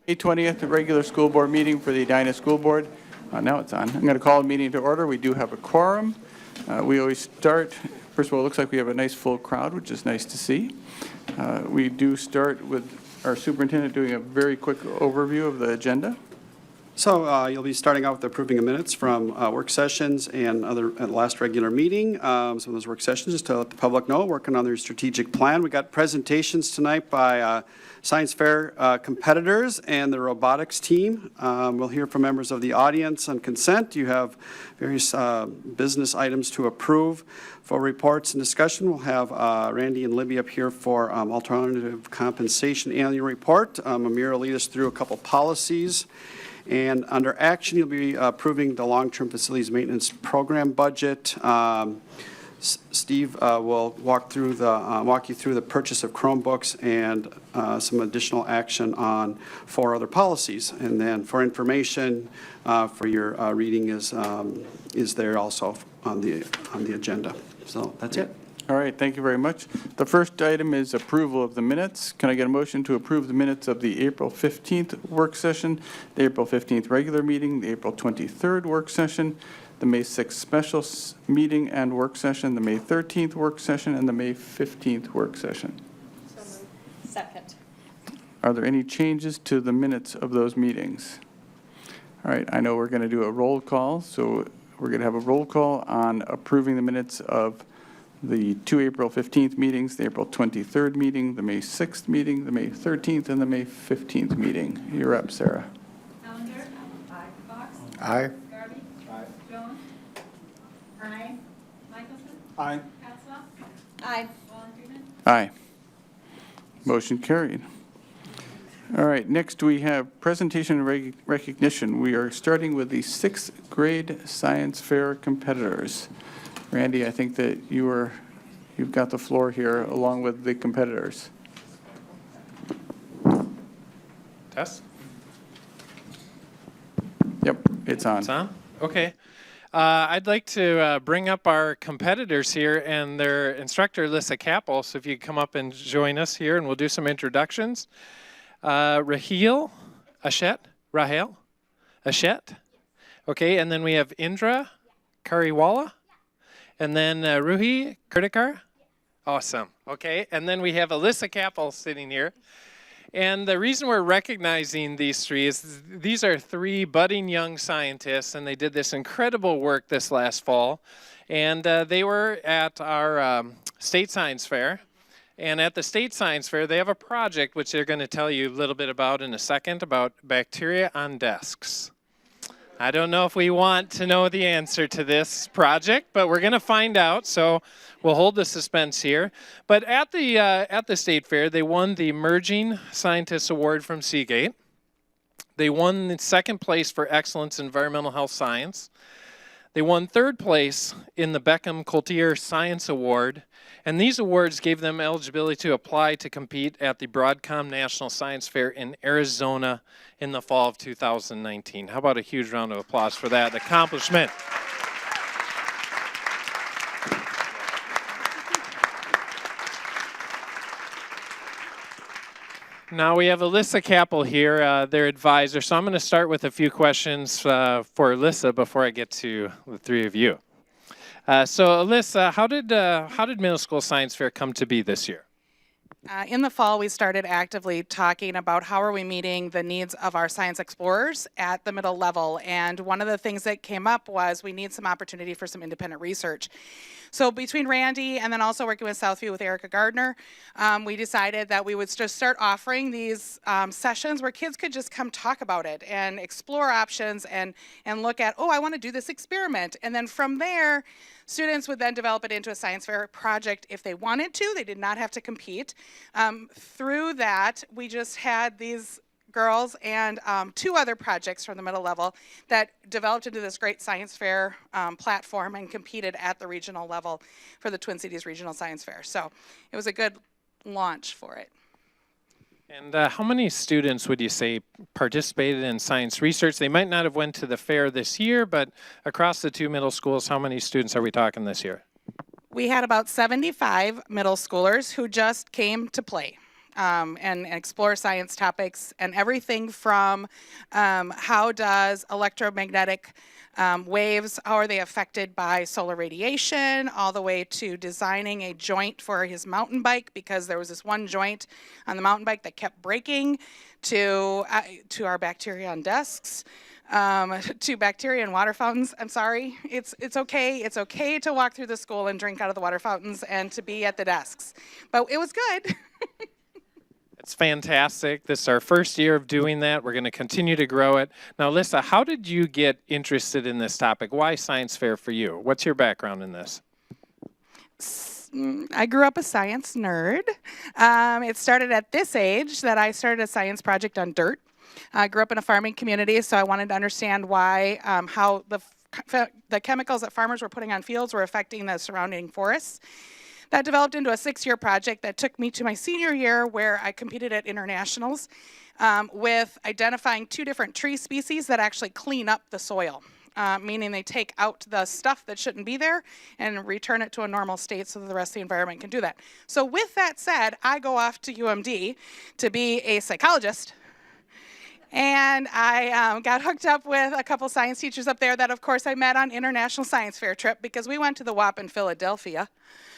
May 20th, the regular school board meeting for the Edina School Board. Now it's on. I'm going to call the meeting to order. We do have a quorum. We always start, first of all, it looks like we have a nice full crowd, which is nice to see. We do start with our superintendent doing a very quick overview of the agenda. So you'll be starting out with approving of minutes from work sessions and other at last regular meeting. Some of those work sessions, just to let the public know, working on their strategic plan. We got presentations tonight by science fair competitors and the robotics team. We'll hear from members of the audience on consent. You have various business items to approve. For reports and discussion, we'll have Randy and Libby up here for alternative compensation annual report. Amir will lead us through a couple policies. And under action, you'll be approving the long-term facilities maintenance program budget. Steve will walk you through the purchase of Chromebooks and some additional action on 4 other policies. And then for information for your reading is there also on the agenda. So that's it. All right, thank you very much. The first item is approval of the minutes. Can I get a motion to approve the minutes of the April 15th work session, the April 15th regular meeting, the April 23rd work session, the May 6th special meeting and work session, the May 13th work session, and the May 15th work session? So moved. Second. Are there any changes to the minutes of those meetings? All right, I know we're going to do a roll call, so we're going to have a roll call on approving the minutes of the 2 April 15th meetings, the April 23rd meeting, the May 6th meeting, the May 13th, and the May 15th meeting. You're up, Sarah. Allender? Aye. Fox? Aye. Garvey? Aye. Jones? Aye. Michelson? Aye. Hatzlaw? Aye. Wallenstein? Aye. Motion carried. All right, next we have presentation and recognition. We are starting with the 6th grade science fair competitors. Randy, I think that you've got the floor here along with the competitors. Test? Yep, it's on. It's on? Okay. I'd like to bring up our competitors here and their instructor, Alyssa Capel. So if you come up and join us here, and we'll do some introductions. Rahel Ashet. Okay, and then we have Indra Kariwala. And then Ruhi Kurtikar. Awesome. Okay. And then we have Alyssa Capel sitting here. And the reason we're recognizing these 3 is these are 3 budding young scientists, and they did this incredible work this last fall. And they were at our state science fair. And at the state science fair, they have a project which they're going to tell you a little bit about in a second about bacteria on desks. I don't know if we want to know the answer to this project, but we're going to find out, so we'll hold the suspense here. But at the state fair, they won the Emerging Scientists Award from Seagate. They won the 2nd place for Excellence in Environmental Health Science. They won 3rd place in the Beckham Coulter Science Award, and these awards gave them eligibility to apply to compete at the Broadcom National Science Fair in Arizona in the fall of 2019. How about a huge round of applause for that accomplishment? Now we have Alyssa Capel here, their advisor. So I'm going to start with a few questions for Alyssa before I get to the 3 of you. So Alyssa, how did middle school science fair come to be this year? In the fall, we started actively talking about how are we meeting the needs of our science explorers at the middle level. And one of the things that came up was we need some opportunity for some independent research. So between Randy and then also working with Southview with Erica Gardner, we decided that we would just start offering these sessions where kids could just come talk about it and explore options and look at, oh, I want to do this experiment. And then from there, students would then develop it into a science fair project if they wanted to. They did not have to compete. Through that, we just had these girls and 2 other projects from the middle level that developed into this great science fair platform and competed at the regional level for the Twin Cities Regional Science Fair. So it was a good launch for it. And how many students would you say participated in science research? They might not have went to the fair this year, but across the 2 middle schools, how many students are we talking this year? We had about 75 middle schoolers who just came to play. and explore science topics, and everything from how does electromagnetic waves, how are they affected by solar radiation, all the way to designing a joint for his mountain bike, because there was this one joint on the mountain bike that kept breaking, to our bacteria on desks, to bacteria in water fountains. I'm sorry, it's okay. It's okay to walk through the school and drink out of the water fountains and to be at the desks, but it was good. It's fantastic. This is our first year of doing that. We're going to continue to grow it. Now, Alyssa, how did you get interested in this topic? Why science fair for you? What's your background in this? I grew up a science nerd. It started at this age that I started a science project on dirt. I grew up in a farming community, so I wanted to understand why, how the chemicals that farmers were putting on fields were affecting the surrounding forests. That developed into a 6-year project that took me to my senior year, where I competed at internationals with identifying 2 different tree species that actually clean up the soil. Meaning they take out the stuff that shouldn't be there and return it to a normal state so that the rest of the environment can do that. So with that said, I go off to UMD to be a psychologist. And I got hooked up with a couple science teachers up there that, of course, I met on International Science Fair trip, because we went to the WAP in Philadelphia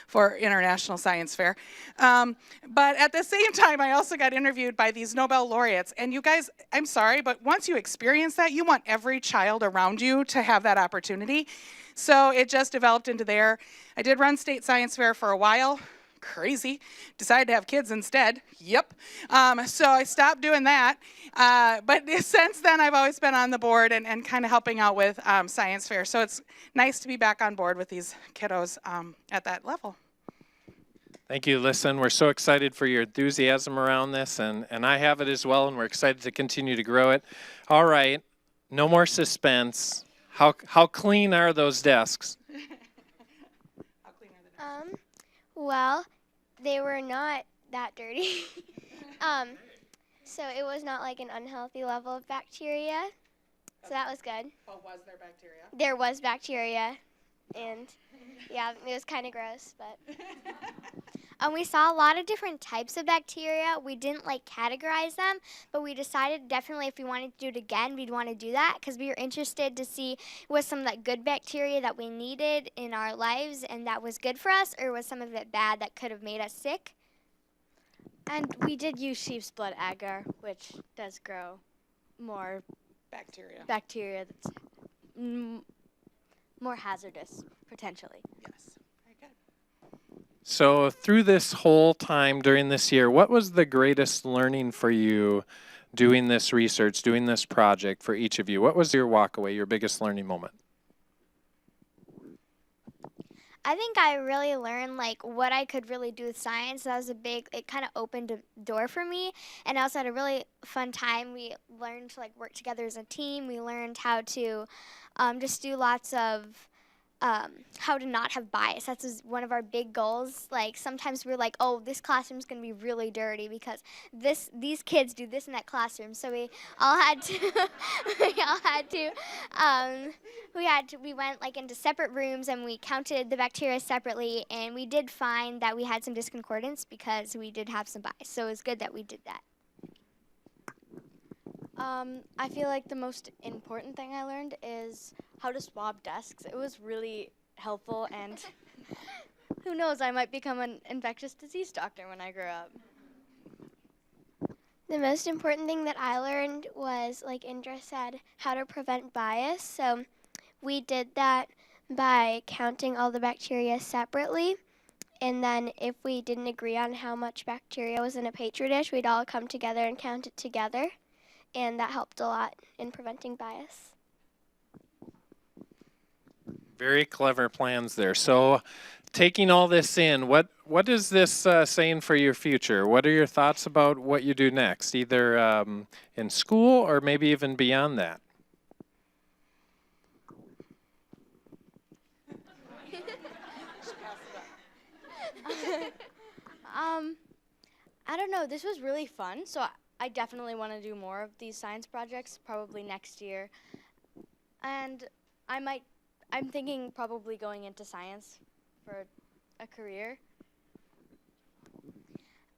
for International Science Fair. But at the same time, I also got interviewed by these Nobel laureates. And you guys, I'm sorry, but once you experience that, you want every child around you to have that opportunity. So it just developed into there. I did run state science fair for a while. Crazy. Decided to have kids instead. Yep. So I stopped doing that. But since then, I've always been on the board and kind of helping out with science fair. So it's nice to be back on board with these kiddos at that level. Thank you, Alyssa. We're so excited for your enthusiasm around this, and I have it as well, and we're excited to continue to grow it. All right. No more suspense. How clean are those desks? How clean are the desks? Well, they were not that dirty. So it was not like an unhealthy level of bacteria. So that was good. Oh, was there bacteria? There was bacteria, and yeah, it was kind of gross, but we saw a lot of different types of bacteria. We didn't like categorize them, but we decided definitely if we wanted to do it again, we'd want to do that, because we were interested to see was some of that good bacteria that we needed in our lives and that was good for us, or was some of it bad that could have made us sick. And we did use sheep's blood agar, which does grow more Bacteria. that's more hazardous, potentially. Yes. Very good. So through this whole time during this year, what was the greatest learning for you doing this research, doing this project for each of you? What was your walkaway, your biggest learning moment? I think I really learned like what I could really do with science. That was it kind of opened a door for me. And I also had a really fun time. We learned to like work together as a team. We learned how to just do lots of how to not have bias. That's one of our big goals. Like sometimes we're like, oh, this classroom's gonna be really dirty because these kids do this in that classroom. So we all had to we went like into separate rooms and we counted the bacteria separately, and we did find that we had some discordance because we did have some bias. So it was good that we did that. I feel like the most important thing I learned is how to swab desks. It was really helpful, and who knows, I might become an infectious disease doctor when I grow up. The most important thing that I learned was, like Indra said, how to prevent bias. So we did that by counting all the bacteria separately. And then if we didn't agree on how much bacteria was in a Petri dish, we'd all come together and count it together. And that helped a lot in preventing bias. Very clever plans there. So taking all this in, what is this saying for your future? What are your thoughts about what you do next, either in school or maybe even beyond that? I don't know. This was really fun, so I definitely want to do more of these science projects, probably next year. And I'm thinking probably going into science for a career.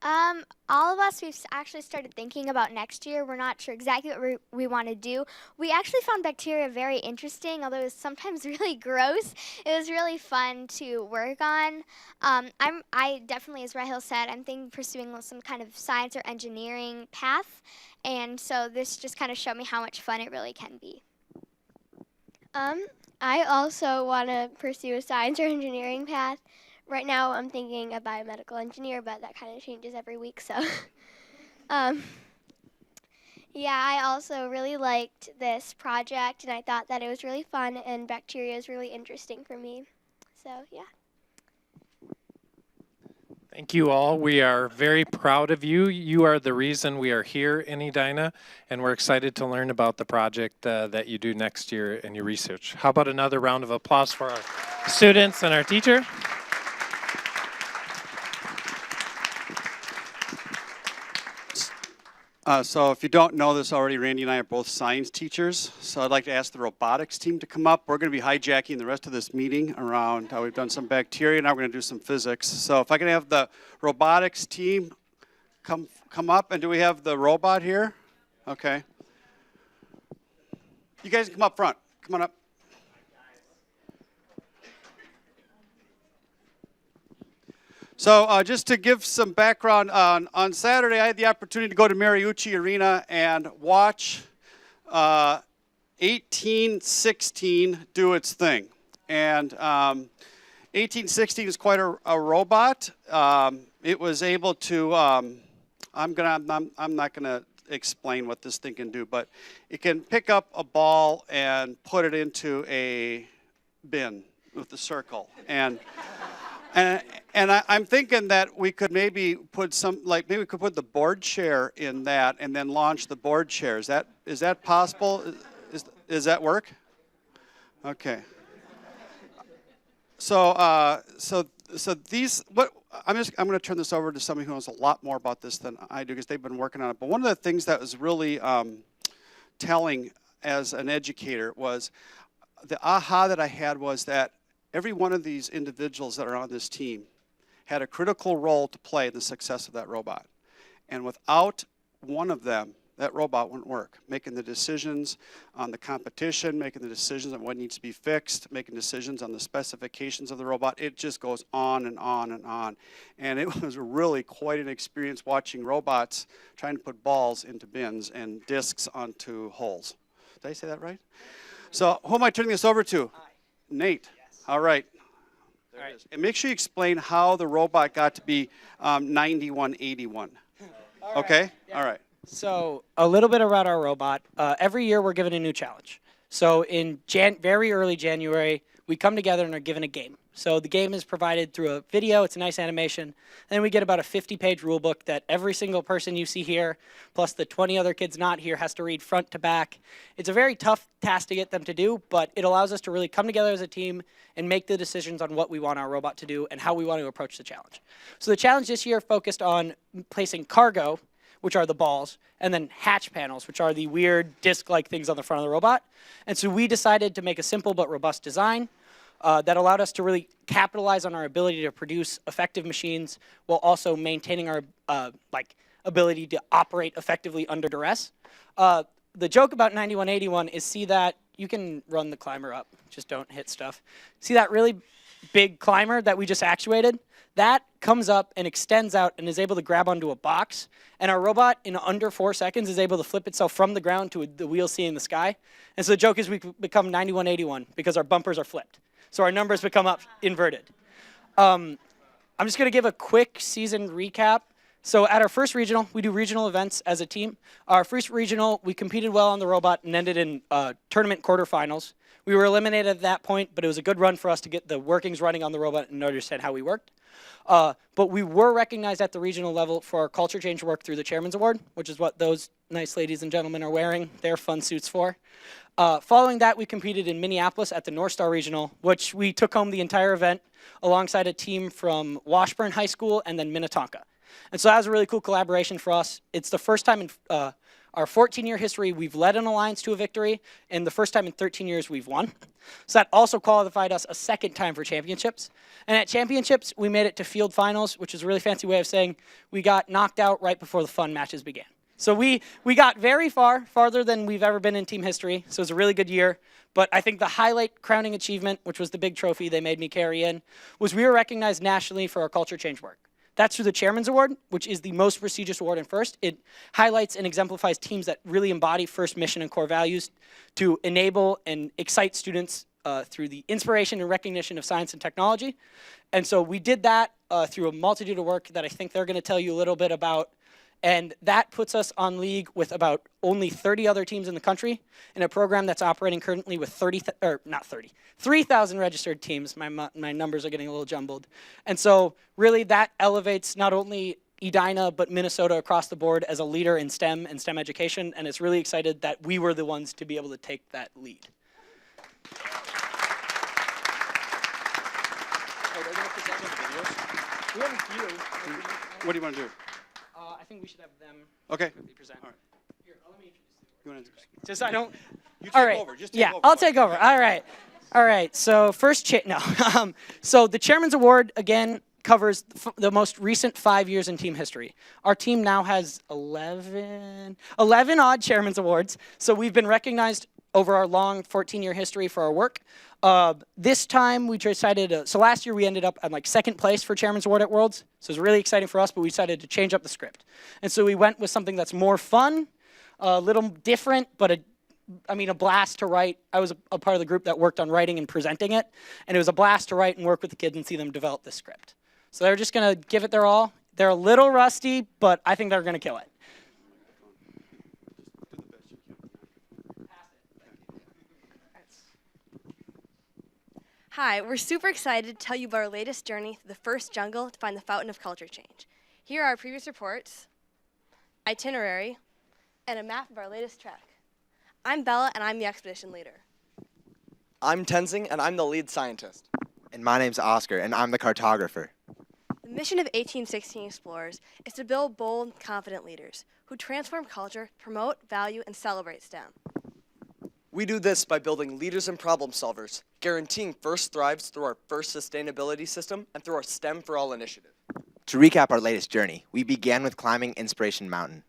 All of us, we've actually started thinking about next year. We're not sure exactly what we want to do. We actually found bacteria very interesting, although it's sometimes really gross. It was really fun to work on. I definitely, as Rahel said, I'm thinking pursuing some kind of science or engineering path, and so this just kind of showed me how much fun it really can be. I also want to pursue a science or engineering path. Right now, I'm thinking a biomedical engineer, but that kind of changes every week. So, yeah, I also really liked this project, and I thought that it was really fun, and bacteria is really interesting for me. So, yeah. Thank you all. We are very proud of you. You are the reason we are here in Edina, and we're excited to learn about the project that you do next year in your research. How about another round of applause for our students and our teacher? So if you don't know this already, Randy and I are both science teachers. So I'd like to ask the robotics team to come up. We're going to be hijacking the rest of this meeting around how we've done some bacteria. Now we're going to do some physics. So if I can have the robotics team come up. And do we have the robot here? Okay. You guys can come up front. Come on up. So just to give some background, on Saturday I had the opportunity to go to Mariucci Arena and watch 1816 do its thing. And 1816 is quite a robot. It was able to, I'm not gonna explain what this thing can do, but it can pick up a ball and put it into a bin with a circle. And I'm thinking that we could maybe put maybe we could put the board chair in that and then launch the board chair. Is that possible? Does that work? Okay. So these, I'm going to turn this over to somebody who knows a lot more about this than I do because they've been working on it. But one of the things that was really telling as an educator was the aha that I had was that every one of these individuals that are on this team had a critical role to play in the success of that robot. And without one of them, that robot wouldn't work. Making the decisions on the competition, making the decisions on what needs to be fixed, making decisions on the specifications of the robot, it just goes on and on and on. And it was really quite an experience watching robots trying to put balls into bins and discs onto holes. Did I say that right? So who am I turning this over to? Nate. All right. There it is. And make sure you explain how the robot got to be 9181. Okay? Yeah. All right. So a little bit about our robot. Every year we're given a new challenge. So in very early January, we come together and are given a game. So the game is provided through a video. It's a nice animation. And then we get about a 50-page rule book that every single person you see here, plus the 20 other kids not here, has to read front to back. It's a very tough task to get them to do, but it allows us to really come together as a team and make the decisions on what we want our robot to do and how we want to approach the challenge. So the challenge this year focused on placing cargo, which are the balls, and then hatch panels, which are the weird disc-like things on the front of the robot. And so we decided to make a simple but robust design that allowed us to really capitalize on our ability to produce effective machines while also maintaining our ability to operate effectively under duress. The joke about 9181 is see that, you can run the climber up, just don't hit stuff. See that really big climber that we just actuated? That comes up and extends out and is able to grab onto a box. And our robot, in under 4 seconds, is able to flip itself from the ground to the wheel seeing the sky. And so the joke is we become 9181 because our bumpers are flipped. So our numbers become up inverted. I'm just going to give a quick season recap. So at our first regional, we do regional events as a team. Our first regional, we competed well on the robot and ended in tournament quarterfinals. We were eliminated at that point, but it was a good run for us to get the workings running on the robot and understand how we worked. But we were recognized at the regional level for our culture change work through the Chairman's Award, which is what those nice ladies and gentlemen are wearing their fun suits for. Following that, we competed in Minneapolis at the North Star Regional, which we took home the entire event alongside a team from Washburn High School and then Minnetonka. And so that was a really cool collaboration for us. It's the first time Our 14-year history, we've led an alliance to a victory, and the first time in 13 years we've won. So that also qualified us a second time for championships. And at championships, we made it to field finals, which is a really fancy way of saying we got knocked out right before the fun matches began. So we got very far, farther than we've ever been in team history. So it was a really good year. But I think the highlight crowning achievement, which was the big trophy they made me carry in, was we were recognized nationally for our culture change work. That's through the Chairman's Award, which is the most prestigious award in FIRST. It highlights and exemplifies teams that really embody FIRST mission and core values to enable and excite students through the inspiration and recognition of science and technology. And so we did that through a multitude of work that I think they're going to tell you a little bit about. And that puts us on league with about only 30 other teams in the country in a program that's operating currently with 3,000 registered teams. My numbers are getting a little jumbled. And so really that elevates not only Edina, but Minnesota across the board as a leader in STEM and STEM education. And it's really excited that we were the ones to be able to take that lead. We have a few. What do you want to do? I think we should have them Okay. quickly present. All right. Here, let me introduce You want to Just I don't. You All take right. over. Just take Yeah, over. I'll take over. All right. All right. So first, so the Chairman's Award again covers the most recent 5 years in team history. Our team now has 11 odd Chairman's Awards. So we've been recognized over our long 14-year history for our work. This time we decided, so last year we ended up at like second place for Chairman's Award at Worlds. So it was really exciting for us, but we decided to change up the script. And so we went with something that's more fun, a little different, but a blast to write. I was a part of the group that worked on writing and presenting it. And it was a blast to write and work with the kids and see them develop this script. So they're just gonna give it their all. They're a little rusty, but I think they're gonna kill it. Hi, we're super excited to tell you about our latest journey through the first jungle to find the fountain of culture change. Here are our previous reports, itinerary, and a map of our latest trek. I'm Bella, and I'm the expedition leader. I'm Tenzing, and I'm the lead scientist. And my name's Oscar, and I'm the cartographer. The mission of 1816 Explorers is to build bold, confident leaders who transform culture, promote, value, and celebrate STEM. We do this by building leaders and problem solvers, guaranteeing FIRST thrives through our FIRST sustainability system and through our STEM for All initiative. To recap our latest journey, we began with climbing Inspiration Mountain.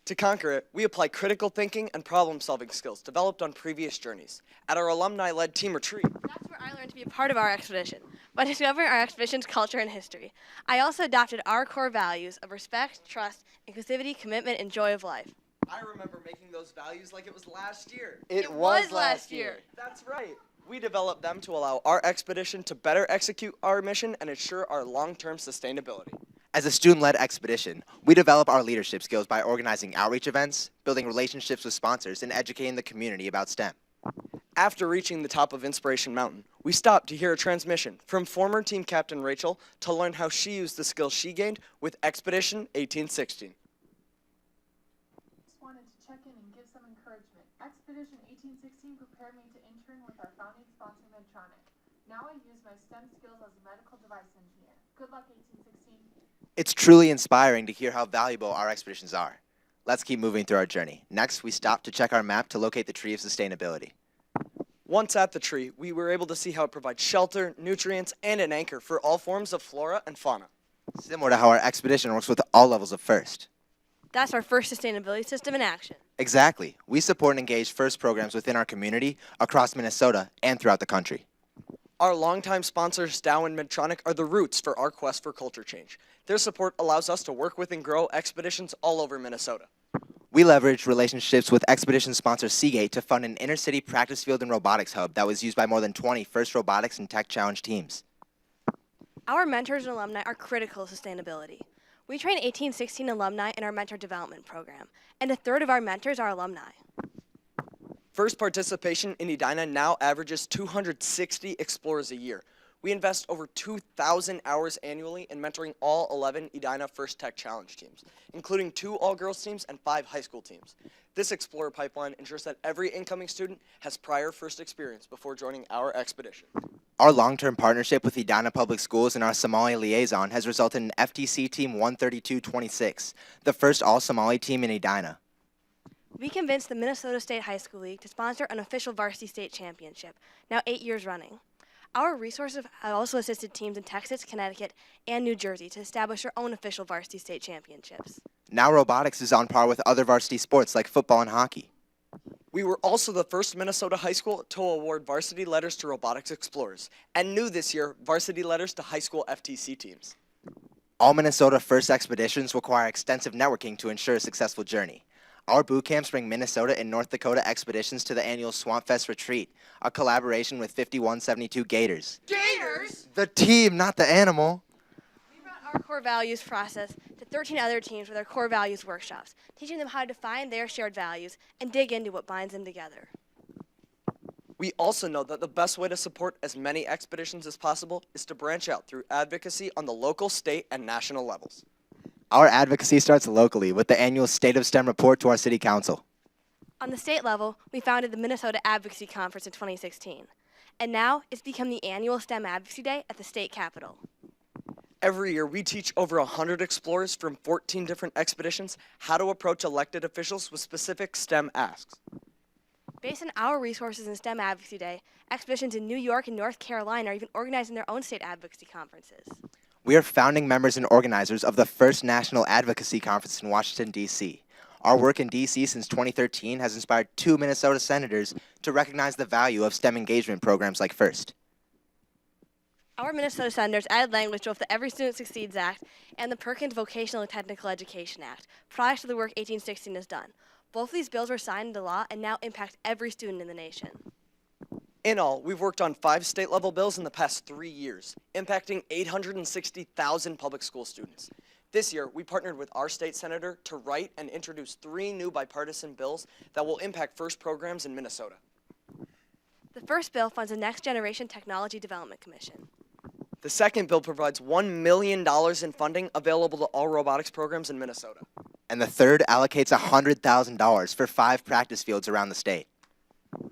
To conquer it, we apply critical thinking and problem-solving skills developed on previous journeys. At our alumni-led team retreat, That's where I learned to be a part of our expedition, by discovering our expedition's culture and history. I also adopted our core values of respect, trust, inclusivity, commitment, and joy of life. I remember making those values like it was last year. It was last year. That's right. We developed them to allow our expedition to better execute our mission and ensure our long-term sustainability. As a student-led expedition, we develop our leadership skills by organizing outreach events, building relationships with sponsors, and educating the community about STEM. After reaching the top of Inspiration Mountain, we stopped to hear a transmission from former team captain Rachel to learn how she used the skills she gained with Expedition 1816. Wanted to check in and give some encouragement. Expedition 1816 prepared me to intern with our founding sponsor, Medtronic. Now I use my STEM skills as a medical device engineer. Good luck, 1816. It's truly inspiring to hear how valuable our expeditions are. Let's keep moving through our journey. Next, we stopped to check our map to locate the Tree of Sustainability. Once at the tree, we were able to see how it provides shelter, nutrients, and an anchor for all forms of flora and fauna. Similar to how our expedition works with all levels of FIRST. That's our first sustainability system in action. Exactly. We support and engage FIRST programs within our community, across Minnesota, and throughout the country. Our longtime sponsors, Dow and Medtronic, are the roots for our quest for culture change. Their support allows us to work with and grow expeditions all over Minnesota. We leveraged relationships with expedition sponsor Seagate to fund an inner-city practice field and robotics hub that was used by more than 20 FIRST Robotics and Tech Challenge teams. Our mentors and alumni are critical to sustainability. We train 1816 alumni in our mentor development program, and a third of our mentors are alumni. FIRST participation in Edina now averages 260 explorers a year. We invest over 2,000 hours annually in mentoring all 11 Edina FIRST Tech Challenge teams, including 2 all-girls teams and 5 high school teams. This Explorer pipeline ensures that every incoming student has prior FIRST experience before joining our expedition. Our long-term partnership with Edina Public Schools and our Somali liaison has resulted in FTC Team 13226, the first all-Somali team in Edina. We convinced the Minnesota State High School League to sponsor an official varsity state championship, now 8 years running. Our resources have also assisted teams in Texas, Connecticut, and New Jersey to establish their own official varsity state championships. Now robotics is on par with other varsity sports like football and hockey. We were also the first Minnesota high school to award varsity letters to Robotics Explorers, and new this year, varsity letters to high school FTC teams. All Minnesota First Expeditions require extensive networking to ensure a successful journey. Our boot camps bring Minnesota and North Dakota expeditions to the annual Swamp Fest retreat, a collaboration with 5172 Gators. Gators? The team, not the animal. We brought our core values process to 13 other teams with our core values workshops, teaching them how to define their shared values and dig into what binds them together. We also know that the best way to support as many expeditions as possible is to branch out through advocacy on the local, state, and national levels. Our advocacy starts locally with the annual State of STEM report to our city council. On the state level, we founded the Minnesota Advocacy Conference in 2016, and now it's become the annual STEM Advocacy Day at the state capitol. Every year, we teach over 100 explorers from 14 different expeditions how to approach elected officials with specific STEM asks. Based on our resources in STEM Advocacy Day, expeditions in New York and North Carolina are even organizing their own state advocacy conferences. We are founding members and organizers of the first National Advocacy Conference in Washington, D.C. Our work in D.C. since 2013 has inspired 2 Minnesota senators to recognize the value of STEM engagement programs like FIRST. Our Minnesota senators added language to both the Every Student Succeeds Act and the Perkins Vocational and Technical Education Act prior to the work 1816 has done. Both of these bills were signed into law and now impact every student in the nation. In all, we've worked on 5 state-level bills in the past 3 years, impacting 860,000 public school students. This year, we partnered with our state senator to write and introduce 3 new bipartisan bills that will impact FIRST programs in Minnesota. The first bill funds the Next Generation Technology Development Commission. The second bill provides $1 million in funding available to all robotics programs in Minnesota. And the third allocates $100,000 for 5 practice fields around the state.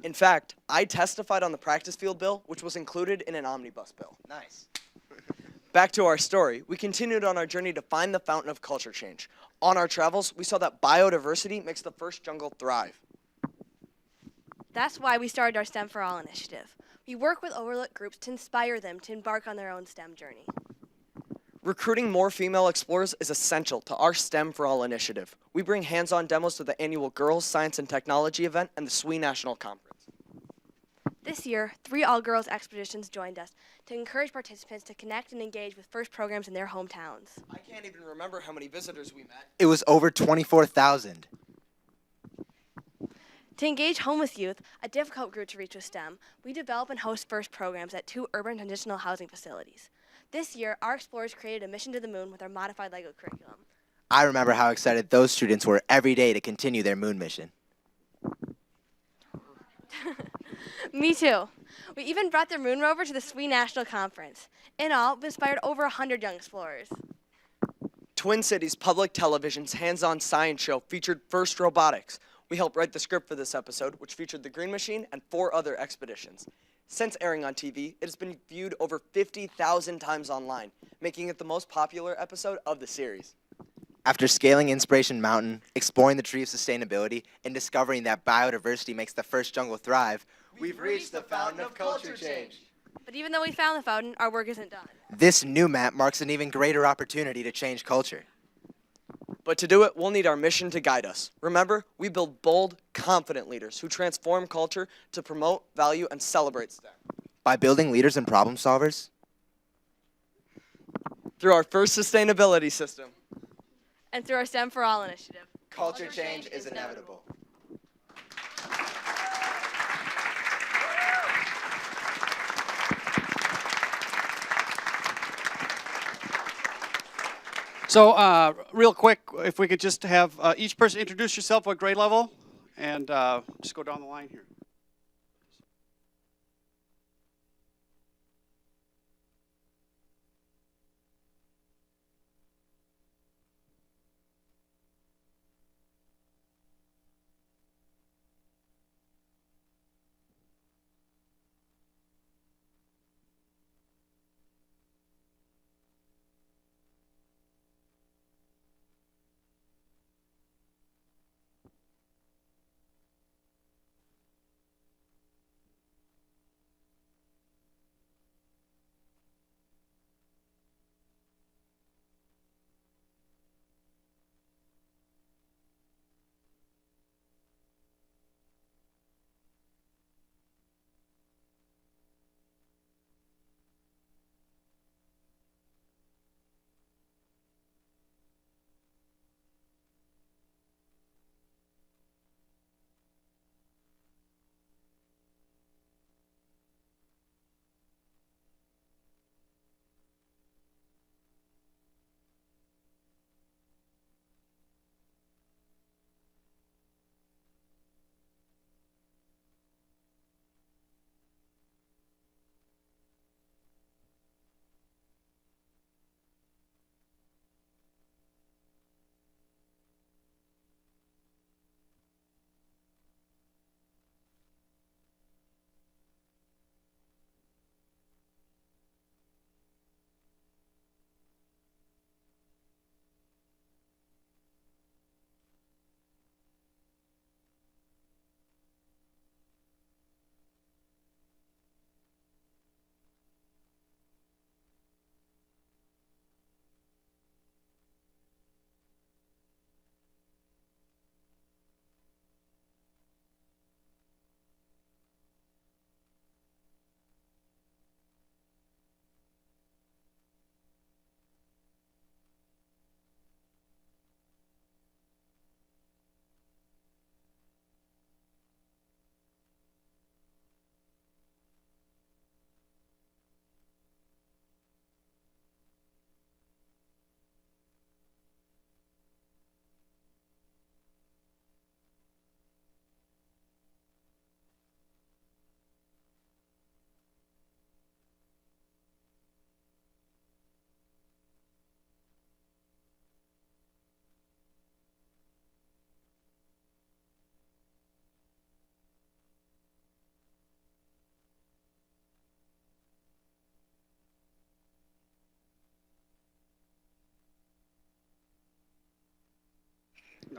In fact, I testified on the practice field bill, which was included in an omnibus bill. Nice. Back to our story, we continued on our journey to find the fountain of culture change. On our travels, we saw that biodiversity makes the first jungle thrive. That's why we started our STEM for All initiative. We work with overlooked groups to inspire them to embark on their own STEM journey. Recruiting more female explorers is essential to our STEM for All initiative. We bring hands-on demos to the annual Girls, Science, and Technology event and the SWE National Conference. This year, 3 all-girls expeditions joined us to encourage participants to connect and engage with FIRST programs in their hometowns. I can't even remember how many visitors we met. It was over 24,000. To engage homeless youth, a difficult group to reach with STEM, we develop and host FIRST programs at 2 urban transitional housing facilities. This year, our explorers created a mission to the moon with our modified LEGO curriculum. I remember how excited those students were every day to continue their moon mission. Me too. We even brought their moon rover to the SWE National Conference. In all, we've inspired over 100 young explorers. Twin Cities Public Television's hands-on science show featured FIRST Robotics. We helped write the script for this episode, which featured the Green Machine and 4 other expeditions. Since airing on TV, it has been viewed over 50,000 times online, making it the most popular episode of the series. After scaling Inspiration Mountain, exploring the tree of sustainability, and discovering that biodiversity makes the first jungle thrive, we've reached the fountain of culture change. But even though we found the fountain, our work isn't done. This new map marks an even greater opportunity to change culture. But to do it, we'll need our mission to guide us. Remember, we build bold, confident leaders who transform culture to promote, value, and celebrate STEM. By building leaders and problem solvers? Through our FIRST sustainability system. And through our STEM for All initiative. Culture change is inevitable. So real quick, if we could just have each person introduce yourself, what grade level, and just go down the line here.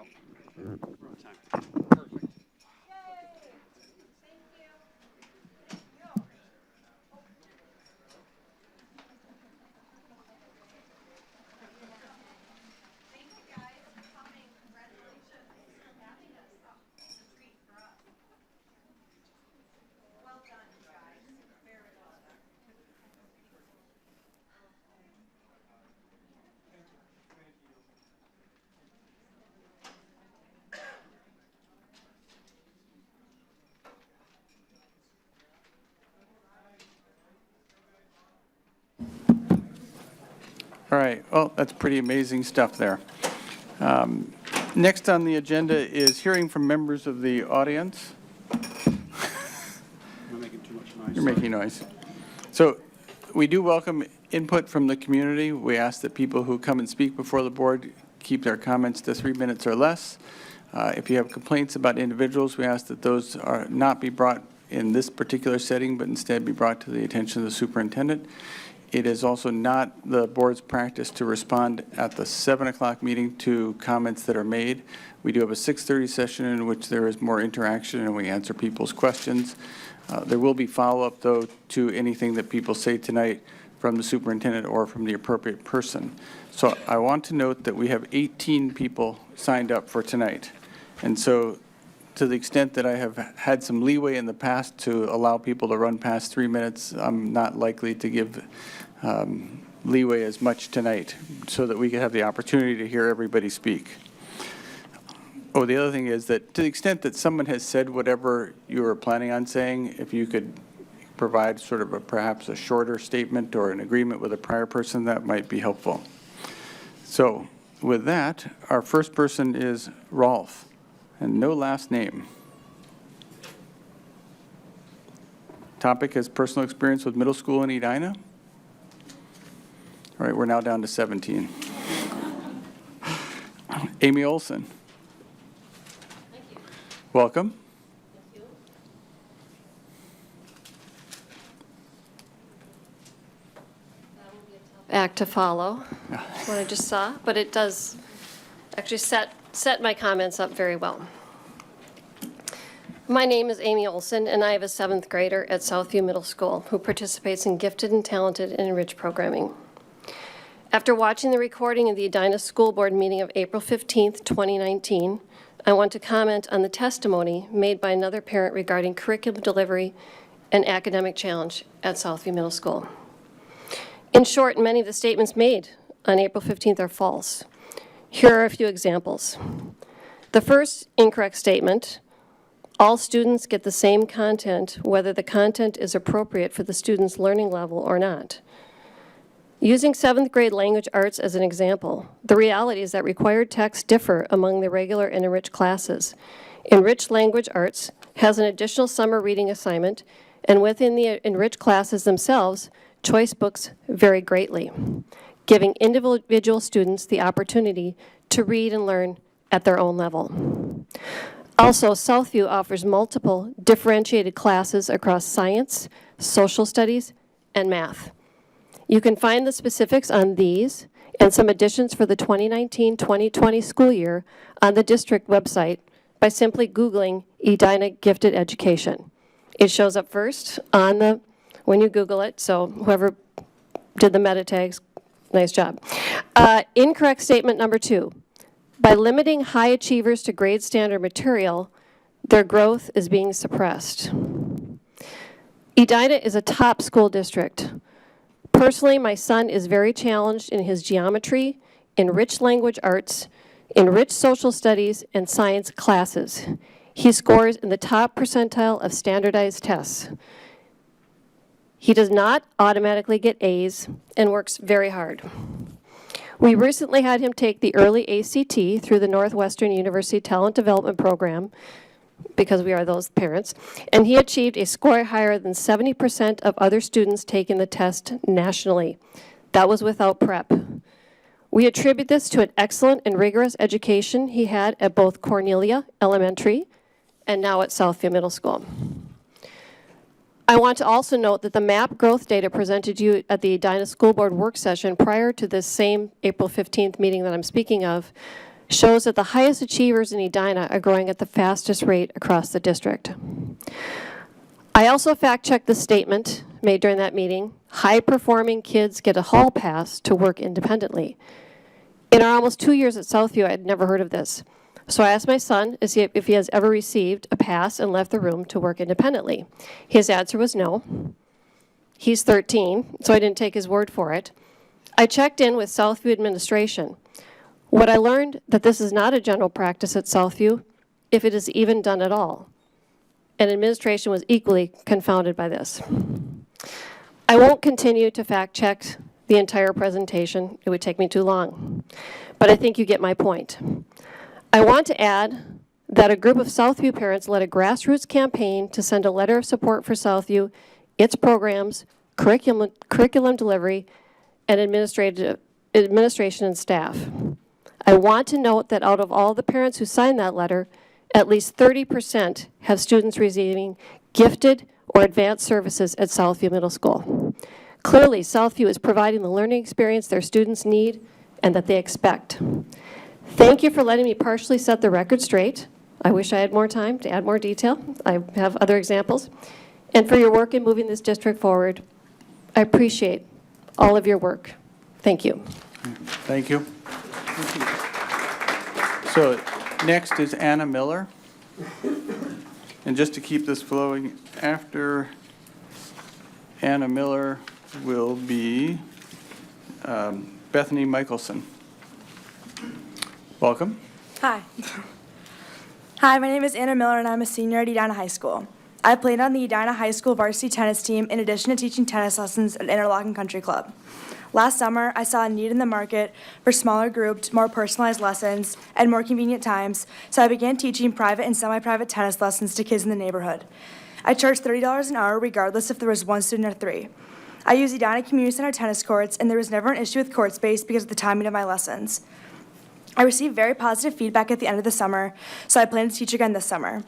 No. We're on time. Perfect. All right, well, that's pretty amazing stuff there. Next on the agenda is hearing from members of the audience. I'm making too much noise. You're making noise. So we do welcome input from the community. We ask that people who come and speak before the board keep their comments to 3 minutes or less. If you have complaints about individuals, we ask that those are not be brought in this particular setting, but instead be brought to the attention of the superintendent. It is also not the board's practice to respond at the 7 o'clock meeting to comments that are made. We do have a 6:30 session in which there is more interaction and we answer people's questions. There will be follow-up, though, to anything that people say tonight from the superintendent or from the appropriate person. So I want to note that we have 18 people signed up for tonight. And so to the extent that I have had some leeway in the past to allow people to run past 3 minutes, I'm not likely to give leeway as much tonight so that we can have the opportunity to hear everybody speak. Oh, the other thing is that to the extent that someone has said whatever you were planning on saying, if you could provide sort of perhaps a shorter statement or an agreement with a prior person, that might be helpful. So with that, our first person is Rolf, and no last name. Topic is personal experience with middle school in Edina. All right, we're now down to 17. Amy Olson. Thank you. Welcome. Thank you. That will be a tough act to follow, what I just saw, but it does actually set my comments up very well. My name is Amy Olson, and I have a 7th grader at Southview Middle School who participates in gifted and talented and enriched programming. After watching the recording of the Edina School Board meeting of April 15th, 2019, I want to comment on the testimony made by another parent regarding curriculum delivery and academic challenge at Southview Middle School. In short, many of the statements made on April 15th are false. Here are a few examples. The first incorrect statement: all students get the same content, whether the content is appropriate for the student's learning level or not. Using 7th grade language arts as an example, the reality is that required texts differ among the regular and enriched classes. Enriched language arts has an additional summer reading assignment, and within the enriched classes themselves, choice books vary greatly, giving individual students the opportunity to read and learn at their own level. Also, Southview offers multiple differentiated classes across science, social studies, and math. You can find the specifics on these and some additions for the 2019-2020 school year on the district website by simply Googling Edina Gifted Education. It shows up first on when you Google it, so whoever did the meta tags, nice job. Incorrect statement number 2. By limiting high achievers to grade standard material, their growth is being suppressed. Edina is a top school district. Personally, my son is very challenged in his geometry, enriched language arts, enriched social studies, and science classes. He scores in the top percentile of standardized tests. He does not automatically get A's and works very hard. We recently had him take the early ACT through the Northwestern University Talent Development Program, because we are those parents, and he achieved a score higher than 70% of other students taking the test nationally. That was without prep. We attribute this to an excellent and rigorous education he had at both Cornelia Elementary and now at Southview Middle School. I want to also note that the MAP growth data presented to you at the Edina School Board work session prior to this same April 15th meeting that I'm speaking of shows that the highest achievers in Edina are growing at the fastest rate across the district. I also fact-checked the statement made during that meeting, high-performing kids get a hall pass to work independently. In our almost 2 years at Southview, I had never heard of this. So I asked my son if he has ever received a pass and left the room to work independently. His answer was no. He's 13, so I didn't take his word for it. I checked in with Southview administration. What I learned that this is not a general practice at Southview, if it is even done at all. And administration was equally confounded by this. I won't continue to fact check the entire presentation. It would take me too long. But I think you get my point. I want to add that a group of Southview parents led a grassroots campaign to send a letter of support for Southview, its programs, curriculum delivery, and administration and staff. I want to note that out of all the parents who signed that letter, at least 30% have students receiving gifted or advanced services at Southview Middle School. Clearly, Southview is providing the learning experience their students need and that they expect. Thank you for letting me partially set the record straight. I wish I had more time to add more detail. I have other examples. And for your work in moving this district forward. I appreciate all of your work. Thank you. Thank you. So next is Anna Miller. And just to keep this flowing, after Anna Miller will be Bethany Michelson. Welcome. Hi. Hi, my name is Anna Miller, and I'm a senior at Edina High School. I played on the Edina High School varsity tennis team in addition to teaching tennis lessons at Interlochen Country Club. Last summer, I saw a need in the market for smaller grouped, more personalized lessons at more convenient times, so I began teaching private and semi-private tennis lessons to kids in the neighborhood. I charged $30 an hour regardless if there was one student or three. I use Edina Community Center tennis courts, and there was never an issue with court space because of the timing of my lessons. I received very positive feedback at the end of the summer, so I plan to teach again this summer.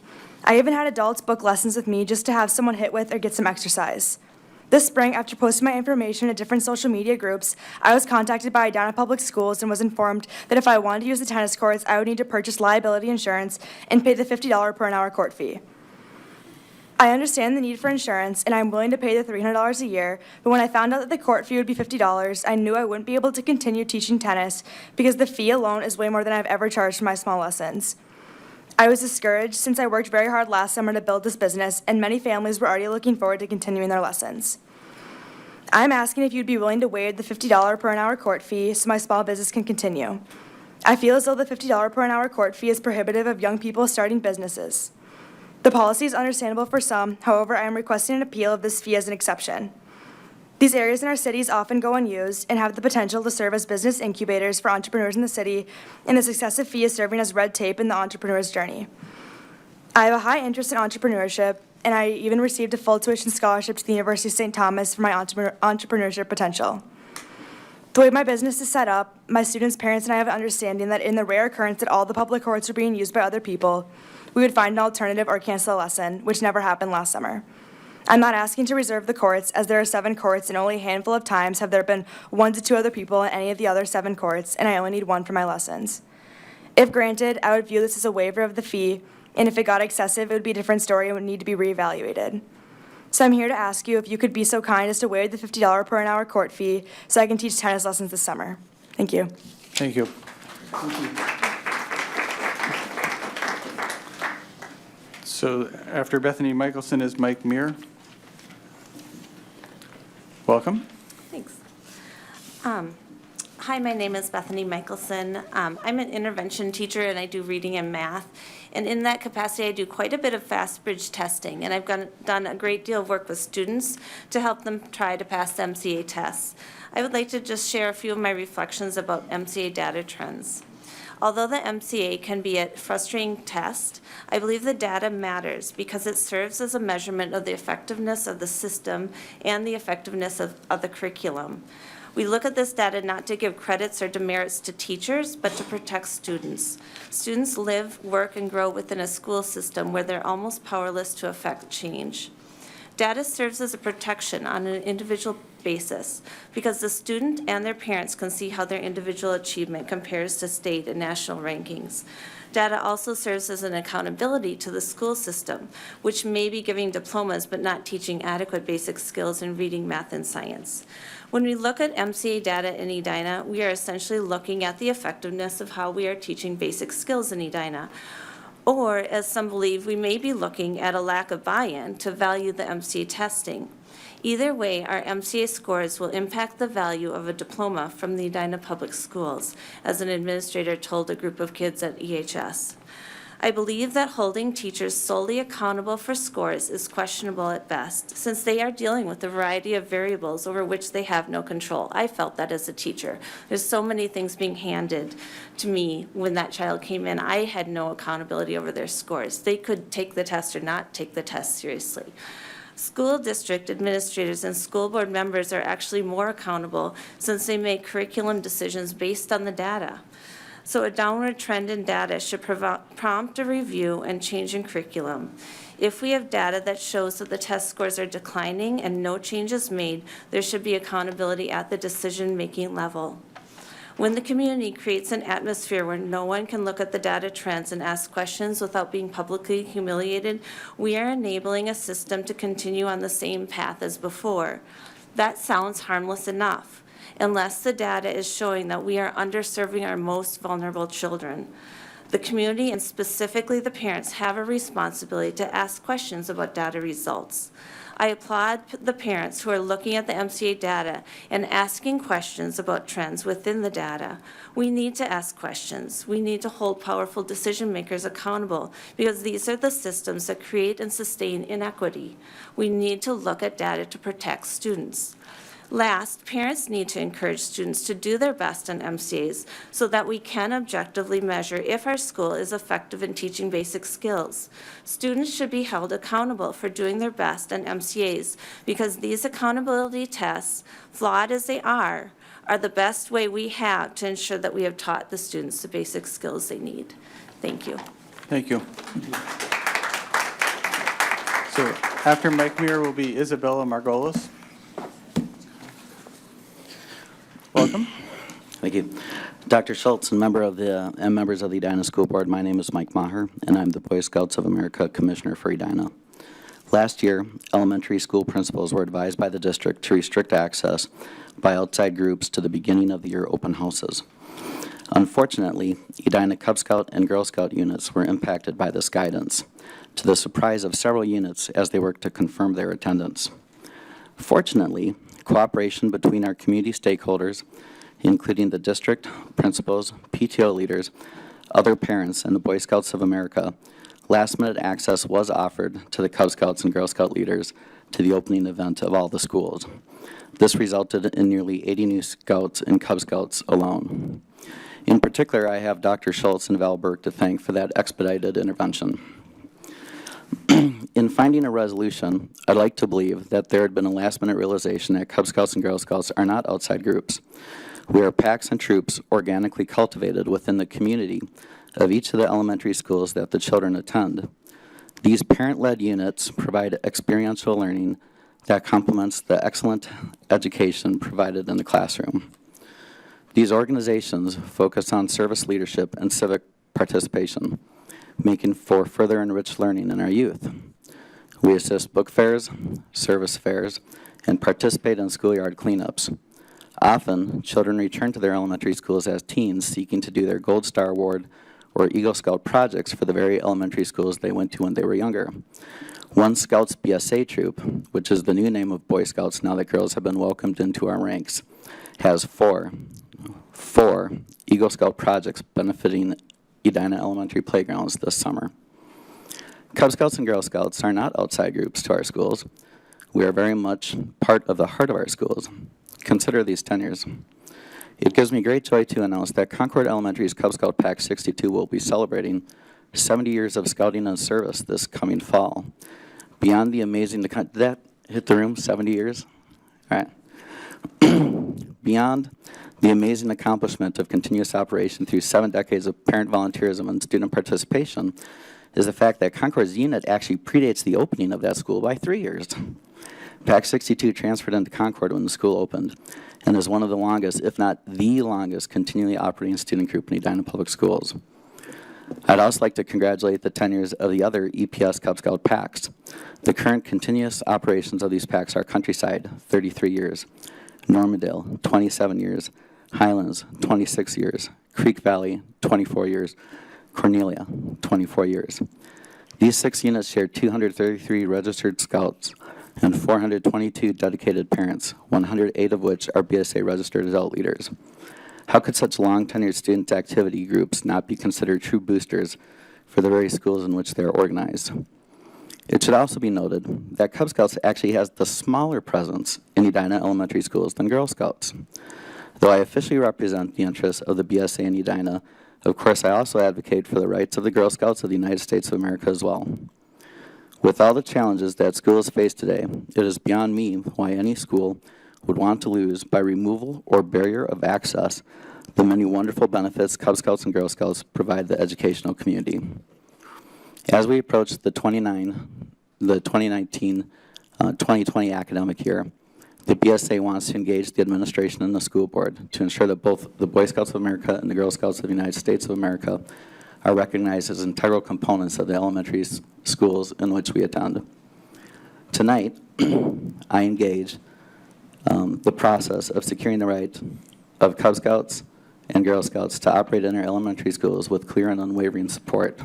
I even had adults book lessons with me just to have someone hit with or get some exercise. This spring, after posting my information at different social media groups, I was contacted by Edina Public Schools and was informed that if I wanted to use the tennis courts, I would need to purchase liability insurance and pay the $50 per hour court fee. I understand the need for insurance, and I'm willing to pay the $300 a year, but when I found out that the court fee would be $50, I knew I wouldn't be able to continue teaching tennis because the fee alone is way more than I've ever charged for my small lessons. I was discouraged since I worked very hard last summer to build this business, and many families were already looking forward to continuing their lessons. I'm asking if you'd be willing to waive the $50 per hour court fee so my small business can continue. I feel as though the $50 per hour court fee is prohibitive of young people starting businesses. The policy is understandable for some, however, I am requesting an appeal of this fee as an exception. These areas in our cities often go unused and have the potential to serve as business incubators for entrepreneurs in the city, and this excessive fee is serving as red tape in the entrepreneur's journey. I have a high interest in entrepreneurship, and I even received a full tuition scholarship to the University of St. Thomas for my entrepreneurship potential. The way my business is set up, my students' parents and I have an understanding that in the rare occurrence that all the public courts are being used by other people, we would find an alternative or cancel a lesson, which never happened last summer. I'm not asking to reserve the courts, as there are 7 courts, and only a handful of times have there been 1 to 2 other people in any of the other 7 courts, and I only need 1 for my lessons. If granted, I would view this as a waiver of the fee, and if it got excessive, it would be a different story and would need to be reevaluated. So I'm here to ask you if you could be so kind as to waive the $50 per hour court fee so I can teach tennis lessons this summer. Thank you. Thank you. So after Bethany Michelson is Mike Mahr. Welcome. Thanks. Hi, my name is Bethany Michelson. I'm an intervention teacher and I do reading and math. And in that capacity, I do quite a bit of fast bridge testing. And I've done a great deal of work with students to help them try to pass the MCA tests. I would like to just share a few of my reflections about MCA data trends. Although the MCA can be a frustrating test, I believe the data matters because it serves as a measurement of the effectiveness of the system and the effectiveness of the curriculum. We look at this data not to give credits or demerits to teachers, but to protect students. Students live, work, and grow within a school system where they're almost powerless to affect change. Data serves as a protection on an individual basis because the student and their parents can see how their individual achievement compares to state and national rankings. Data also serves as an accountability to the school system, which may be giving diplomas but not teaching adequate basic skills in reading, math, and science. When we look at MCA data in Edina, we are essentially looking at the effectiveness of how we are teaching basic skills in Edina. Or, as some believe, we may be looking at a lack of buy-in to value the MCA testing. Either way, our MCA scores will impact the value of a diploma from the Edina Public Schools, as an administrator told a group of kids at EHS. I believe that holding teachers solely accountable for scores is questionable at best, since they are dealing with a variety of variables over which they have no control. I felt that as a teacher. There's so many things being handed to me when that child came in. I had no accountability over their scores. They could take the test or not take the test seriously. School district administrators and school board members are actually more accountable since they make curriculum decisions based on the data. So a downward trend in data should prompt a review and change in curriculum. If we have data that shows that the test scores are declining and no changes made, there should be accountability at the decision-making level. When the community creates an atmosphere where no one can look at the data trends and ask questions without being publicly humiliated, we are enabling a system to continue on the same path as before. That sounds harmless enough, unless the data is showing that we are underserving our most vulnerable children. The community, and specifically the parents, have a responsibility to ask questions about data results. I applaud the parents who are looking at the MCA data and asking questions about trends within the data. We need to ask questions. We need to hold powerful decision makers accountable because these are the systems that create and sustain inequity. We need to look at data to protect students. Last, parents need to encourage students to do their best on MCAs so that we can objectively measure if our school is effective in teaching basic skills. Students should be held accountable for doing their best on MCAs because these accountability tests, flawed as they are the best way we have to ensure that we have taught the students the basic skills they need. Thank you. Thank you. So after Mike Mahr will be Isabella Margolis. Welcome. Thank you. Dr. Schultz and members of the Edina School Board, my name is Mike Mahr, and I'm the Boy Scouts of America Commissioner for Edina. Last year, elementary school principals were advised by the district to restrict access by outside groups to the beginning of the year open houses. Unfortunately, Edina Cub Scout and Girl Scout units were impacted by this guidance, to the surprise of several units as they worked to confirm their attendance. Fortunately, cooperation between our community stakeholders, including the district, principals, PTO leaders, other parents, and the Boy Scouts of America, last-minute access was offered to the Cub Scouts and Girl Scout leaders to the opening event of all the schools. This resulted in nearly 80 new Scouts and Cub Scouts alone. In particular, I have Dr. Schultz and Val Burke to thank for that expedited intervention. In finding a resolution, I'd like to believe that there had been a last-minute realization that Cub Scouts and Girl Scouts are not outside groups. We are packs and troops organically cultivated within the community of each of the elementary schools that the children attend. These parent-led units provide experiential learning that complements the excellent education provided in the classroom. These organizations focus on service leadership and civic participation, making for further enriched learning in our youth. We assist book fairs, service fairs, and participate in schoolyard cleanups. Often, children return to their elementary schools as teens seeking to do their Gold Star Award or Eagle Scout projects for the very elementary schools they went to when they were younger. One Scouts BSA troop, which is the new name of Boy Scouts now that girls have been welcomed into our ranks, has four Eagle Scout projects benefiting Edina Elementary playgrounds this summer. Cub Scouts and Girl Scouts are not outside groups to our schools. We are very much part of the heart of our schools. Consider these tenures. It gives me great joy to announce that Concord Elementary's Cub Scout Pack 62 will be celebrating 70 years of scouting and service this coming fall. Beyond the amazing, did that hit the room, 70 years? All right. Beyond the amazing accomplishment of continuous operation through 7 decades of parent volunteerism and student participation is the fact that Concord's unit actually predates the opening of that school by 3 years. PAC 62 transferred into Concord when the school opened and is one of the longest, if not the longest, continually operating student group in Edina Public Schools. I'd also like to congratulate the tenures of the other EPS Cub Scout PACs. The current continuous operations of these PACs are Countryside, 33 years, Normandale, 27 years, Highlands, 26 years, Creek Valley, 24 years, Cornelia, 24 years. These 6 units share 233 registered scouts and 422 dedicated parents, 108 of which are BSA registered adult leaders. How could such long-tenured student activity groups not be considered true boosters for the very schools in which they are organized? It should also be noted that Cub Scouts actually has the smaller presence in Edina elementary schools than Girl Scouts. Though I officially represent the interests of the BSA in Edina, of course I also advocate for the rights of the Girl Scouts of the United States of America as well. With all the challenges that schools face today, it is beyond me why any school would want to lose by removal or barrier of access the many wonderful benefits Cub Scouts and Girl Scouts provide the educational community. As we approach the 2019-2020 academic year, the BSA wants to engage the administration and the school board to ensure that both the Boy Scouts of America and the Girl Scouts of the United States of America are recognized as integral components of the elementary schools in which we attend. Tonight, I engage the process of securing the right of Cub Scouts and Girl Scouts to operate in our elementary schools with clear and unwavering support.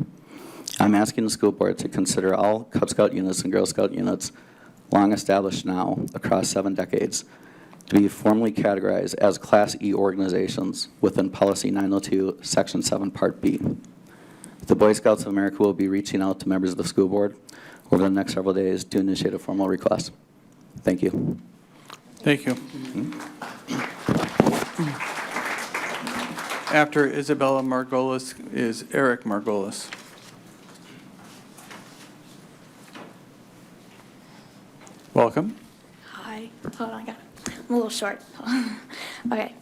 I'm asking the school board to consider all Cub Scout units and Girl Scout units long established now across 7 decades to be formally categorized as Class E organizations within Policy 902, Section 7, Part B. The Boy Scouts of America will be reaching out to members of the school board over the next several days to initiate a formal request. Thank you. Thank you. After Isabella Margolis is Eric Margolis. Welcome. Hi. Hold on, I got it. I'm a little short. Okay.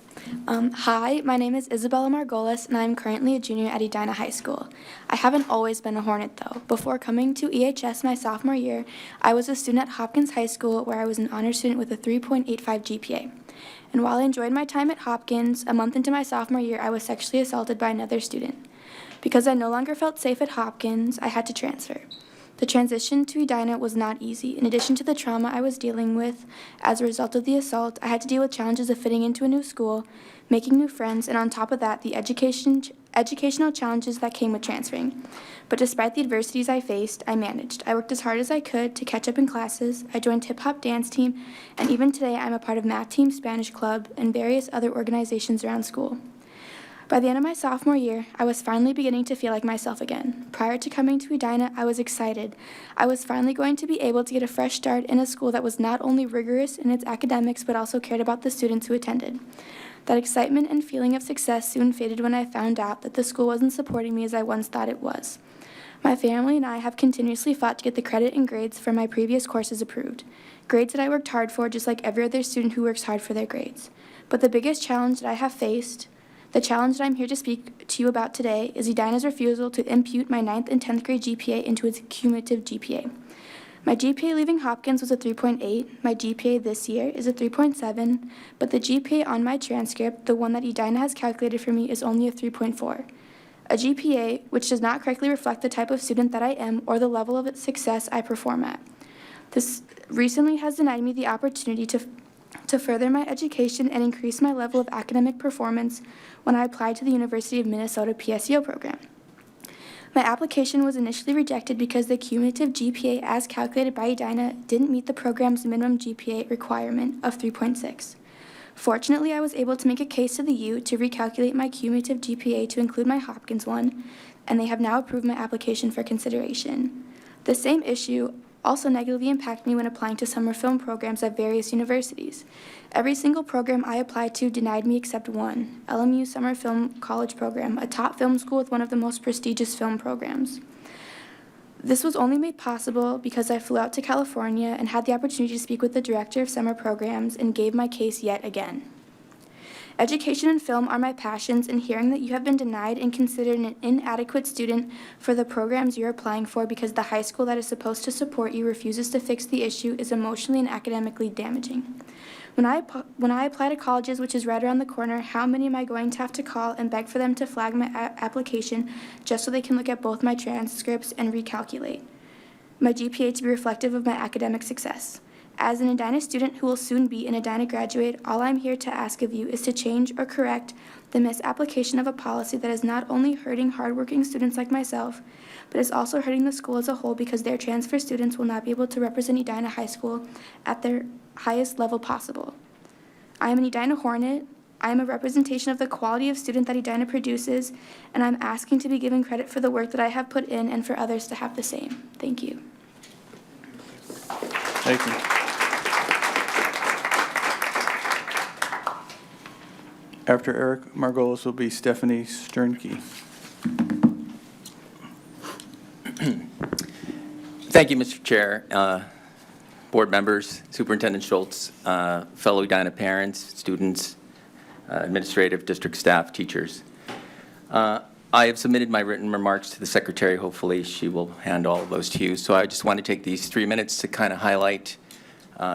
Hi, my name is Isabella Margolis, and I'm currently a junior at Edina High School. I haven't always been a Hornet, though. Before coming to EHS my sophomore year, I was a student at Hopkins High School, where I was an honor student with a 3.85 GPA. And while I enjoyed my time at Hopkins, a month into my sophomore year, I was sexually assaulted by another student. Because I no longer felt safe at Hopkins, I had to transfer. The transition to Edina was not easy. In addition to the trauma I was dealing with as a result of the assault, I had to deal with challenges of fitting into a new school, making new friends, and on top of that, the educational challenges that came with transferring. But despite the adversities I faced, I managed. I worked as hard as I could to catch up in classes. I joined hip-hop dance team, and even today I'm a part of math team, Spanish club, and various other organizations around school. By the end of my sophomore year, I was finally beginning to feel like myself again. Prior to coming to Edina, I was excited. I was finally going to be able to get a fresh start in a school that was not only rigorous in its academics, but also cared about the students who attended. That excitement and feeling of success soon faded when I found out that the school wasn't supporting me as I once thought it was. My family and I have continuously fought to get the credit and grades for my previous courses approved. Grades that I worked hard for, just like every other student who works hard for their grades. But the biggest challenge that I have faced, the challenge that I'm here to speak to you about today, is Edina's refusal to impute my 9th and 10th grade GPA into its cumulative GPA. My GPA leaving Hopkins was a 3.8, my GPA this year is a 3.7, but the GPA on my transcript, the one that Edina has calculated for me, is only a 3.4. A GPA which does not correctly reflect the type of student that I am or the level of success I perform at. This recently has denied me the opportunity to further my education and increase my level of academic performance when I applied to the University of Minnesota PSEO program. My application was initially rejected because the cumulative GPA as calculated by Edina didn't meet the program's minimum GPA requirement of 3.6. Fortunately, I was able to make a case to the U to recalculate my cumulative GPA to include my Hopkins one, and they have now approved my application for consideration. The same issue also negatively impacted me when applying to summer film programs at various universities. Every single program I applied to denied me except one, LMU Summer Film College Program, a top film school with one of the most prestigious film programs. This was only made possible because I flew out to California and had the opportunity to speak with the director of summer programs and gave my case yet again. Education and film are my passions, and hearing that you have been denied and considered an inadequate student for the programs you're applying for because the high school that is supposed to support you refuses to fix the issue is emotionally and academically damaging. When I apply to colleges, which is right around the corner, how many am I going to have to call and beg for them to flag my application just so they can look at both my transcripts and recalculate my GPA to be reflective of my academic success? As an Edina student who will soon be an Edina graduate, all I'm here to ask of you is to change or correct the misapplication of a policy that is not only hurting hardworking students like myself, but is also hurting the school as a whole because their transfer students will not be able to represent Edina High School at their highest level possible. I am an Edina Hornet. I am a representation of the quality of student that Edina produces, and I'm asking to be given credit for the work that I have put in and for others to have the same. Thank you. Thank you. After Eric Margolis will be Stephanie Sternke. Thank you, Mr. Chair, board members, Superintendent Schultz, fellow Edina parents, students, administrative, district staff, teachers. I have submitted my written remarks to the secretary. Hopefully she will hand all of those to you. So I just want to take these 3 minutes to kind of highlight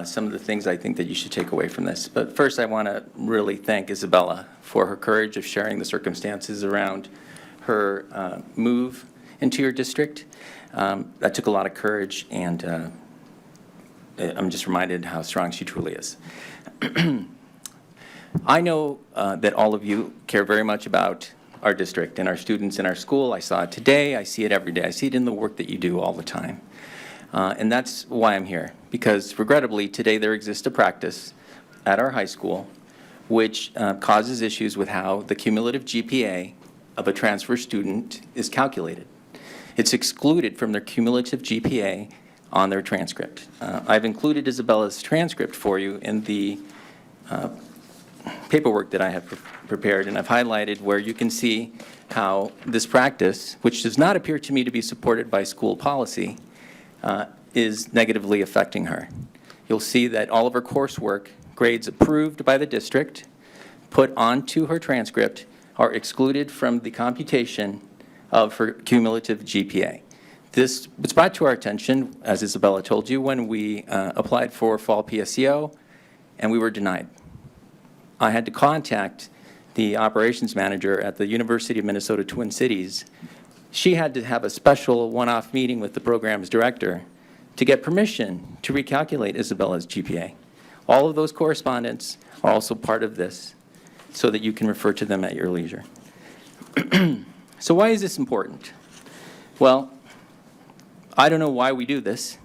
some of the things I think that you should take away from this. But first I want to really thank Isabella for her courage of sharing the circumstances around her move into your district. That took a lot of courage, and I'm just reminded how strong she truly is. I know that all of you care very much about our district and our students in our school. I saw it today. I see it every day. I see it in the work that you do all the time. And that's why I'm here, because regrettably today there exists a practice at our high school which causes issues with how the cumulative GPA of a transfer student is calculated. It's excluded from their cumulative GPA on their transcript. I've included Isabella's transcript for you in the paperwork that I have prepared, and I've highlighted where you can see how this practice, which does not appear to me to be supported by school policy, is negatively affecting her. You'll see that all of her coursework, grades approved by the district, put onto her transcript, are excluded from the computation of her cumulative GPA. This was brought to our attention, as Isabella told you, when we applied for fall PSEO, and we were denied. I had to contact the operations manager at the University of Minnesota Twin Cities. She had to have a special one-off meeting with the program's director to get permission to recalculate Isabella's GPA. All of those correspondence are also part of this, so that you can refer to them at your leisure. So why is this important? Well, I don't know why we do this.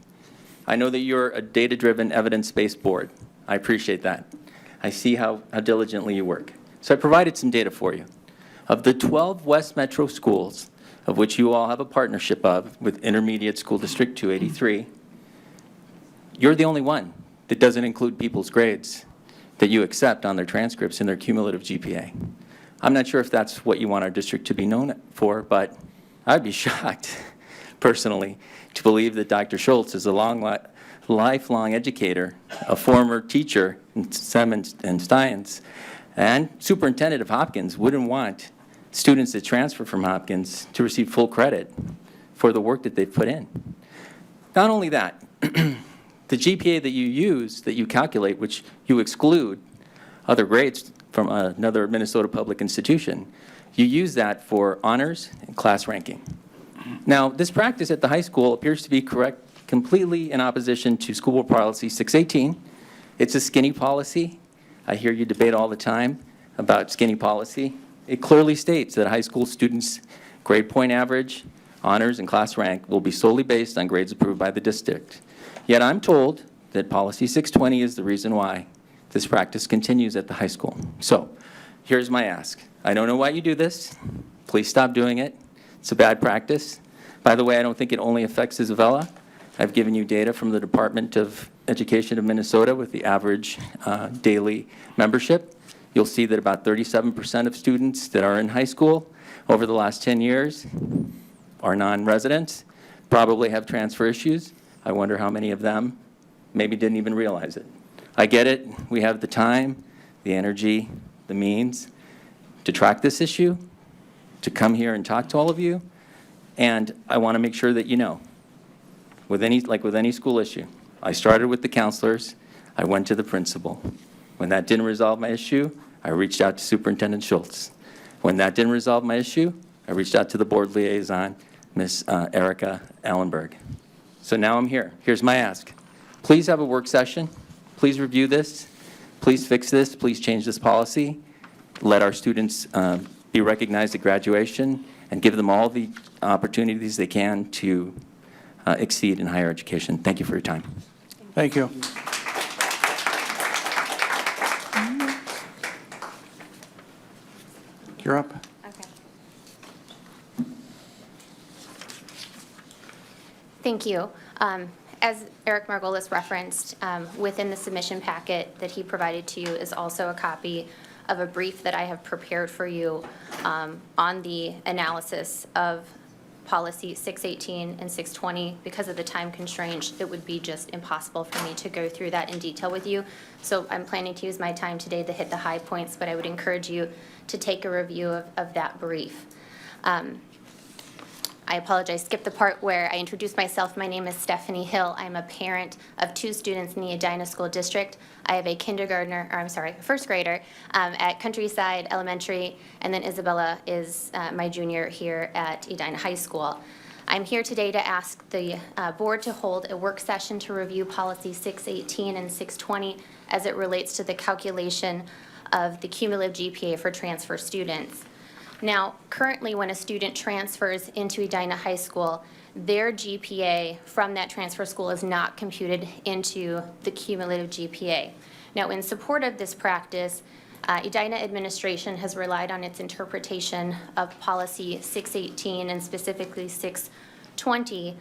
I know that you're a data-driven, evidence-based board. I appreciate that. I see how diligently you work. So I provided some data for you. Of the 12 West Metro schools, of which you all have a partnership of with Intermediate School District 283, you're the only one that doesn't include people's grades that you accept on their transcripts in their cumulative GPA. I'm not sure if that's what you want our district to be known for, but I'd be shocked, personally, to believe that Dr. Schultz is a lifelong educator, a former teacher in STEM and science, and superintendent of Hopkins wouldn't want students that transfer from Hopkins to receive full credit for the work that they've put in. Not only that, the GPA that you use, that you calculate, which you exclude other grades from another Minnesota public institution, you use that for honors and class ranking. Now, this practice at the high school appears to be completely in opposition to School Board Policy 618. It's a skinny policy. I hear you debate all the time about skinny policy. It clearly states that high school students' grade point average, honors, and class rank will be solely based on grades approved by the district. Yet I'm told that Policy 620 is the reason why this practice continues at the high school. So here's my ask. I don't know why you do this. Please stop doing it. It's a bad practice. By the way, I don't think it only affects Isabella. I've given you data from the Department of Education of Minnesota with the average daily membership. You'll see that about 37% of students that are in high school over the last 10 years are non-residents, probably have transfer issues. I wonder how many of them maybe didn't even realize it. I get it. We have the time, the energy, the means to track this issue, to come here and talk to all of you, and I want to make sure that you know, with any school issue, I started with the counselors, I went to the principal. When that didn't resolve my issue, I reached out to Superintendent Schultz. When that didn't resolve my issue, I reached out to the board liaison, Ms. Erica Allenberg. So now I'm here. Here's my ask. Please have a work session. Please review this. Please fix this. Please change this policy. Let our students be recognized at graduation and give them all the opportunities they can to exceed in higher education. Thank you for your time. Thank you. You're up. Thank you. As Eric Margolis referenced, within the submission packet that he provided to you is also a copy of a brief that I have prepared for you on the analysis of policy 618 and 620. Because of the time constraints, it would be just impossible for me to go through that in detail with you. So I'm planning to use my time today to hit the high points, but I would encourage you to take a review of that brief. I apologize, skipped the part where I introduced myself. My name is Stephanie Hill. I'm a parent of 2 students in the Edina School District. I have a first grader at Countryside Elementary, and then Isabella is my junior here at Edina High School. I'm here today to ask the board to hold a work session to review policy 618 and 620 as it relates to the calculation of the cumulative GPA for transfer students. Now, currently, when a student transfers into Edina High School, their GPA from that transfer school is not computed into the cumulative GPA. Now, in support of this practice, Edina administration has relied on its interpretation of policy 618 and specifically 620,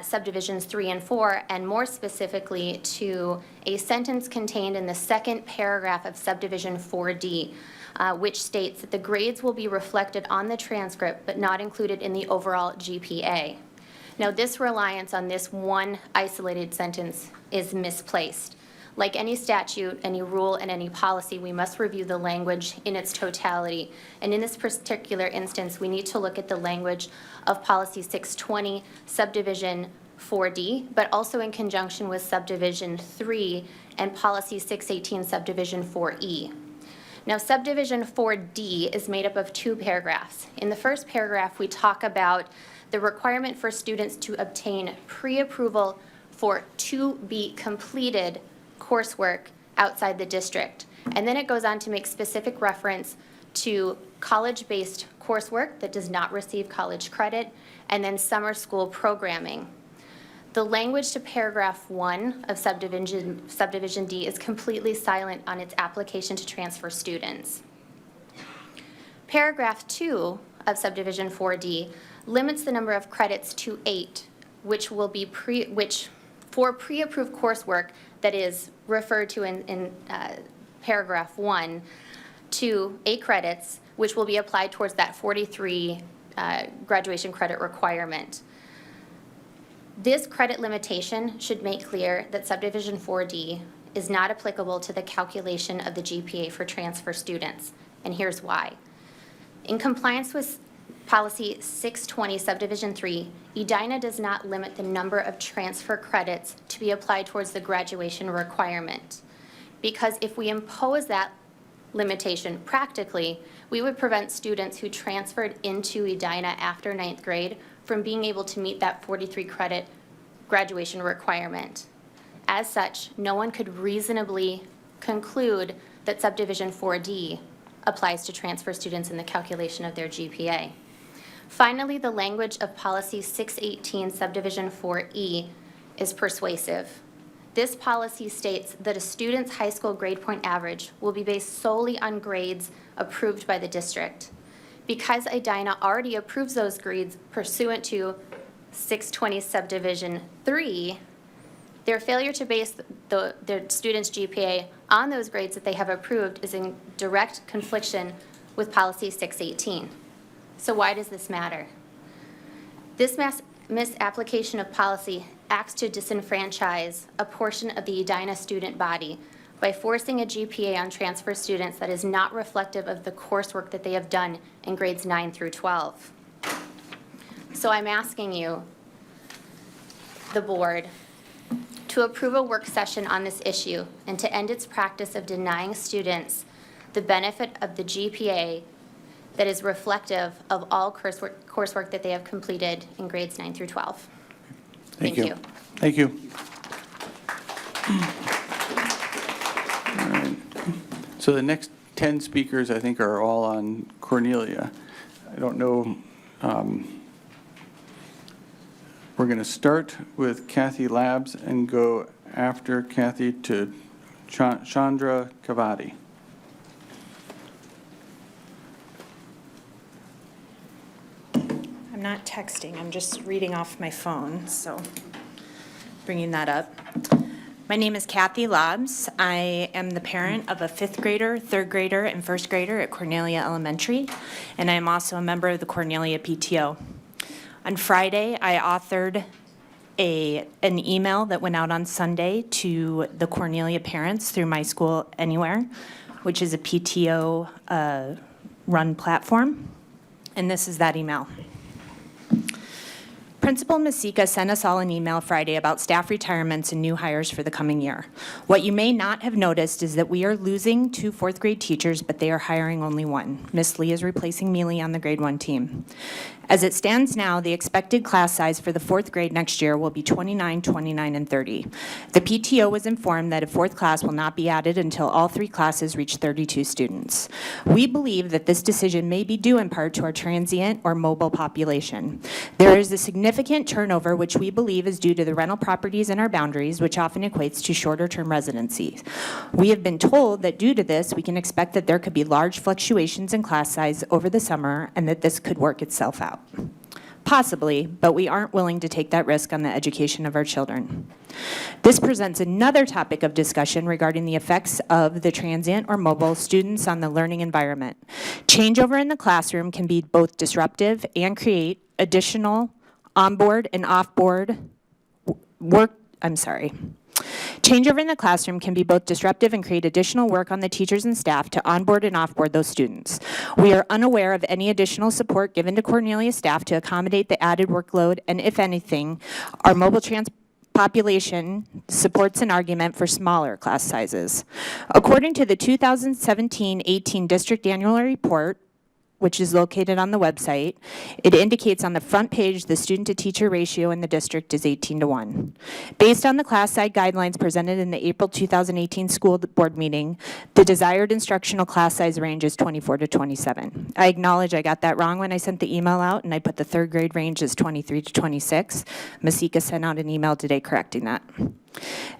subdivisions 3 and 4, and more specifically to a sentence contained in the second paragraph of subdivision 4D, which states that the grades will be reflected on the transcript but not included in the overall GPA. Now, this reliance on this one isolated sentence is misplaced. Like any statute, any rule, and any policy, we must review the language in its totality. And in this particular instance, we need to look at the language of policy 620, subdivision 4D, but also in conjunction with subdivision 3 and policy 618, subdivision 4E. Now, subdivision 4D is made up of 2 paragraphs. In the first paragraph, we talk about the requirement for students to obtain pre-approval for to-be completed coursework outside the district. And then it goes on to make specific reference to college-based coursework that does not receive college credit, and then summer school programming. The language to paragraph 1 of subdivision D is completely silent on its application to transfer students. Paragraph 2 of subdivision 4D limits the number of credits to 8, which will be for pre-approved coursework that is referred to in paragraph 1 to 8 credits, which will be applied towards that 43 graduation credit requirement. This credit limitation should make clear that subdivision 4D is not applicable to the calculation of the GPA for transfer students, and here's why. In compliance with policy 620 subdivision 3, Edina does not limit the number of transfer credits to be applied towards the graduation requirement, because if we impose that limitation practically, we would prevent students who transferred into Edina after 9th grade from being able to meet that 43 credit graduation requirement. As such, no one could reasonably conclude that subdivision 4D applies to transfer students in the calculation of their GPA. Finally, the language of policy 618 subdivision 4E is persuasive. This policy states that a student's high school grade point average will be based solely on grades approved by the district. Because Edina already approves those grades pursuant to 620 subdivision 3, their failure to base their students' GPA on those grades that they have approved is in direct confliction with policy 618. So why does this matter? This misapplication of policy acts to disenfranchise a portion of the Edina student body by forcing a GPA on transfer students that is not reflective of the coursework that they have done in grades 9 through 12. So I'm asking you, the board, to approve a work session on this issue and to end its practice of denying students the benefit of the GPA that is reflective of all coursework that they have completed in grades 9 through 12. Thank you. Thank you. All right. So the next 10 speakers, I think, are all on Cornelia. I don't know. We're going to start with Kathy Labs and go after Kathy to Chandra Kavadi. I'm not texting, I'm just reading off my phone, so bringing that up. My name is Kathy Labs. I am the parent of a 5th grader, 3rd grader, and 1st grader at Cornelia Elementary, and I am also a member of the Cornelia PTO. On Friday, I authored an email that went out on Sunday to the Cornelia parents through My School Anywhere, which is a PTO run platform, and this is that email. Principal Masika sent us all an email Friday about staff retirements and new hires for the coming year. What you may not have noticed is that we are losing 2 4th grade teachers, but they are hiring only 1. Miss Lee is replacing Mealy on the grade 1 team. As it stands now, the expected class size for the 4th grade next year will be 29, 29, and 30. The PTO was informed that a 4th class will not be added until all 3 classes reach 32 students. We believe that this decision may be due in part to our transient or mobile population. There is a significant turnover, which we believe is due to the rental properties in our boundaries, which often equates to shorter-term residencies. We have been told that due to this, we can expect that there could be large fluctuations in class size over the summer and that this could work itself out. Possibly, but we aren't willing to take that risk on the education of our children. This presents another topic of discussion regarding the effects of the transient or mobile students on the learning environment. Changeover in the classroom can be both disruptive and create additional onboard and offboard work. Changeover in the classroom can be both disruptive and create additional work on the teachers and staff to onboard and offboard those students. We are unaware of any additional support given to Cornelia staff to accommodate the added workload, and if anything, our mobile population supports an argument for smaller class sizes. According to the 2017-18 district annual report, which is located on the website, it indicates on the front page the student-to-teacher ratio in the district is 18:1. Based on the class size guidelines presented in the April 2018 school board meeting, the desired instructional class size range is 24 to 27. I acknowledge I got that wrong when I sent the email out, and I put the 3rd grade range as 23 to 26. Masika sent out an email today correcting that.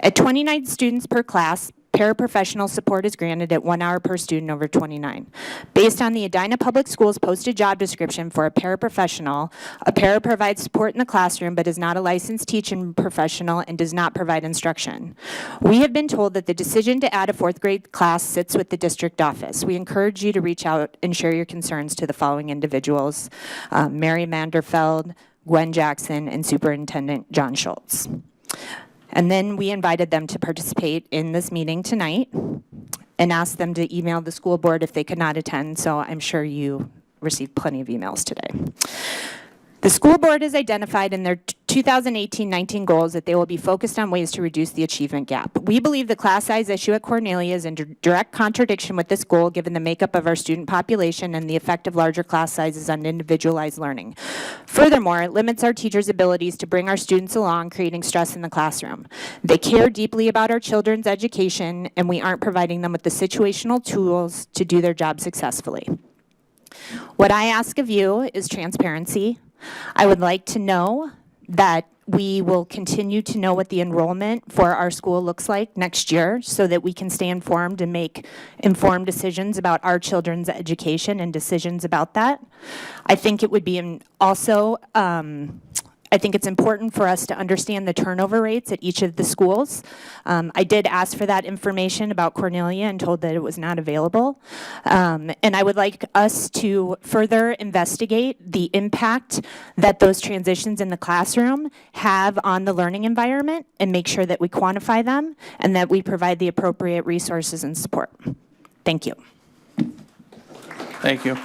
At 29 students per class, paraprofessional support is granted at 1 hour per student over 29. Based on the Edina Public Schools posted job description for a paraprofessional, a para provides support in the classroom but is not a licensed teaching professional and does not provide instruction. We have been told that the decision to add a 4th grade class sits with the district office. We encourage you to reach out and share your concerns to the following individuals: Mary Manderfeld, Gwen Jackson, and Superintendent John Schultz. And then we invited them to participate in this meeting tonight and asked them to email the school board if they could not attend, so I'm sure you received plenty of emails today. The school board has identified in their 2018-19 goals that they will be focused on ways to reduce the achievement gap. We believe the class size issue at Cornelia is in direct contradiction with this goal given the makeup of our student population and the effect of larger class sizes on individualized learning. Furthermore, it limits our teachers' abilities to bring our students along, creating stress in the classroom. They care deeply about our children's education, and we aren't providing them with the situational tools to do their job successfully. What I ask of you is transparency. I would like to know that we will continue to know what the enrollment for our school looks like next year so that we can stay informed and make informed decisions about our children's education and decisions about that. I think it would be also, I I think it's important for us to understand the turnover rates at each of the schools. I did ask for that information about Cornelia and told that it was not available. And I would like us to further investigate the impact that those transitions in the classroom have on the learning environment and make sure that we quantify them and that we provide the appropriate resources and support. Thank you. Thank you.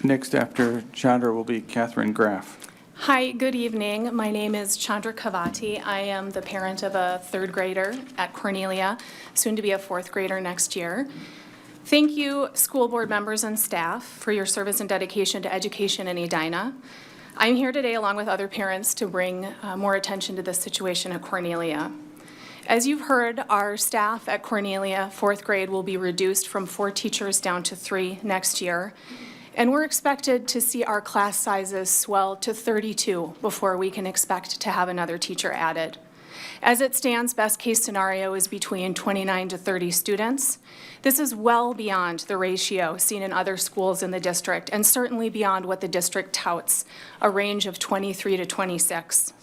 Next after Chandra will be Catherine Graff. Hi, good evening. My name is Chandra Kavati. I am the parent of a third grader at Cornelia, soon to be a fourth grader next year. Thank you, school board members and staff, for your service and dedication to education in Edina. I'm here today along with other parents to bring more attention to this situation at Cornelia. As you've heard, our staff at Cornelia, fourth grade, will be reduced from 4 teachers down to 3 next year. And we're expected to see our class sizes swell to 32 before we can expect to have another teacher added. As it stands, best case scenario is between 29 to 30 students. This is well beyond the ratio seen in other schools in the district, and certainly beyond what the district touts, a range of 23 to 26.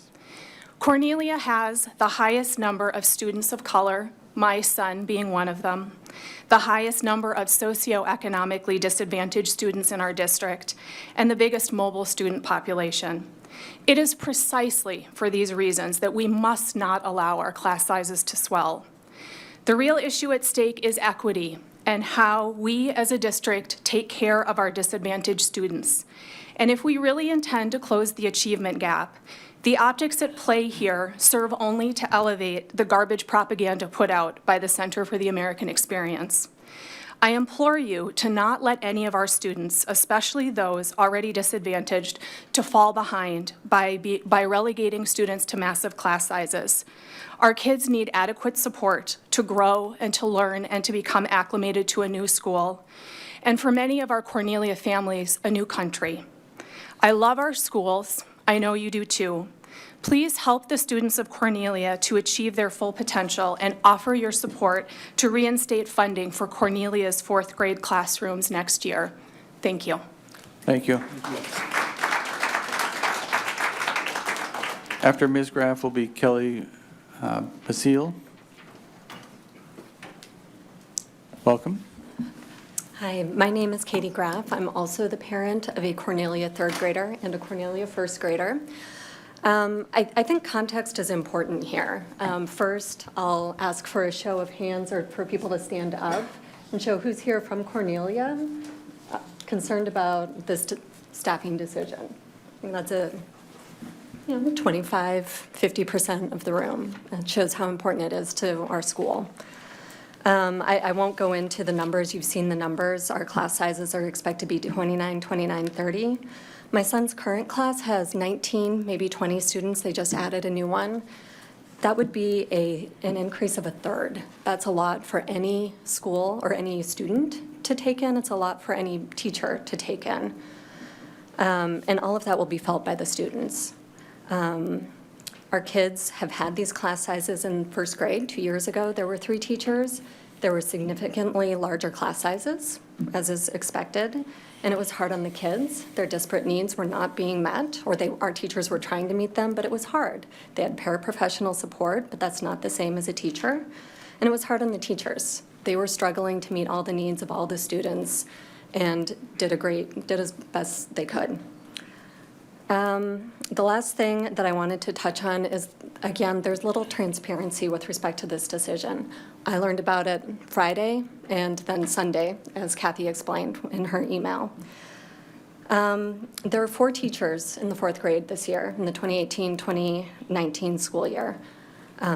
Cornelia has the highest number of students of color, my son being one of them, the highest number of socioeconomically disadvantaged students in our district, and the biggest mobile student population. It is precisely for these reasons that we must not allow our class sizes to swell. The real issue at stake is equity and how we as a district take care of our disadvantaged students. And if we really intend to close the achievement gap, the optics at play here serve only to elevate the garbage propaganda put out by the Center for the American Experience. I implore you to not let any of our students, especially those already disadvantaged, to fall behind by relegating students to massive class sizes. Our kids need adequate support to grow and to learn and to become acclimated to a new school. And for many of our Cornelia families, a new country. I love our schools. I know you do too. Please help the students of Cornelia to achieve their full potential and offer your support to reinstate funding for Cornelia's fourth grade classrooms next year. Thank you. Thank you. After Ms. Graff will be Kelly Basile. Welcome. Hi, my name is Katie Graff. I'm also the parent of a Cornelia third grader and a Cornelia first grader. I think context is important here. First, I'll ask for a show of hands or for people to stand up and show who's here from Cornelia concerned about this staffing decision. I think that's a 25, 50% of the room. It shows how important it is to our school. I won't go into the numbers. You've seen the numbers. Our class sizes are expected to be 29, 30. My son's current class has 19, maybe 20 students. They just added a new one. That would be an increase of a third. That's a lot for any school or any student to take in. It's a lot for any teacher to take in. And all of that will be felt by the students. Our kids have had these class sizes in first grade. 2 years ago, there were 3 teachers. There were significantly larger class sizes, as is expected, and it was hard on the kids. Their disparate needs were not being met, or our teachers were trying to meet them, but it was hard. They had paraprofessional support, but that's not the same as a teacher, and it was hard on the teachers. They were struggling to meet all the needs of all the students and did as best they could. The last thing that I wanted to touch on is, again, there's little transparency with respect to this decision. I learned about it Friday and then Sunday, as Kathy explained in her email. There are 4 teachers in the 4th grade this year, in the 2018-2019 school year.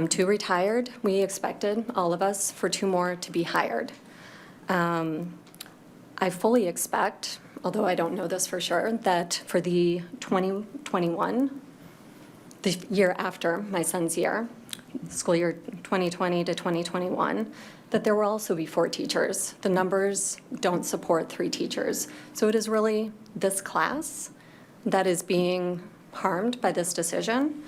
2 retired. We expected, all of us, for 2 more to be hired. I fully expect, although I don't know this for sure, that for the 2021, the year after my son's year, school year 2020 to 2021, that there will also be 4 teachers. The numbers don't support 3 teachers. So it is really this class that is being harmed by this decision.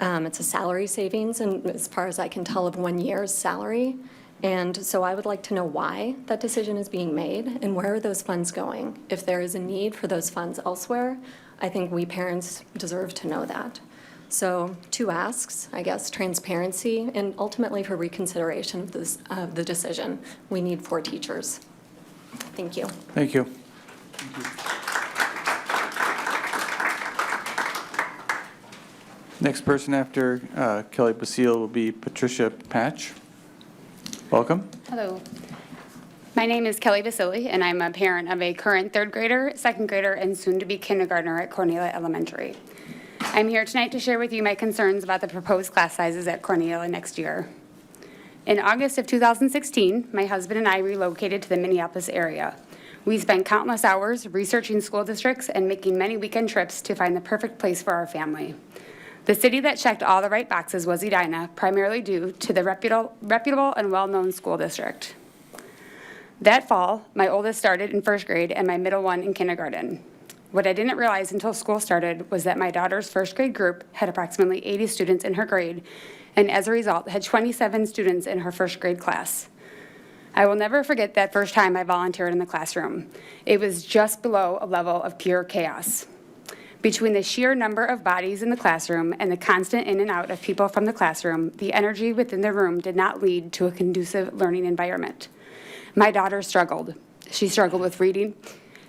It's a salary savings, and as far as I can tell, of 1 year's salary. And so I would like to know why that decision is being made and where are those funds going? If there is a need for those funds elsewhere, I think we parents deserve to know that. So 2 asks, I guess, transparency and ultimately for reconsideration of the decision. We need 4 teachers. Thank you. Thank you. Next person after Kelly Basile will be Patricia Patch. Welcome. Hello. My name is Kelly Basile, and I'm a parent of a current 3rd grader, 2nd grader, and soon-to-be kindergartner at Cornelia Elementary. I'm here tonight to share with you my concerns about the proposed class sizes at Cornelia next year. In August of 2016, my husband and I relocated to the Minneapolis area. We spent countless hours researching school districts and making many weekend trips to find the perfect place for our family. The city that checked all the right boxes was Edina, primarily due to the reputable and well-known school district. That fall, my oldest started in 1st grade and my middle one in kindergarten. What I didn't realize until school started was that my daughter's 1st grade group had approximately 80 students in her grade, and as a result, had 27 students in her 1st grade class. I will never forget that first time I volunteered in the classroom. It was just below a level of pure chaos. Between the sheer number of bodies in the classroom and the constant in and out of people from the classroom, the energy within the room did not lead to a conducive learning environment. My daughter struggled. She struggled with reading,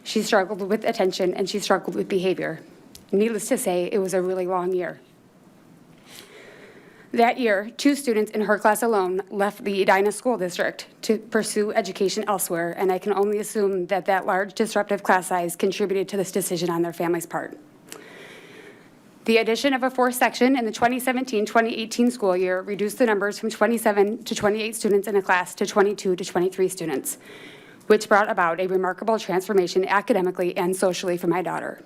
she struggled with attention, and she struggled with behavior. Needless to say, it was a really long year. That year, 2 students in her class alone left the Edina School District to pursue education elsewhere, and I can only assume that that large disruptive class size contributed to this decision on their family's part. The addition of a 4th section in the 2017-2018 school year reduced the numbers from 27 to 28 students in a class to 22 to 23 students, which brought about a remarkable transformation academically and socially for my daughter.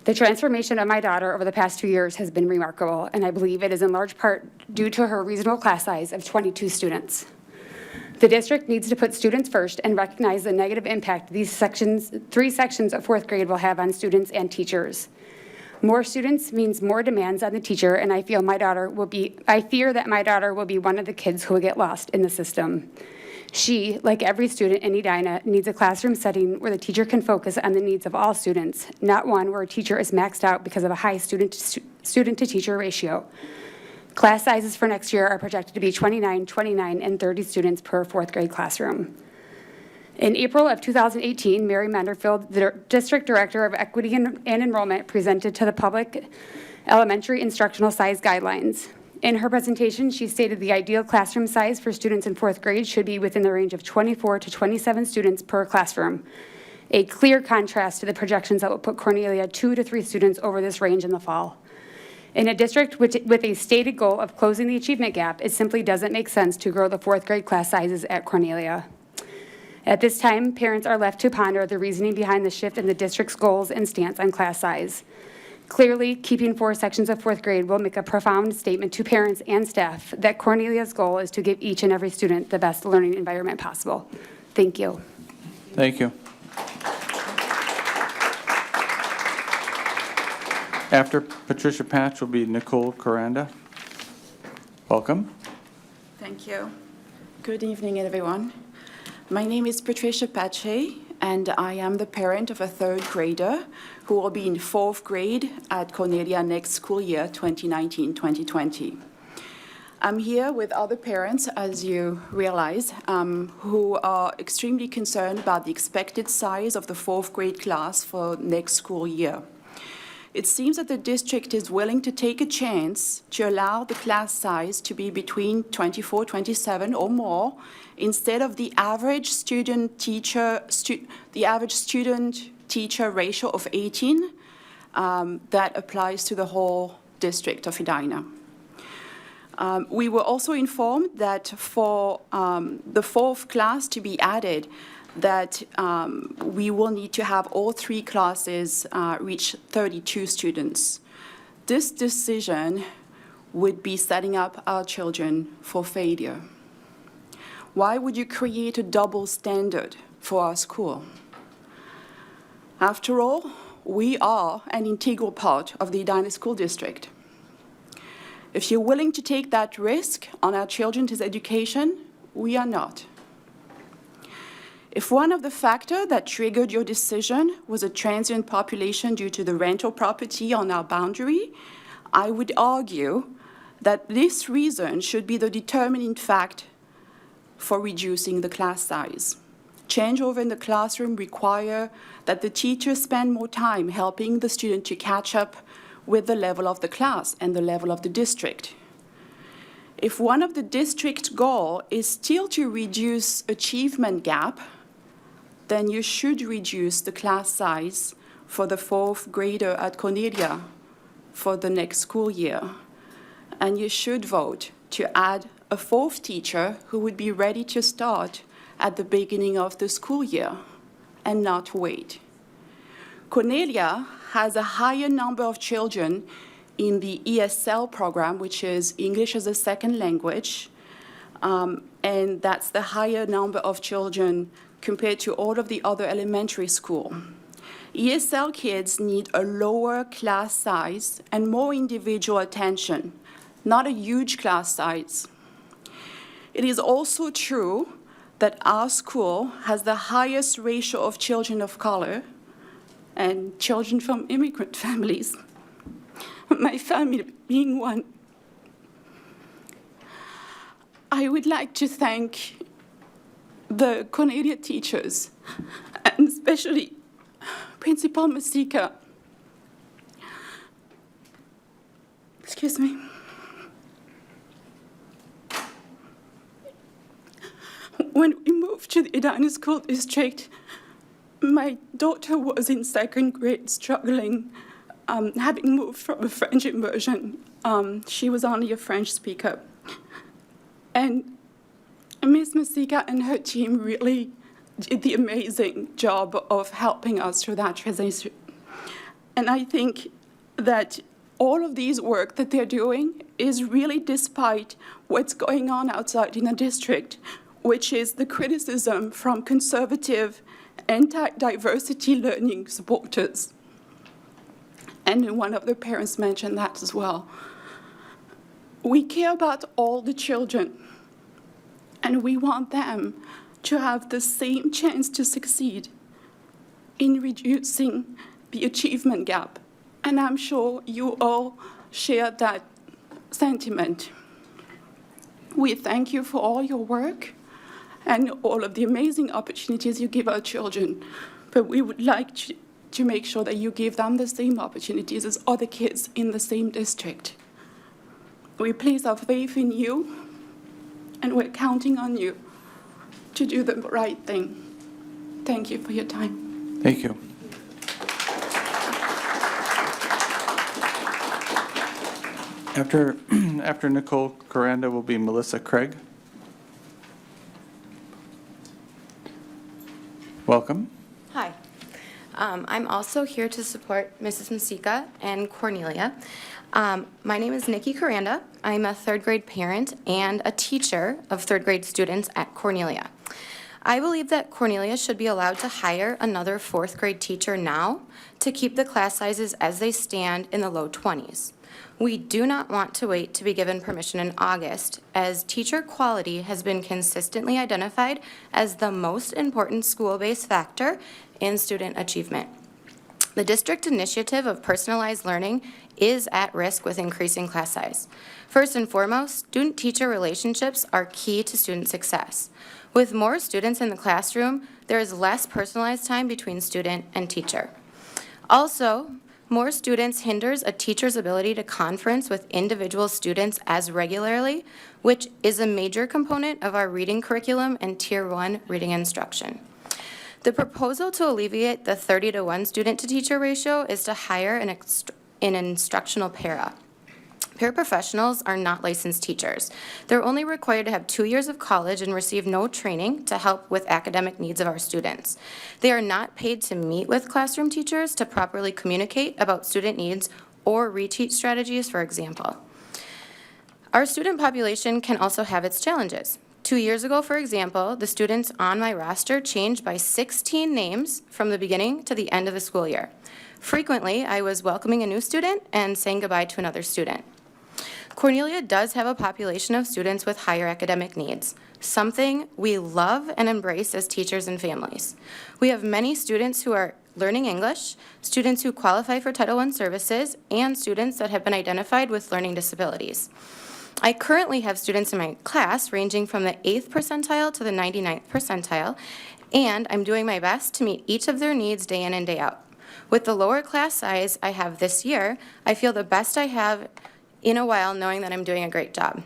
The transformation of my daughter over the past 2 years has been remarkable, and I believe it is in large part due to her reasonable class size of 22 students. The district needs to put students first and recognize the negative impact these 3 sections of 4th grade will have on students and teachers. More students means more demands on the teacher, and I fear that my daughter will be one of the kids who will get lost in the system. She, like every student in Edina, needs a classroom setting where the teacher can focus on the needs of all students, not one where a teacher is maxed out because of a high student-to-teacher ratio. Class sizes for next year are projected to be 29, 29, and 30 students per 4th grade classroom. In April of 2018, Mary Menderfield, the District Director of Equity and Enrollment, presented to the public elementary instructional size guidelines. In her presentation, she stated the ideal classroom size for students in 4th grade should be within the range of 24 to 27 students per classroom, a clear contrast to the projections that will put Cornelia 2 to 3 students over this range in the fall. In a district with a stated goal of closing the achievement gap, it simply doesn't make sense to grow the 4th grade class sizes at Cornelia. At this time, parents are left to ponder the reasoning behind the shift in the district's goals and stance on class size. Clearly, keeping 4 sections of 4th grade will make a profound statement to parents and staff that Cornelia's goal is to give each and every student the best learning environment possible. Thank you. Thank you. After Patricia Patch will be Nicole Coranda. Welcome. Thank you. Good evening, everyone. My name is Patricia Pache, and I am the parent of a 3rd grader who will be in 4th grade at Cornelia next school year, 2019-2020. I'm here with other parents, as you realize, who are extremely concerned about the expected size of the 4th grade class for next school year. It seems that the district is willing to take a chance to allow the class size to be between 24, 27 or more, instead of the average student-teacher ratio of 18 that applies to the whole district of Edina. We were also informed that for the 4th class to be added, that we will need to have all 3 classes reach 32 students. This decision would be setting up our children for failure. Why would you create a double standard for our school? After all, we are an integral part of the Edina School District. If you're willing to take that risk on our children's education, we are not. If one of the factors that triggered your decision was a transient population due to the rental property on our boundary, I would argue that this reason should be the determining fact for reducing the class size. Changeover in the classroom require that the teachers spend more time helping the student to catch up with the level of the class and the level of the district. If one of the district's goals is still to reduce achievement gap, then you should reduce the class size for the 4th grader at Cornelia for the next school year. And you should vote to add a 4th teacher who would be ready to start at the beginning of the school year and not wait. Cornelia has a higher number of children in the ESL program, which is English as a Second Language, and that's the higher number of children compared to all of the other elementary schools. ESL kids need a lower class size and more individual attention, not a huge class size. It is also true that our school has the highest ratio of children of color and children from immigrant families, my family being one. I would like to thank the Cornelia teachers, and especially Principal Masika. Excuse me. When we moved to the Edina School District, my daughter was in 2nd grade struggling, having moved from a French immersion. She was only a French speaker. And Ms. Masika and her team really did the amazing job of helping us through that transition. And I think that all of these work that they're doing is really despite what's going on outside in the district, which is the criticism from conservative, anti-diversity learning supporters. And one of the parents mentioned that as well. We care about all the children, and we want them to have the same chance to succeed in reducing the achievement gap. And I'm sure you all share that sentiment. We thank you for all your work and all of the amazing opportunities you give our children, but we would like to make sure that you give them the same opportunities as other kids in the same district. We place our faith in you, and we're counting on you to do the right thing. Thank you for your time. Thank you. After Nicole Coranda will be Melissa Craig. Welcome. Hi. I'm also here to support Mrs. Masika and Cornelia. My name is Nikki Coranda. I'm a 3rd grade parent and a teacher of 3rd grade students at Cornelia. I believe that Cornelia should be allowed to hire another 4th grade teacher now to keep the class sizes as they stand in the low 20s. We do not want to wait to be given permission in August, as teacher quality has been consistently identified as the most important school-based factor in student achievement. The district initiative of personalized learning is at risk with increasing class size. First and foremost, student-teacher relationships are key to student success. With more students in the classroom, there is less personalized time between student and teacher. Also, more students hinders a teacher's ability to conference with individual students as regularly, which is a major component of our reading curriculum and Tier 1 reading instruction. The proposal to alleviate the 30-to-1 student-to-teacher ratio is to hire an instructional para. Paraprofessionals are not licensed teachers. They're only required to have 2 years of college and receive no training to help with academic needs of our students. They are not paid to meet with classroom teachers to properly communicate about student needs or reteach strategies, for example. Our student population can also have its challenges. 2 years ago, for example, the students on my roster changed by 16 names from the beginning to the end of the school year. Frequently, I was welcoming a new student and saying goodbye to another student. Cornelia does have a population of students with higher academic needs, something we love and embrace as teachers and families. We have many students who are learning English, students who qualify for Title I services, and students that have been identified with learning disabilities. I currently have students in my class ranging from the 8th percentile to the 99th percentile, and I'm doing my best to meet each of their needs day in and day out. With the lower class size I have this year, I feel the best I have in a while, knowing that I'm doing a great job.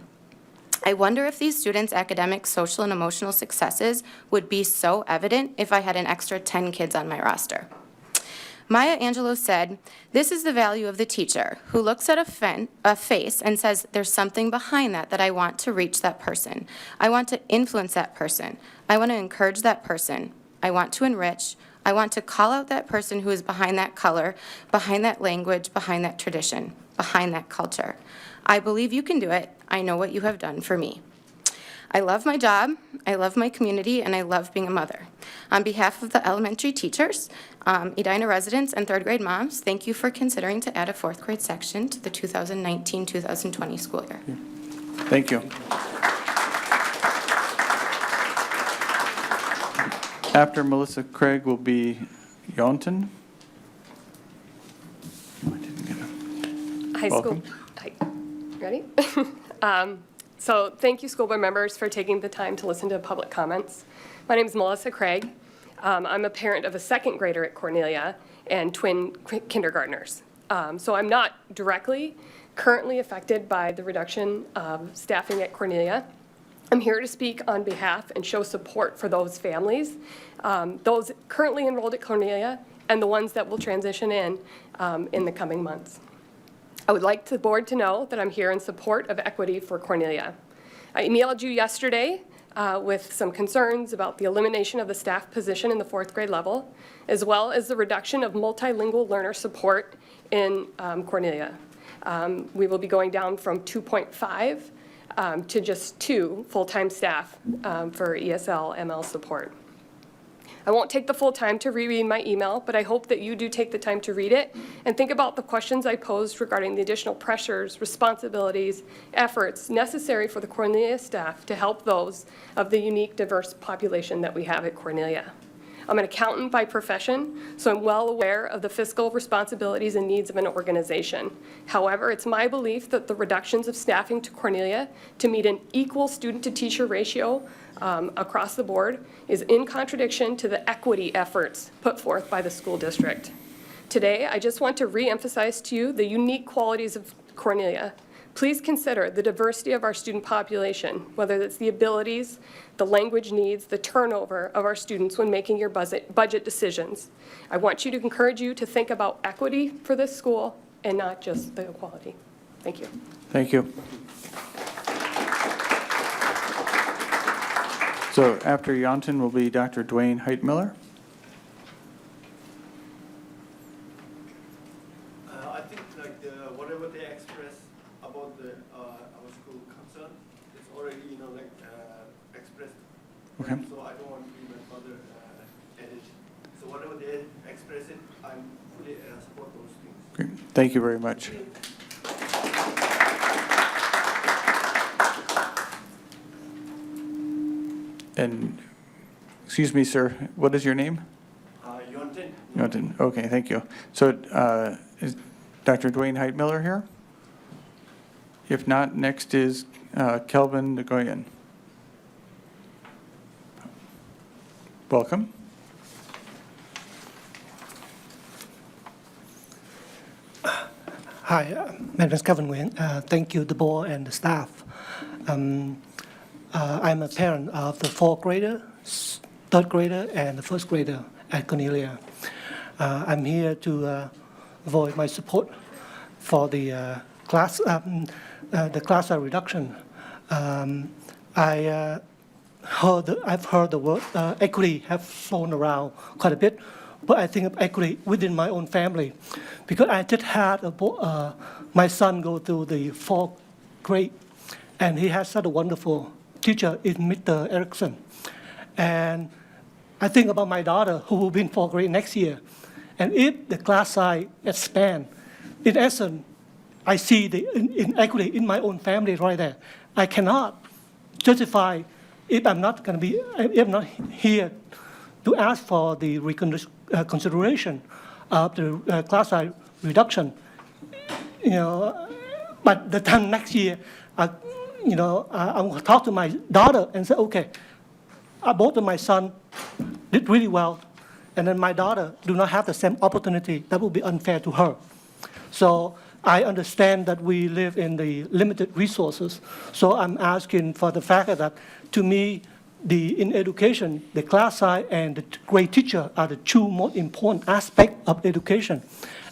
I wonder if these students' academic, social, and emotional successes would be so evident if I had an extra 10 kids on my roster. Maya Angelou said, "This is the value of the teacher who looks at a face and says, there's something behind that I want to reach that person. I want to influence that person. I want to encourage that person. I want to enrich. I want to call out that person who is behind that color, behind that language, behind that tradition, behind that culture. I believe you can do it. I know what you have done for me." I love my job, I love my community, and I love being a mother. On behalf of the elementary teachers, Edina residents, and third grade moms, thank you for considering to add a fourth grade section to the 2019-2020 school year. Thank you. After Melissa Craig will be Yonton. High Welcome. school. Hi. Ready? So thank you, school board members, for taking the time to listen to public comments. My name is Melissa Craig. I'm a parent of a second grader at Cornelia and twin kindergartners. So I'm not directly currently affected by the reduction of staffing at Cornelia. I'm here to speak on behalf and show support for those families, those currently enrolled at Cornelia and the ones that will transition in the coming months. I would like the board to know that I'm here in support of equity for Cornelia. I emailed you yesterday with some concerns about the elimination of the staff position in the fourth grade level, as well as the reduction of multilingual learner support in Cornelia. We will be going down from 2.5 to just 2 full-time staff for ESL ML support. I won't take the full time to reread my email, but I hope that you do take the time to read it and think about the questions I posed regarding the additional pressures, responsibilities, efforts necessary for the Cornelia staff to help those of the unique, diverse population that we have at Cornelia. I'm an accountant by profession, so I'm well aware of the fiscal responsibilities and needs of an organization. However, it's my belief that the reductions of staffing to Cornelia to meet an equal student-to-teacher ratio across the board is in contradiction to the equity efforts put forth by the school district. Today, I just want to re-emphasize to you the unique qualities of Cornelia. Please consider the diversity of our student population, whether that's the abilities, the language needs, the turnover of our students when making your budget decisions. I want you to encourage you to think about equity for this school and not just the equality. Thank you. Thank you. So after Yonton will be Dr. Dwayne Heitmiller. I think whatever they express about our school concern, it's already expressed. Okay. So I don't want to be my further edit. So whatever they express it, I'm fully support those things. Great. Thank you very much. And, excuse me, sir, what is your name? Yonton. Yonton. Okay, thank you. So is Dr. Dwayne Heitmiller here? If not, next is Kelvin Nguyen. Welcome. Hi, my name is Kelvin Nguyen. Thank you, the board and the staff. I'm a parent of the fourth grader, third grader, and the first grader at Cornelia. I'm here to voice my support for the class reduction. I've heard the word equity have flown around quite a bit, but I think of equity within my own family, because I just had my son go through the fourth grade, and he has such a wonderful teacher is Mr. Erickson. And I think about my daughter who will be in fourth grade next year. And if the class size expand, in essence, I see the inequity in my own family right there. I cannot justify if I'm not going to be, if I'm not here to ask for the consideration of the class size reduction. But the time next year, I will talk to my daughter and say, okay, both of my son did really well, and then my daughter do not have the same opportunity. That would be unfair to her. So I understand that we live in the limited resources. So I'm asking for the fact that, to me, in education, the class size and the grade teacher are the two most important aspects of education.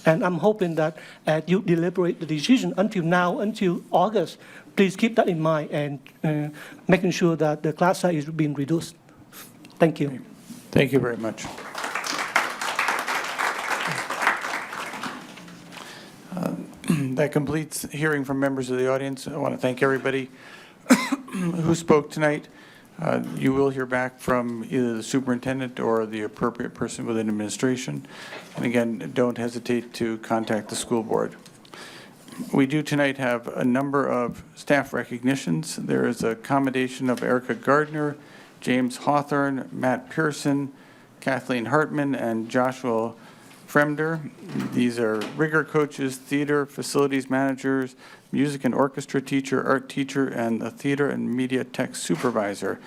And I'm hoping that as you deliberate the decision until now, until August, please keep that in mind and making sure that the class size is being reduced. Thank you. Thank you very much. That completes hearing from members of the audience. I want to thank everybody who spoke tonight. You will hear back from either the superintendent or the appropriate person within administration. And again, don't hesitate to contact the school board. We do tonight have a number of staff recognitions. There is a commendation of Erica Gardner, James Hawthorne, Matt Pearson, Kathleen Hartman, and Joshua Fremder. These are rigor coaches, theater, facilities managers, music and orchestra teacher, art teacher, and the theater and media tech supervisor.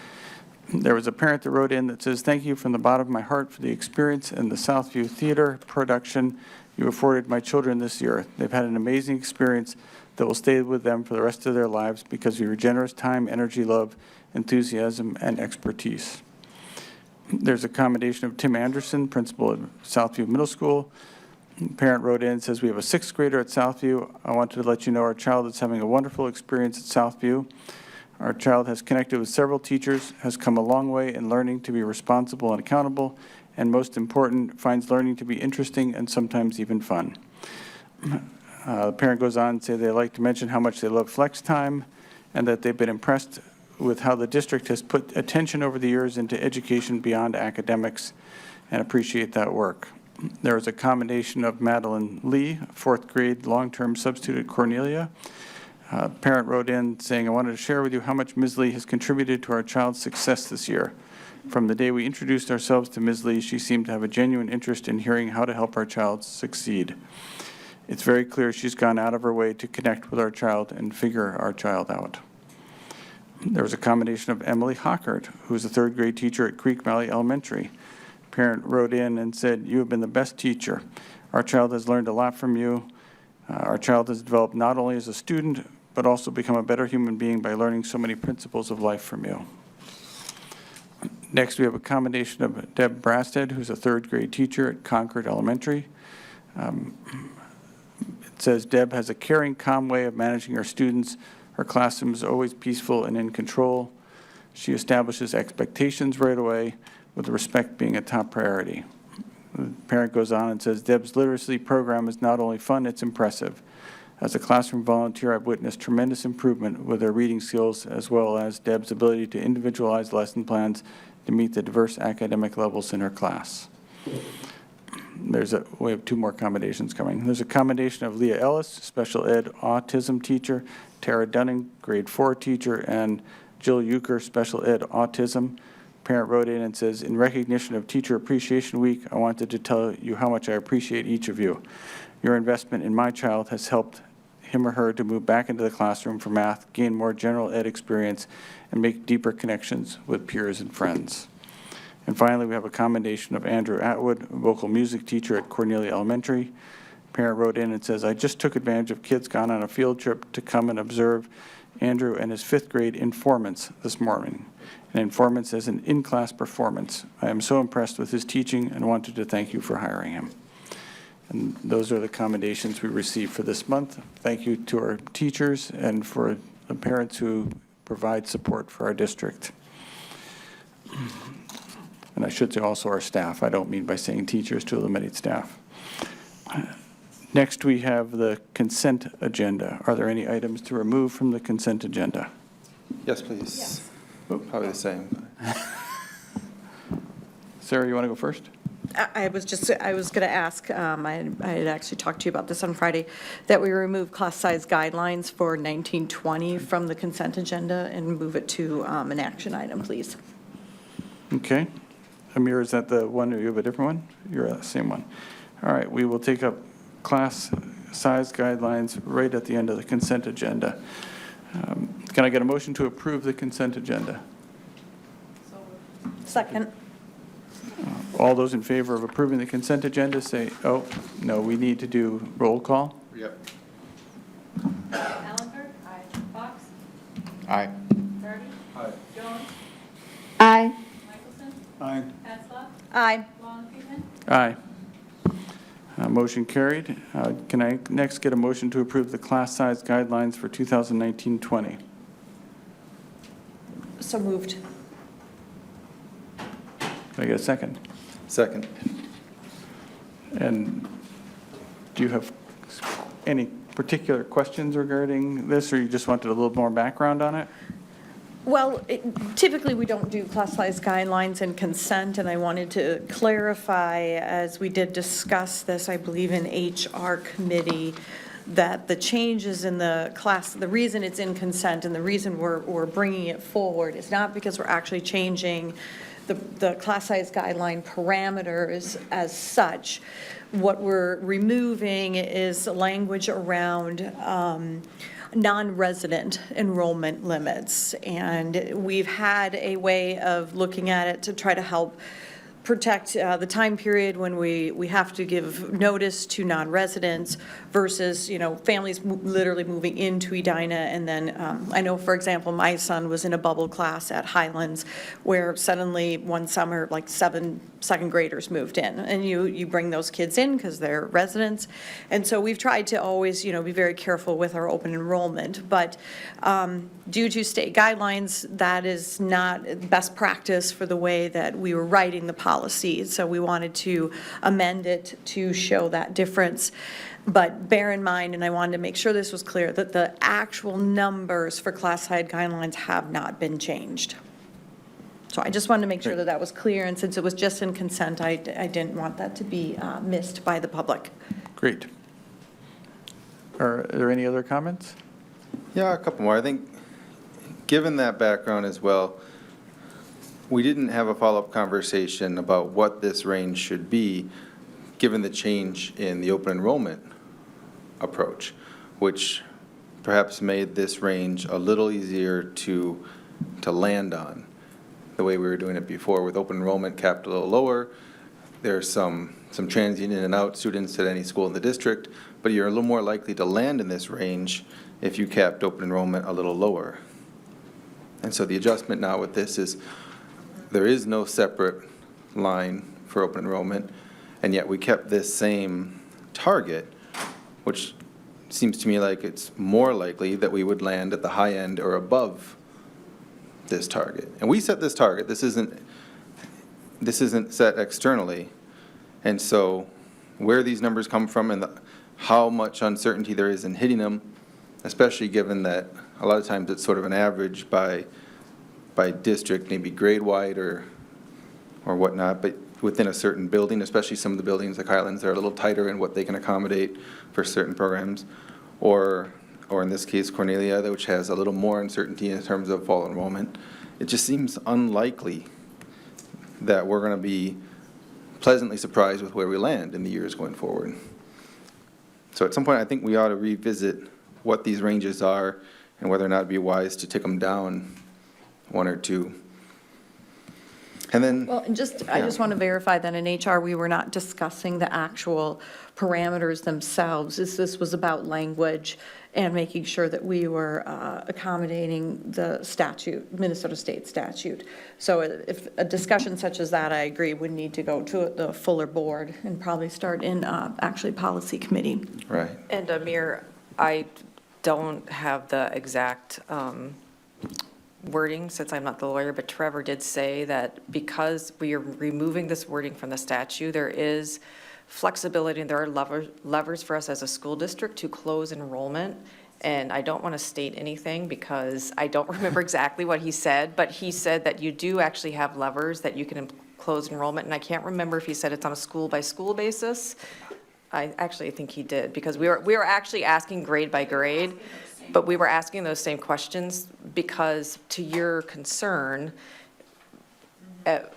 There was a parent that wrote in that says, thank you from the bottom of my heart for the experience in the Southview Theater production you afforded my children this year. They've had an amazing experience that will stay with them for the rest of their lives because of your generous time, energy, love, enthusiasm, and expertise. There's a commendation of Tim Anderson, principal at Southview Middle School. Parent wrote in and says, we have a 6th grader at Southview. I wanted to let you know our child is having a wonderful experience at Southview. Our child has connected with several teachers, has come a long way in learning to be responsible and accountable, and most important, finds learning to be interesting and sometimes even fun. The parent goes on to say they like to mention how much they love flex time and that they've been impressed with how the district has put attention over the years into education beyond academics and appreciate that work. There was a commendation of Madeline Lee, 4th grade long-term substitute at Cornelia. Parent wrote in saying, I wanted to share with you how much Ms. Lee has contributed to our child's success this year. From the day we introduced ourselves to Ms. Lee, she seemed to have a genuine interest in hearing how to help our child succeed. It's very clear she's gone out of her way to connect with our child and figure our child out. There was a commendation of Emily Hockert, who's a 3rd grade teacher at Creek Valley Elementary. Parent wrote in and said, you have been the best teacher. Our child has learned a lot from you. Our child has developed not only as a student, but also become a better human being by learning so many principles of life from you. Next, we have a commendation of Deb Brasted, who's a 3rd grade teacher at Concord Elementary. It says, Deb has a caring, calm way of managing her students. Her classroom is always peaceful and in control. She establishes expectations right away, with respect being a top priority. The parent goes on and says, Deb's literacy program is not only fun, it's impressive. As a classroom volunteer, I've witnessed tremendous improvement with her reading skills, as well as Deb's ability to individualize lesson plans to meet the diverse academic levels in her class. We have 2 more accommodations coming. There's a commendation of Leah Ellis, special ed autism teacher, Tara Dunning, grade 4 teacher, and Jill Euchre, special ed autism. Parent wrote in and says, in recognition of Teacher Appreciation Week, I wanted to tell you how much I appreciate each of you. Your investment in my child has helped him or her to move back into the classroom for math, gain more general ed experience, and make deeper connections with peers and friends. And finally, we have a commendation of Andrew Atwood, a vocal music teacher at Cornelia Elementary. Parent wrote in and says, I just took advantage of kids gone on a field trip to come and observe Andrew and his 5th grade informants this morning. And informants as an in-class performance. I am so impressed with his teaching and wanted to thank you for hiring him. And those are the commendations we received for this month. Thank you to our teachers and for the parents who provide support for our district. And I should say also our staff. I don't mean by saying teachers to eliminate staff. Next, we have the consent agenda. Are there any items to remove from the consent agenda? Yes, please. Yes. Probably the same. Sarah, you want to go first? I was going to ask, I had actually talked to you about this on Friday, that we remove class size guidelines for 1920 from the consent agenda and move it to an action item, please. Okay. Amir, is that the one, or you have a different one? You're the same one. All right, we will take up class size guidelines right at the end of the consent agenda. Can I get a motion to approve the consent agenda? Second. All those in favor of approving the consent agenda say, oh, no, we need to do roll call. Yep. Allenberg? Aye. Fox? Aye. Gardy? Aye. Jones? Aye. Michelson? Aye. Hatzloff? Aye. Long Friedman? Aye. Motion carried. Can I next get a motion to approve the class size guidelines for 2019-20? So moved. Can I get a second? Second. And do you have any particular questions regarding this, or you just wanted a little more background on it? Well, typically, we don't do class size guidelines and consent, and I wanted to clarify, as we did discuss this, I believe in HR committee, that the changes in the class, the reason it's in consent and the reason we're bringing it forward is not because we're actually changing the class size guideline parameters as such. What we're removing is language around non-resident enrollment limits. And we've had a way of looking at it to try to help protect the time period when we have to give notice to non-residents versus, families literally moving into Edina. And then I know, for example, my son was in a bubble class at Highlands where suddenly one summer, like 7 second graders moved in. And you bring those kids in because they're residents. And so we've tried to always, be very careful with our open enrollment. But due to state guidelines, that is not best practice for the way that we were writing the policy. So we wanted to amend it to show that difference. But bear in mind, and I wanted to make sure this was clear, that the actual numbers for class size guidelines have not been changed. So I just wanted to make sure that that was clear, and since it was just in consent, I didn't want that to be missed by the public. Great. Are there any other comments? Yeah, a couple more. I think, given that background as well, we didn't have a follow-up conversation about what this range should be, given the change in the open enrollment approach, which perhaps made this range a little easier to land on, the way we were doing it before, with open enrollment capped a little lower. There's some transient in and out students at any school in the district, but you're a little more likely to land in this range if you capped open enrollment a little lower. And so the adjustment now with this is there is no separate line for open enrollment, and yet we kept this same target, which seems to me like it's more likely that we would land at the high end or above this target. And we set this target. This isn't set externally. And so where these numbers come from and how much uncertainty there is in hitting them, especially given that a lot of times it's sort of an average by district, maybe grade-wide or whatnot, but within a certain building, especially some of the buildings like Highlands, they're a little tighter in what they can accommodate for certain programs, or in this case, Cornelia, which has a little more uncertainty in terms of fall enrollment. It just seems unlikely that we're going to be pleasantly surprised with where we land in the years going forward. So at some point, I think we ought to revisit what these ranges are and whether or not it'd be wise to take them down 1 or 2. And then, Well, and I just want to verify that in HR, we were not discussing the actual parameters themselves. This was about language and making sure that we were accommodating the statute, Minnesota State statute. So if a discussion such as that, I agree, would need to go to the fuller board and probably start in actually policy committee. Right. And Amir, I don't have the exact wording, since I'm not the lawyer, but Trevor did say that because we are removing this wording from the statute, there is flexibility and there are levers for us as a school district to close enrollment. And I don't want to state anything because I don't remember exactly what he said, but he said that you do actually have levers that you can close enrollment, and I can't remember if he said it's on a school-by-school basis. I actually think he did, because we were actually asking grade by grade, but we were asking those same questions because, to your concern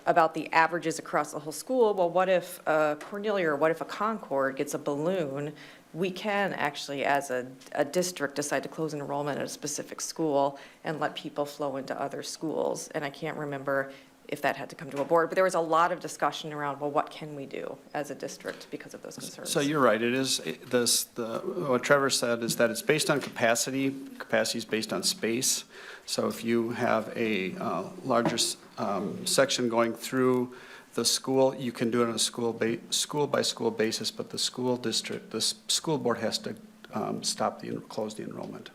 about the averages across the whole school, well, what if Cornelia or what if a Concord gets a balloon? We can actually, as a district, decide to close enrollment at a specific school and let people flow into other schools. And I can't remember if that had to come to a board, but there was a lot of discussion around, well, what can we do as a district because of those concerns? So you're right, it is, what Trevor said is that it's based on capacity. Capacity is based on space. So if you have a larger section going through the school, you can do it on a school-by-school basis, but the school district, the school board has to close the enrollment.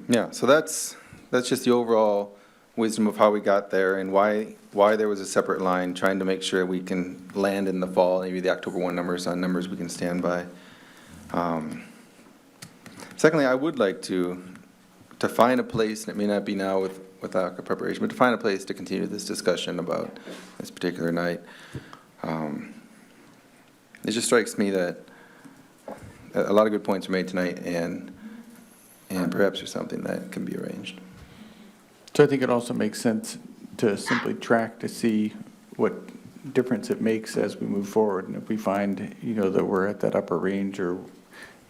Yeah, so that's just the overall wisdom of how we got there and why there was a separate line, trying to make sure we can land in the fall, maybe the October 1 numbers on numbers we can stand by. Secondly, I would like to find a place, and it may not be now with our preparation, but to find a place to continue this discussion about this particular night. It just strikes me that a lot of good points were made tonight, and perhaps there's something that can be arranged. So I think it also makes sense to simply track to see what difference it makes as we move forward. And if we find, that we're at that upper range, or,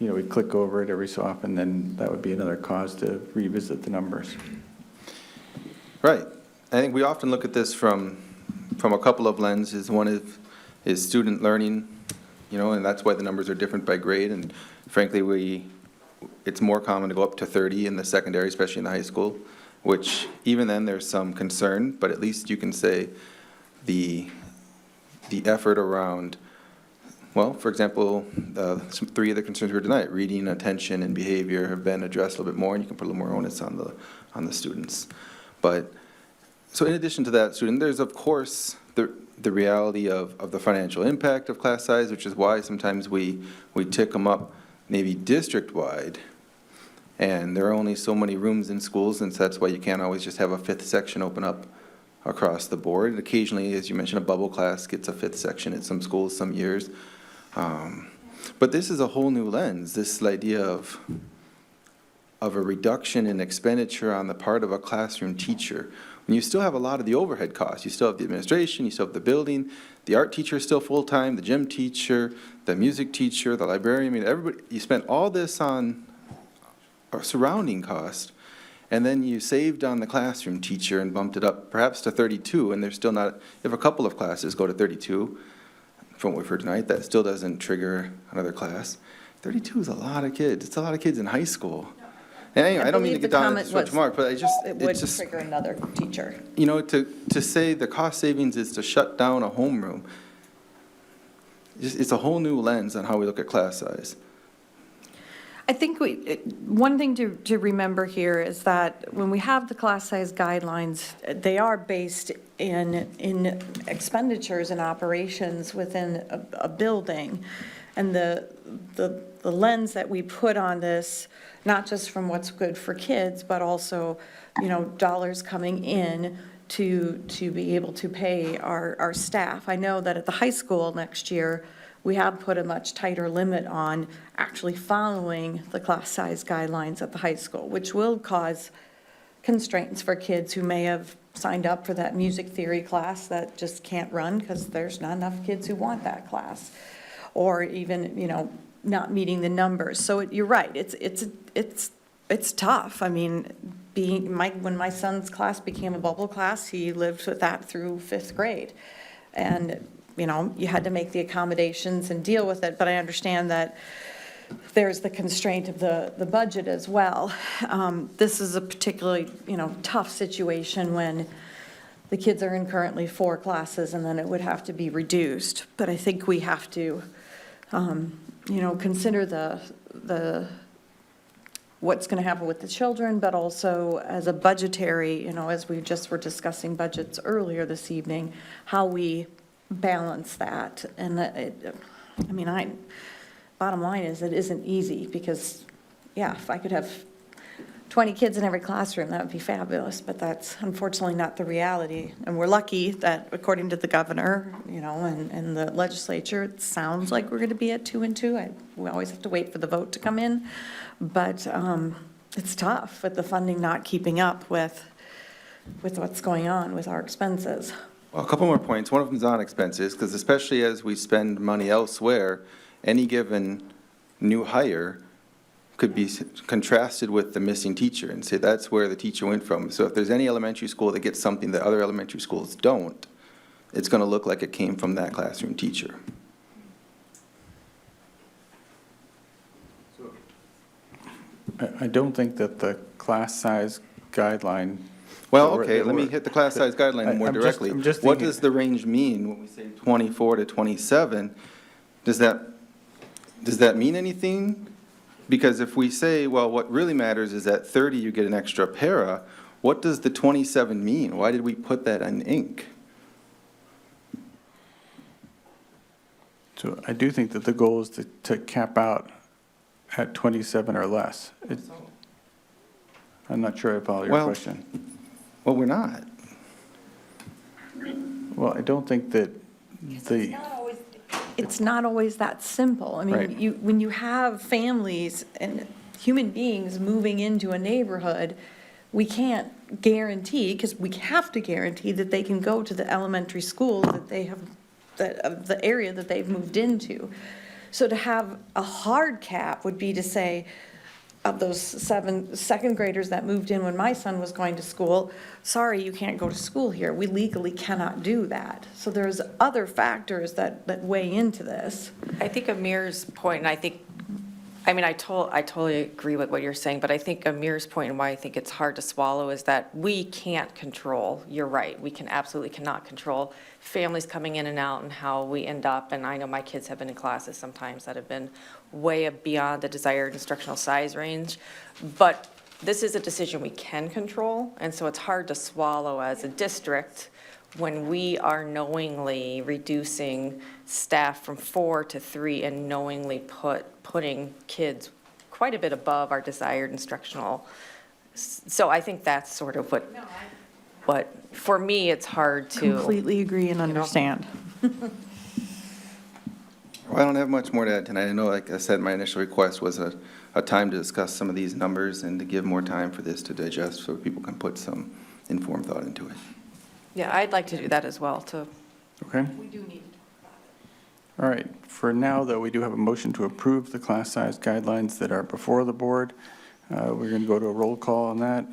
we click over it every so often, then that would be another cause to revisit the numbers. Right. I think we often look at this from a couple of lenses. One is student learning, and that's why the numbers are different by grade. And frankly, it's more common to go up to 30 in the secondary, especially in the high school, which even then there's some concern, but at least you can say the effort around, well, for example, some 3 of the concerns we heard tonight, reading, attention, and behavior, have been addressed a little bit more, and you can put a little more onus on the students. But, so in addition to that, there's of course the reality of the financial impact of class size, which is why sometimes we tick them up maybe district-wide, and there are only so many rooms in schools, and so that's why you can't always just have a 5th section open up across the board. And occasionally, as you mentioned, a bubble class gets a 5th section at some schools some years. But this is a whole new lens, this idea of a reduction in expenditure on the part of a classroom teacher. When you still have a lot of the overhead costs, you still have the administration, you still have the building, the art teacher is still full-time, the gym teacher, the music teacher, the librarian, everybody, you spent all this on a surrounding cost, and then you saved on the classroom teacher and bumped it up perhaps to 32, and there's still not, if a couple of classes go to 32, from what we've heard tonight, that still doesn't trigger another class. 32 is a lot of kids. It's a lot of kids in high school. And anyway, I don't mean to get down to such mark, but it would trigger another teacher. To say the cost savings is to shut down a homeroom, it's a whole new lens on how we look at class size. I think one thing to remember here is that when we have the class size guidelines, they are based in expenditures and operations within a building. And the lens that we put on this, not just from what's good for kids, but also, dollars coming in to be able to pay our staff. I know that at the high school next year, we have put a much tighter limit on actually following the class size guidelines at the high school, which will cause constraints for kids who may have signed up for that music theory class that just can't run because there's not enough kids who want that class, or even, not meeting the numbers. So you're right, it's tough. I mean, when my son's class became a bubble class, he lived with that through 5th grade. And you had to make the accommodations and deal with it, but I understand that there's the constraint of the budget as well. This is a particularly, tough situation when the kids are in currently 4 classes and then it would have to be reduced. But I think we have to, consider the what's going to happen with the children, but also as a budgetary, as we just were discussing budgets earlier this evening, how we balance that. And bottom line is it isn't easy because, if I could have 20 kids in every classroom, that would be fabulous, but that's unfortunately not the reality. And we're lucky that according to the governor, you know, and the legislature, it sounds like we're going to be at 2 and 2. We always have to wait for the vote to come in, but it's tough with the funding not keeping up with what's going on with our expenses. Well, a couple more points. One of them is on expenses, because especially as we spend money elsewhere, any given new hire could be contrasted with the missing teacher and say that's where the teacher went from. So if there's any elementary school that gets something that other elementary schools don't, it's going to look like it came from that classroom teacher. I don't think that the class size guideline. Well, okay, let me hit the class size guideline more directly. I'm just What thinking- does the range mean when we say 24 to 27? Does that mean anything? Because if we say, well, what really matters is at 30 you get an extra para, what does the 27 mean? Why did we put that in ink? So I do think that the goal is to cap out at 27 or less. I'm not sure I follow your question. Well, we're not. Well, I don't think that It's not always that simple. I Right. mean, when you have families and human beings moving into a neighborhood, we can't guarantee, because we have to guarantee that they can go to the elementary school that they have, the area that they've moved into. So to have a hard cap would be to say, of those 7 second graders that moved in when my son was going to school, sorry, you can't go to school here. We legally cannot do that. So there's other factors that weigh into this. I think Amir's point, and I totally agree with what you're saying, but I think Amir's point and why I think it's hard to swallow is that we can't control, you're right, we absolutely cannot control families coming in and out and how we end up, and I know my kids have been in classes sometimes that have been way beyond the desired instructional size range, but this is a decision we can control, and so it's hard to swallow as a district when we are knowingly reducing staff from 4 to 3 and knowingly putting kids quite a bit above our desired instructional. So I think that's sort of what for me, it's hard to. Completely agree and understand. Well, I don't have much more to add tonight. I know, like I said, my initial request was a time to discuss some of these numbers and to give more time for this to digest so people can put some informed thought into it. Yeah, I'd like to do that as well, too. Okay. We do need. All right, for now, though, we do have a motion to approve the class size guidelines that are before the board. We're going to go to a roll call on that.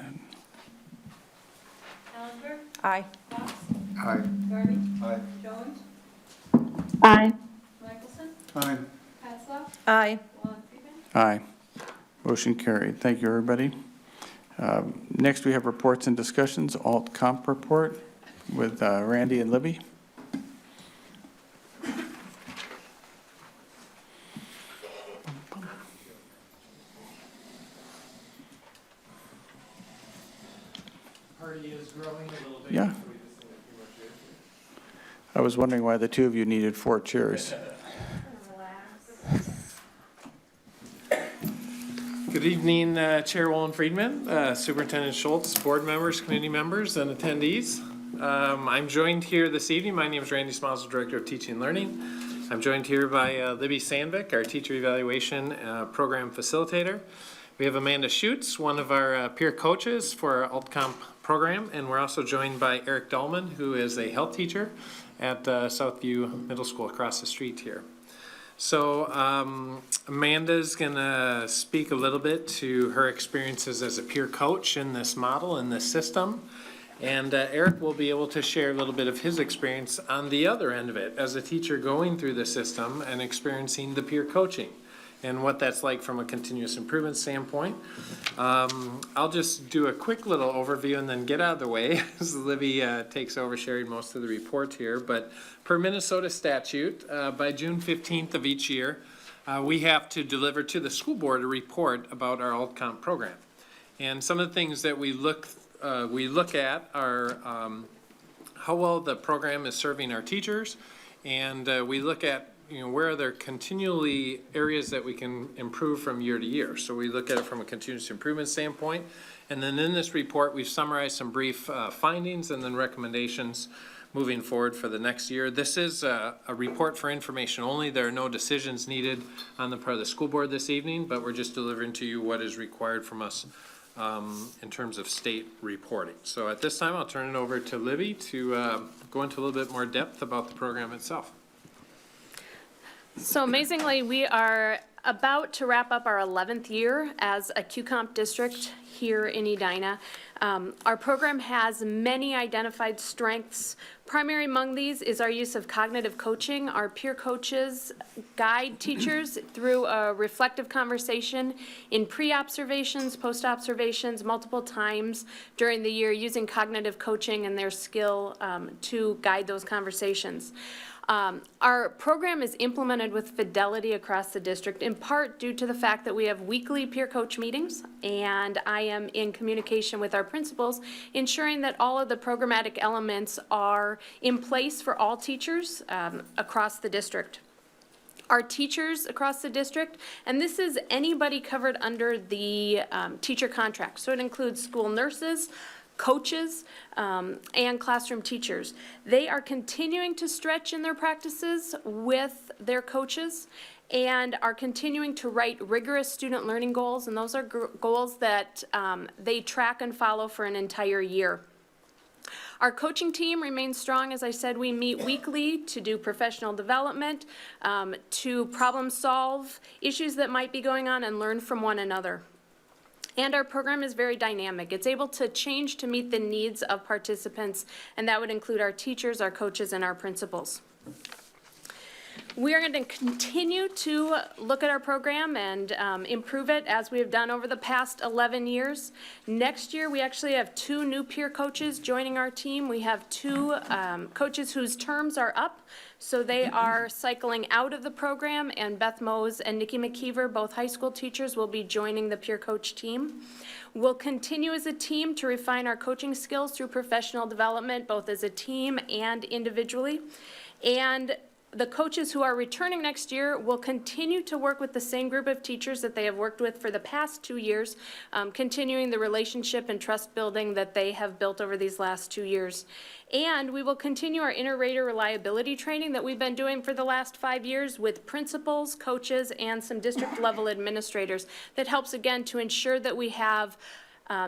Ellenberg, Aye. Fox, Aye. Garvey, Aye. Jones, Aye. Michelson, Aye. Patzloff, Aye. Wallen Freeman. Aye. Motion carried. Thank you, everybody. Next, we have reports and discussions. Alt Comp report with Randy and Libby. Party is growing a little bit. Yeah. I was wondering why the two of you needed 4 chairs. Good evening, Chair Wallen Friedman, Superintendent Schultz, board members, committee members, and attendees. I'm joined here this evening. My name is Randy Smasal, Director of Teaching and Learning. I'm joined here by Libby Sandvik, our Teacher Evaluation Program Facilitator. We have Amanda Schultz, one of our peer coaches for our Alt-Comp program, and we're also joined by Eric Dahlman, who is a health teacher at Southview Middle School across the street here. So Amanda's going to speak a little bit to her experiences as a peer coach in this model, in this system. And Eric will be able to share a little bit of his experience on the other end of it as a teacher going through the system and experiencing the peer coaching and what that's like from a continuous improvement standpoint. I'll just do a quick little overview and then get out of the way as Libby takes over sharing most of the report here. But per Minnesota statute, by June 15th of each year, we have to deliver to the school board a report about our Alt-Comp program. And some of the things that we look at are how well the program is serving our teachers And we look at, where are there continually areas that we can improve from year to year. So we look at it from a continuous improvement standpoint. And then in this report, we've summarized some brief findings and then recommendations moving forward for the next year. This is a report for information only. There are no decisions needed on the part of the school board this evening, but we're just delivering to you what is required from us in terms of state reporting. So at this time, I'll turn it over to Libby to go into a little bit more depth about the program itself. So amazingly, we are about to wrap up our 11th year as a QComp district here in Edina. Our program has many identified strengths. Primary among these is our use of cognitive coaching. Our peer coaches guide teachers through a reflective conversation in pre-observations, post-observations, multiple times during the year, using cognitive coaching and their skill to guide those conversations. Our program is implemented with fidelity across the district, in part due to the fact that we have weekly peer coach meetings, and I am in communication with our principals, ensuring that all of the programmatic elements are in place for all teachers across the district. Our teachers across the district, and this is anybody covered under the teacher contract, so it includes school nurses, coaches, and classroom teachers. They are continuing to stretch in their practices with their coaches and are continuing to write rigorous student learning goals, and those are goals that they track and follow for an entire year. Our coaching team remains strong. As I said, we meet weekly to do professional development, to problem solve issues that might be going on and learn from one another. And our program is very dynamic. It's able to change to meet the needs of participants, and that would include our teachers, our coaches, and our principals. We are going to continue to look at our program and improve it as we have done over the past 11 years. Next year, we actually have 2 new peer coaches joining our team. We have 2 coaches whose terms are up, so they are cycling out of the program, and Beth Mose and Nikki McKeever, both high school teachers, will be joining the peer coach team. We'll continue as a team to refine our coaching skills through professional development, both as a team and individually. And the coaches who are returning next year will continue to work with the same group of teachers that they have worked with for the past 2 years, continuing the relationship and trust building that they have built over these last 2 years. And we will continue our inter-rater reliability training that we've been doing for the last 5 years with principals, coaches, and some district level administrators. That helps, again, to ensure that we have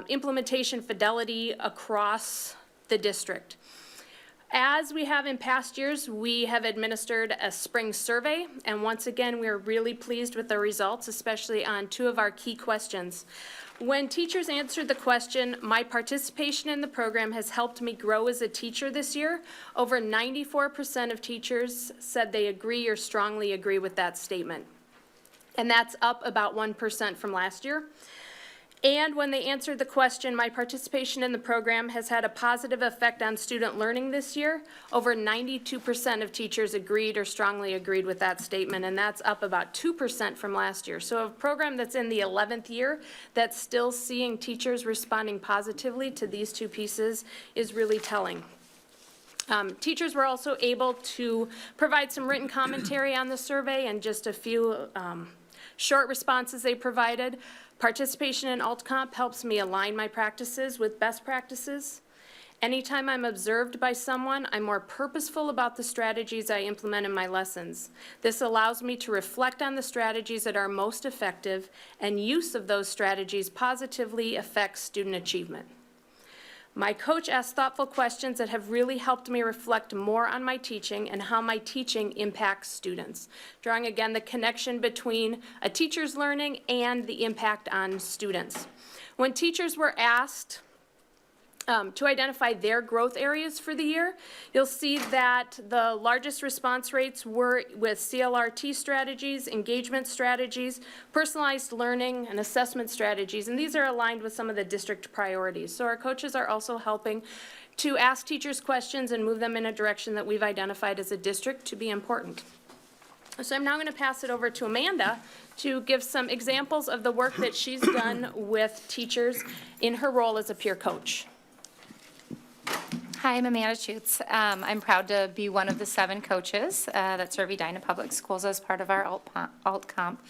implementation fidelity across the district. As we have in past years, we have administered a spring survey, and once again, we are really pleased with the results, especially on 2 of our key questions. When teachers answered the question, "My participation in the program has helped me grow as a teacher this year," over 94% of teachers said they agree or strongly agree with that statement. And that's up about 1% from last year. And when they answered the question, "My participation in the program has had a positive effect on student learning this year," over 92% of teachers agreed or strongly agreed with that statement, and that's up about 2% from last year. So a program that's in the 11th year that's still seeing teachers responding positively to these 2 pieces is really telling. Teachers were also able to provide some written commentary on the survey, and just a few short responses they provided. "Participation in AltComp helps me align my practices with best practices. Anytime I'm observed by someone, I'm more purposeful about the strategies I implement in my lessons. This allows me to reflect on the strategies that are most effective, and use of those strategies positively affects student achievement. My coach asks thoughtful questions that have really helped me reflect more on my teaching and how my teaching impacts students," drawing again the connection between a teacher's learning and the impact on students. When teachers were asked to identify their growth areas for the year, you'll see that the largest response rates were with CLRT strategies, engagement strategies, personalized learning, and assessment strategies, and these are aligned with some of the district priorities. So our coaches are also helping to ask teachers questions and move them in a direction that we've identified as a district to be important. So I'm now going to pass it over to Amanda to give some examples of the work that she's done with teachers in her role as a peer coach. Hi, I'm Amanda Schultz. I'm proud to be one of the 7 coaches that serve Edina Public Schools as part of our alt-comp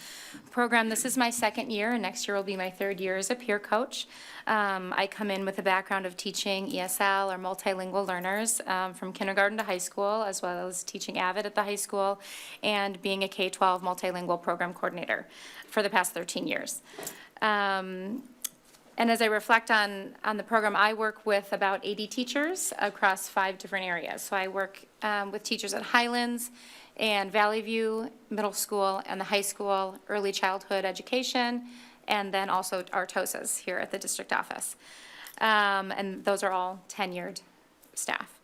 program. This is my 2nd year, and next year will be my 3rd year as a peer coach. I come in with a background of teaching ESL or multilingual learners from kindergarten to high school, as well as teaching AVID at the high school, and being a K-12 multilingual program coordinator for the past 13 years. And as I reflect on the program, I work with about 80 teachers across 5 different areas. So I work with teachers at Highlands and Valley View Middle School and the high school, early childhood education, and then also our TOSAs here at the district office. And those are all tenured staff.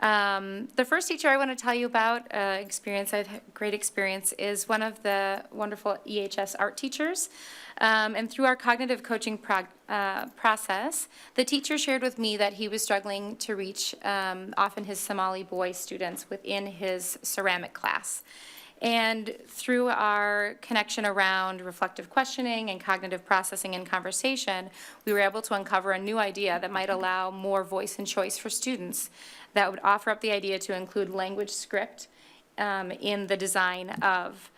The first teacher I want to tell you about, experience I've had great experience, is one of the wonderful EHS art teachers. And through our cognitive coaching process, the teacher shared with me that he was struggling to reach often his Somali boy students within his ceramic class. And through our connection around reflective questioning and cognitive processing and conversation, we were able to uncover a new idea that might allow more voice and choice for students, that would offer up the idea to include language script in the design of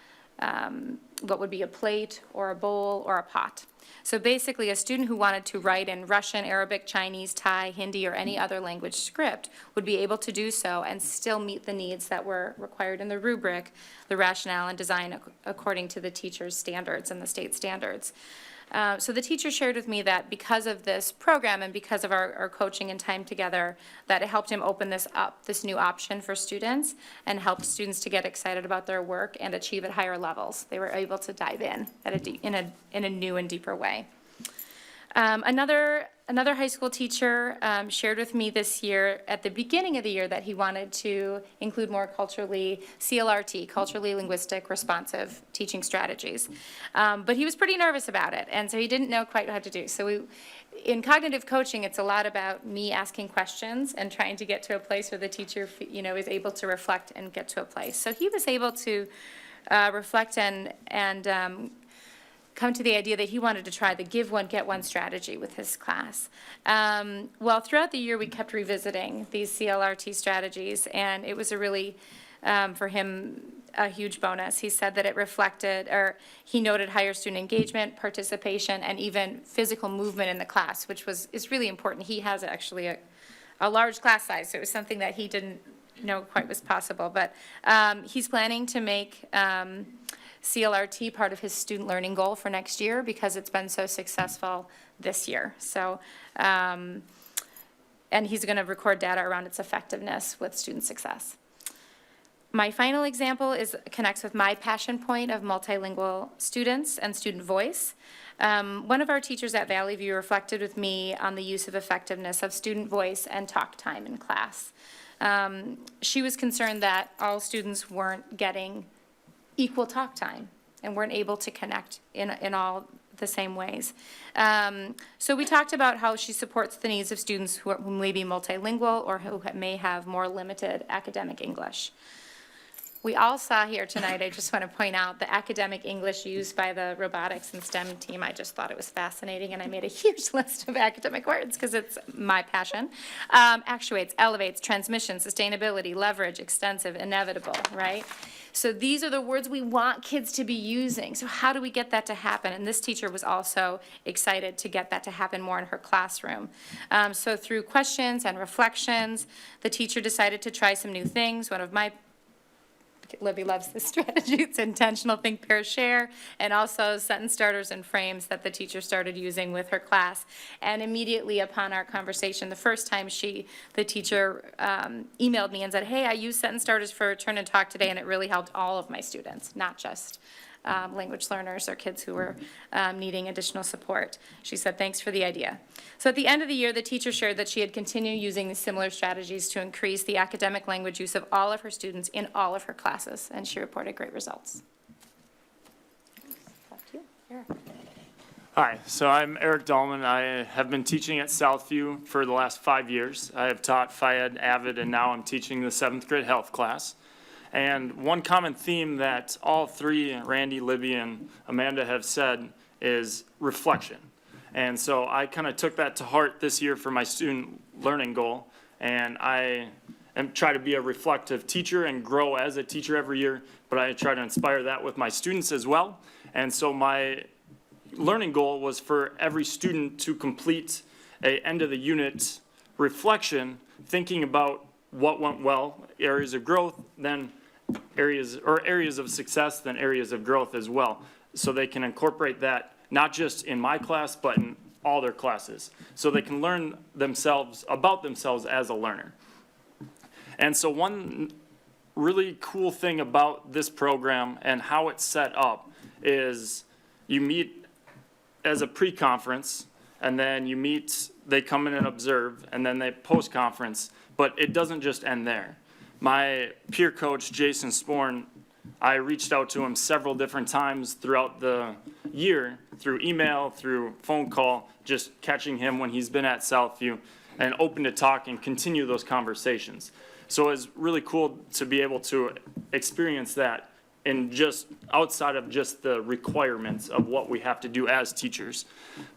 what would be a plate or a bowl or a pot. So basically, a student who wanted to write in Russian, Arabic, Chinese, Thai, Hindi, or any other language script would be able to do so and still meet the needs that were required in the rubric, the rationale and design according to the teacher's standards and the state standards. So the teacher shared with me that because of this program and because of our coaching and time together, that it helped him open this up, this new option for students, and helped students to get excited about their work and achieve at higher levels. They were able to dive in in a new and deeper way. Another high school teacher shared with me this year, at the beginning of the year, that he wanted to include more culturally, CLRT, culturally linguistic responsive teaching strategies. But he was pretty nervous about it, and so he didn't know quite how to do. So in cognitive coaching, it's a lot about me asking questions and trying to get to a place where the teacher, is able to reflect and get to a place. So he was able to reflect and come to the idea that he wanted to try the give one, get one strategy with his class. Well, throughout the year, we kept revisiting these CLRT strategies, and it was a really, for him, a huge bonus. He said that it reflected, or he noted higher student engagement, participation, and even physical movement in the class, which is really important. He has actually a large class size, so it was something that he didn't know quite was possible. But he's planning to make CLRT part of his student learning goal for next year because it's been so successful this year. So, and he's going to record data around its effectiveness with student success. My final example connects with my passion point of multilingual students and student voice. One of our teachers at Valley View reflected with me on the use of effectiveness of student voice and talk time in class. She was concerned that all students weren't getting equal talk time and weren't able to connect in all the same ways. So we talked about how she supports the needs of students who may be multilingual or who may have more limited academic English. We all saw here tonight, I just want to point out, the academic English used by the robotics and STEM team. I just thought it was fascinating, and I made a huge list of academic words because it's my passion. Actuates, elevates, transmission, sustainability, leverage, extensive, inevitable, right? So these are the words we want kids to be using. So how do we get that to happen? And this teacher was also excited to get that to happen more in her classroom. So through questions and reflections, the teacher decided to try some new things. One of my Libby loves this strategy. It's intentional think, pair, share, and also sentence starters and frames that the teacher started using with her class. And immediately upon our conversation, the first time the teacher emailed me and said, hey, I used sentence starters for Turn and Talk today, and it really helped all of my students, not just language learners or kids who were needing additional support. She said, thanks for the idea. So at the end of the year, the teacher shared that she had continued using similar strategies to increase the academic language use of all of her students in all of her classes, and she reported great results. Back to you, Eric. Hi, so I'm Eric Dahlman. I have been teaching at Southview for the last 5 years. I have taught Phi-Ed, AVID, and now I'm teaching the 7th grade health class. And one common theme that all three, Randy, Libby, and Amanda, have said is reflection. And so I kind of took that to heart this year for my student learning goal. and I try to be a reflective teacher and grow as a teacher every year, but I try to inspire that with my students as well. And so my learning goal was for every student to complete a end of the unit reflection, thinking about what went well, areas of growth, then areas of success, then areas of growth as well. So they can incorporate that not just in my class, but in all their classes. So they can learn about themselves as a learner. And so one really cool thing about this program and how it's set up is you meet as a pre-conference, and then you meet, they come in and observe, and then they post-conference, but it doesn't just end there. My peer coach, Jason Sporn, I reached out to him several different times throughout the year, through email, through phone call, just catching him when he's been at Southview, and open to talk and continue those conversations. So it's really cool to be able to experience that in just outside of just the requirements of what we have to do as teachers.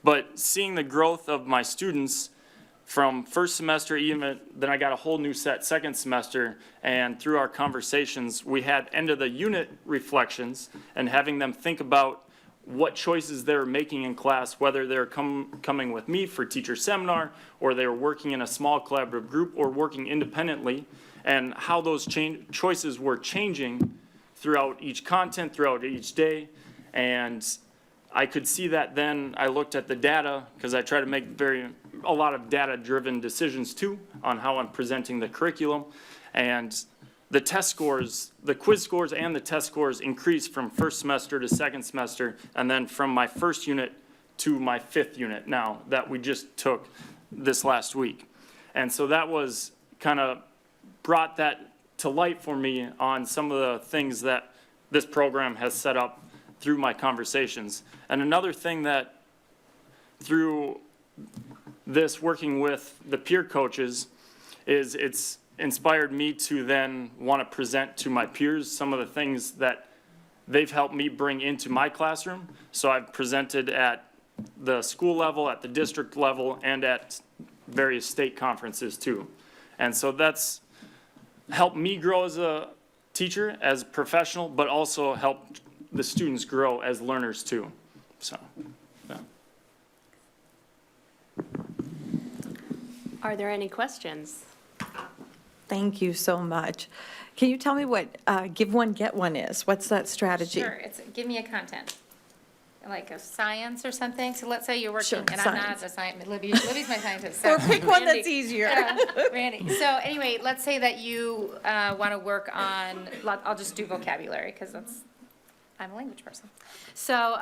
But seeing the growth of my students from first semester, even then I got a whole new set second semester, and through our conversations, we had end of the unit reflections and having them think about what choices they're making in class, whether they're coming with me for teacher seminar, or they're working in a small collaborative group, or working independently, and how those choices were changing throughout each content, throughout each day. And I could see that then. I looked at the data, because I try to make a lot of data-driven decisions too on how I'm presenting the curriculum. And the test scores, the quiz scores and the test scores increased from first semester to second semester, and then from my first unit to my fifth unit now that we just took this last week. And so that was kind of brought that to light for me on some of the things that this program has set up through my conversations. And another thing that through this working with the peer coaches is it's inspired me to then want to present to my peers some of the things that they've helped me bring into my classroom. So I've presented at the school level, at the district level, and at various state conferences too. And so that's helped me grow as a teacher, as a professional, but also helped the students grow as learners too. So, yeah. Are there any questions? Thank you so much. Can you tell me what give one, get one is? What's that strategy? Sure, it's give me a content, like a science or something. So let's say you're working, Sure, and science. I'm not a scientist, Libby's my scientist. So Or pick one Randy. that's easier. Yeah, Randy. So anyway, let's say that you want to work on, I'll just do vocabulary because I'm a language person. So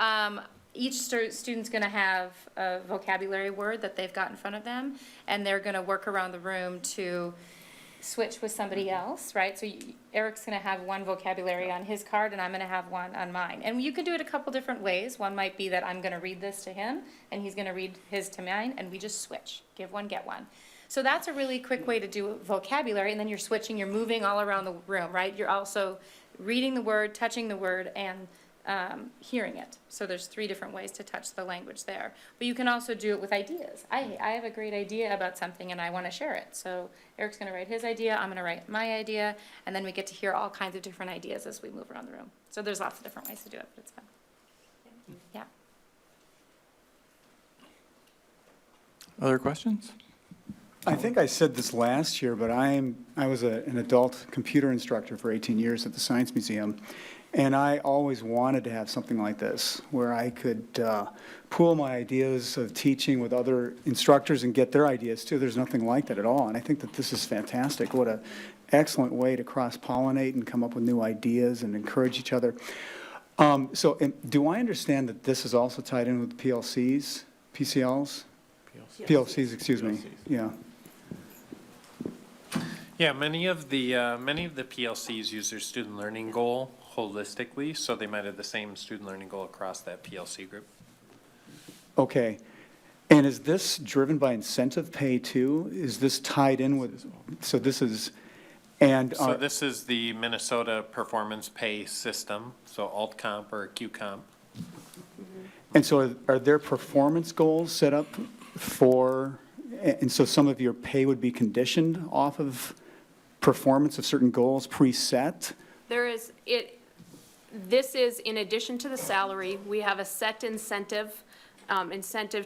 each student's going to have a vocabulary word that they've got in front of them, and they're going to work around the room to switch with somebody else, right? So Eric's going to have one vocabulary on his card, and I'm going to have one on mine. And you can do it a couple different ways. One might be that I'm going to read this to him, and he's going to read his to mine, and we just switch. Give one, get one. So that's a really quick way to do vocabulary, and then you're switching, you're moving all around the room, right? You're also reading the word, touching the word, and hearing it. So there's 3 different ways to touch the language there. But you can also do it with ideas. I have a great idea about something and I want to share it. So Eric's going to write his idea, I'm going to write my idea, and then we get to hear all kinds of different ideas as we move around the room. So there's lots of different ways to do it, but it's fun. Yeah. Other questions? I think I said this last year, but I was an adult computer instructor for 18 years at the Science Museum, and I always wanted to have something like this, where I could pool my ideas of teaching with other instructors and get their ideas too. There's nothing like that at all, and I think that this is fantastic. What an excellent way to cross-pollinate and come up with new ideas and encourage each other. So do I understand that this is also tied in with PLCs, PCLs? PLCs, excuse me, yeah. Yeah, many of the PLCs use their student learning goal holistically, so they might have the same student learning goal across that PLC group. Okay. And is this driven by incentive pay too? Is this tied in with, so this is, and. So this is the Minnesota performance pay system, so alt comp or Q comp. And so are there performance goals set up for And so some of your pay would be conditioned off of performance of certain goals preset? This is in addition to the salary. We have a set incentive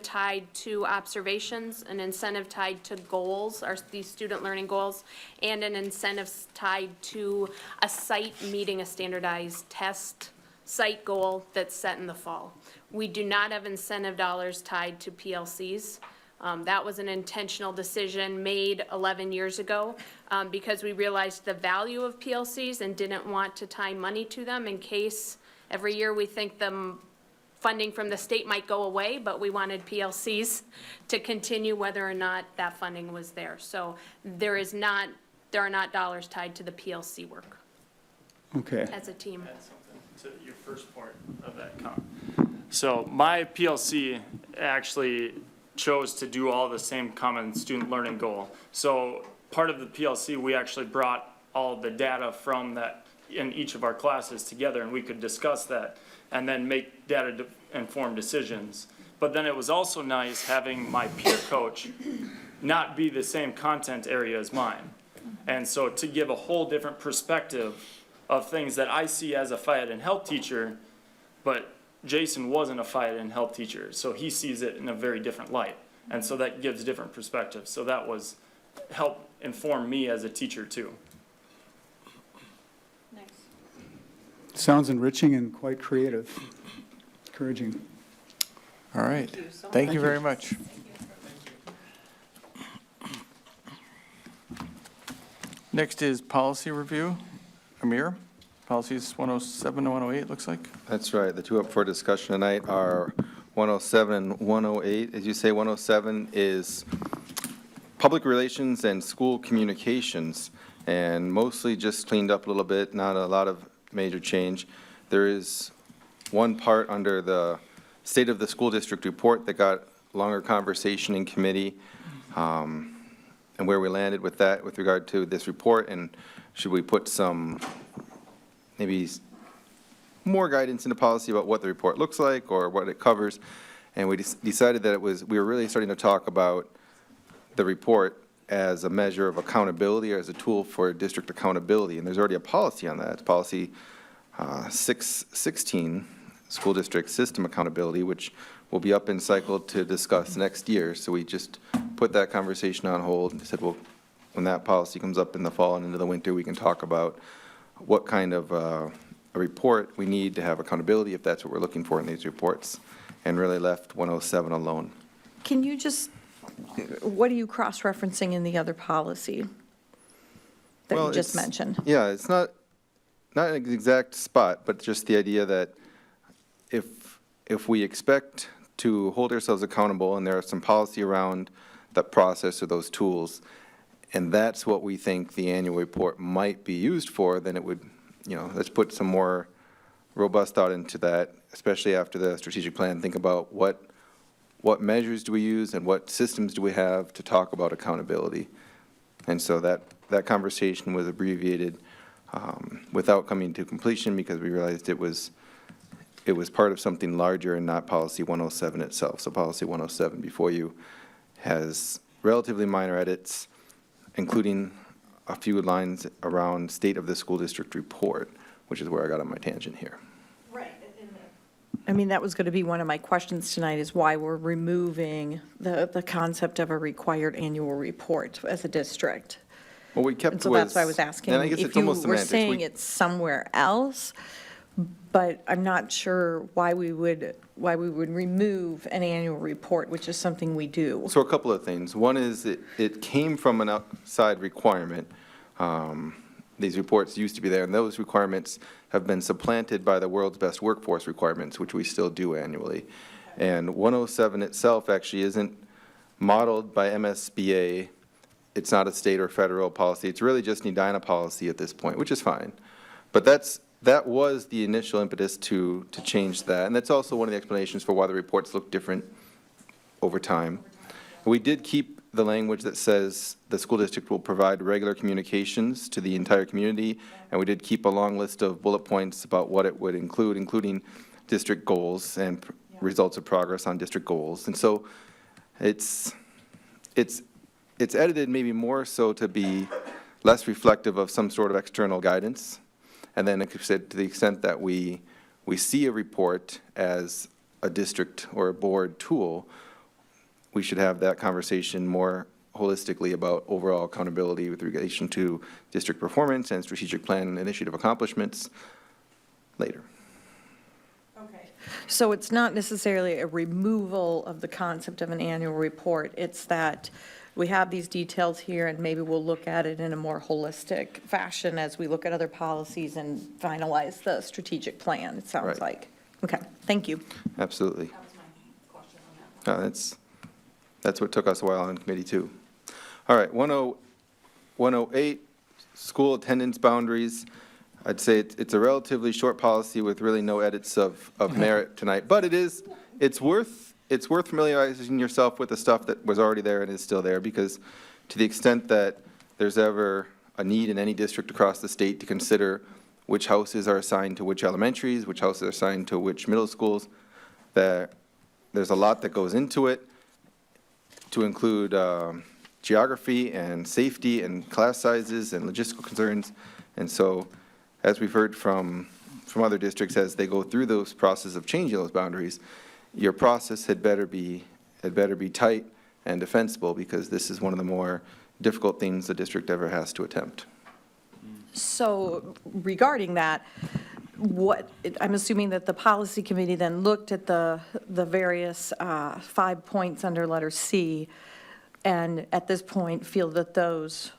tied to observations, an incentive tied to goals, these student learning goals, and an incentive tied to a site meeting a standardized test site goal that's set in the fall. We do not have incentive dollars tied to PLCs. That was an intentional decision made 11 years ago because we realized the value of PLCs and didn't want to tie money to them in case every year we think the funding from the state might go away, but we wanted PLCs to continue whether or not that funding was there. So there are not dollars tied to the PLC work. Okay. As a team. Add something to your first part of that comment. So my PLC actually chose to do all the same common student learning goal. So part of the PLC, we actually brought all the data from that in each of our classes together, and we could discuss that and then make data-informed decisions. But then it was also nice having my peer coach not be the same content area as mine. And so to give a whole different perspective of things that I see as a Phi Ed and health teacher, but Jason wasn't a Phi Ed and health teacher, so he sees it in a very different light. And so that gives different perspectives. So that was help inform me as a teacher too. Sounds enriching and quite creative. Encouraging. All right. Thank you very much. Next is policy review. Amir, policies 107 and 108, looks like. That's right. The two up for discussion tonight are 107 and 108. As you say, 107 is public relations and school communications, and mostly just cleaned up a little bit, not a lot of major change. There is one part under the State of the School District report that got longer conversation in committee, and where we landed with that with regard to this report, and should we put some maybe more guidance into policy about what the report looks like or what it covers. And we decided that we were really starting to talk about the report as a measure of accountability or as a tool for district accountability. And there's already a policy on that. It's policy 616, school district system accountability, which will be up in cycle to discuss next year. So we just put that conversation on hold and said, well, when that policy comes up in the fall and into the winter, we can talk about what kind of a report we need to have accountability, if that's what we're looking for in these reports, and really left 107 alone. Can you just, what are you cross-referencing in the other policy that you just mentioned? Yeah, it's not an exact spot, but just the idea that if we expect to hold ourselves accountable, and there are some policy around that process or those tools, and that's what we think the annual report might be used for, then it would, let's put some more robust thought into that, especially after the strategic plan. Think about what measures do we use and what systems do we have to talk about accountability. And so that conversation was abbreviated without coming to completion because we realized it was part of something larger and not policy 107 itself. So policy 107 before you has relatively minor edits, including a few lines around state of the school district report, which is where I got on my tangent here. Right. I mean, that was going to be one of my questions tonight, is why we're removing the concept of a required annual report as a district. Well, we kept And so that's why I was asking. And I guess if it's almost you were semantics. saying it's somewhere else, but I'm not sure why we would remove an annual report, which is something we do. So a couple of things. One is it came from an outside requirement. These reports used to be there, and those requirements have been supplanted by the world's best workforce requirements, which we still do annually. And 107 itself actually isn't modeled by MSBA. It's not a state or federal policy. It's really just an Edina policy at this point, which is fine. But that was the initial impetus to change that. And that's also one of the explanations for why the reports look different over time. We did keep the language that says the school district will provide regular communications to the entire community, and we did keep a long list of bullet points about what it would include, including district goals and results of progress on district goals. And so it's it's edited maybe more so to be less reflective of some sort of external guidance. And then it said to the extent that we see a report as a district or a board tool, we should have that conversation more holistically about overall accountability with relation to district performance and strategic plan and initiative accomplishments later. Okay. So it's not necessarily a removal of the concept of an annual report. It's that we have these details here, and maybe we'll look at it in a more holistic fashion as we look at other policies and finalize the strategic plan, it sounds Right. like. Okay, thank you. Absolutely. That's what took us a while on committee, too. All right, 108, school attendance boundaries. I'd say it's a relatively short policy with really no edits of merit tonight, but it's worth familiarizing yourself with the stuff that was already there and is still there, because to the extent that there's ever a need in any district across the state to consider which houses are assigned to which elementaries, which houses are assigned to which middle schools, there's a lot that goes into it, to include geography and safety and class sizes and logistical concerns. And so, as we've heard from other districts, as they go through those process of changing those boundaries, your process had better be tight and defensible, because this is one of the more difficult things the district ever has to attempt. So regarding that, I'm assuming that the policy committee then looked at the various 5 points under letter C, and at this point feel that those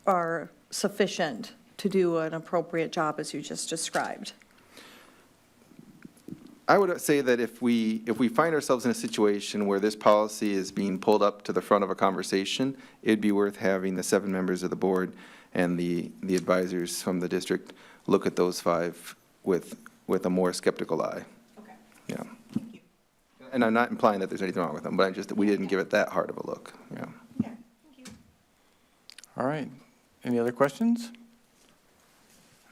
are sufficient to do an appropriate job as you just described. I would say that if we find ourselves in a situation where this policy is being pulled up to the front of a conversation, it'd be worth having the 7 members of the board and the advisors from the district look at those 5 with a more skeptical eye. Okay. Yeah. Thank you. And I'm not implying that there's anything wrong with them, but we didn't give it that hard of a look. Yeah. Yeah. Thank you. All right. Any other questions?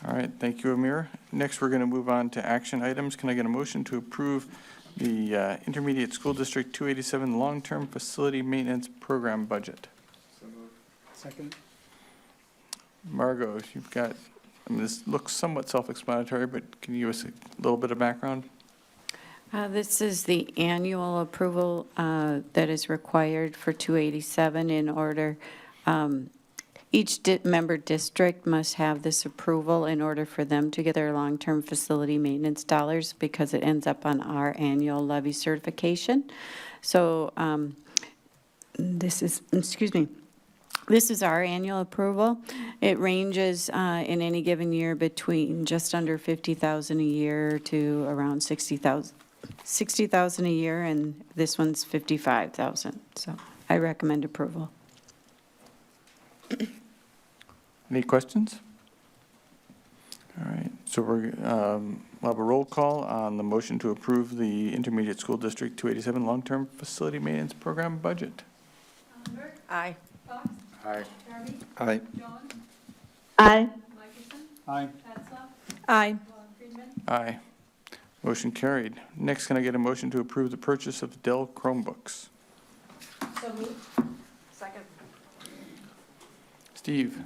All right, thank you, Amir. Next, we're going to move on to action items. Can I get a motion to approve the Intermediate School District 287 Long-Term Facility Maintenance Program budget? So moved. Second. Margot, you've got, this looks somewhat self-explanatory, but can you give us a little bit of background? This is the annual approval that is required for 287 in order. Each member district must have this approval in order for them to get their long-term facility maintenance dollars, because it ends up on our annual levy certification. So this is our annual approval. It ranges in any given year between just under $50,000 a year to around $60,000 a year, and this one's $55,000. So I recommend approval. Any questions? All right, so we'll have a roll call on the motion to approve the Intermediate School District 287 Long-Term Facility Maintenance Program budget. Aye. Fox? Aye. Darby? Aye. John? Aye. Michelson? Aye. Patzloff? Aye. Friedman? Aye. Motion carried. Next, can I get a motion to approve the purchase of Dell Chromebooks? So moved. Second. Steve?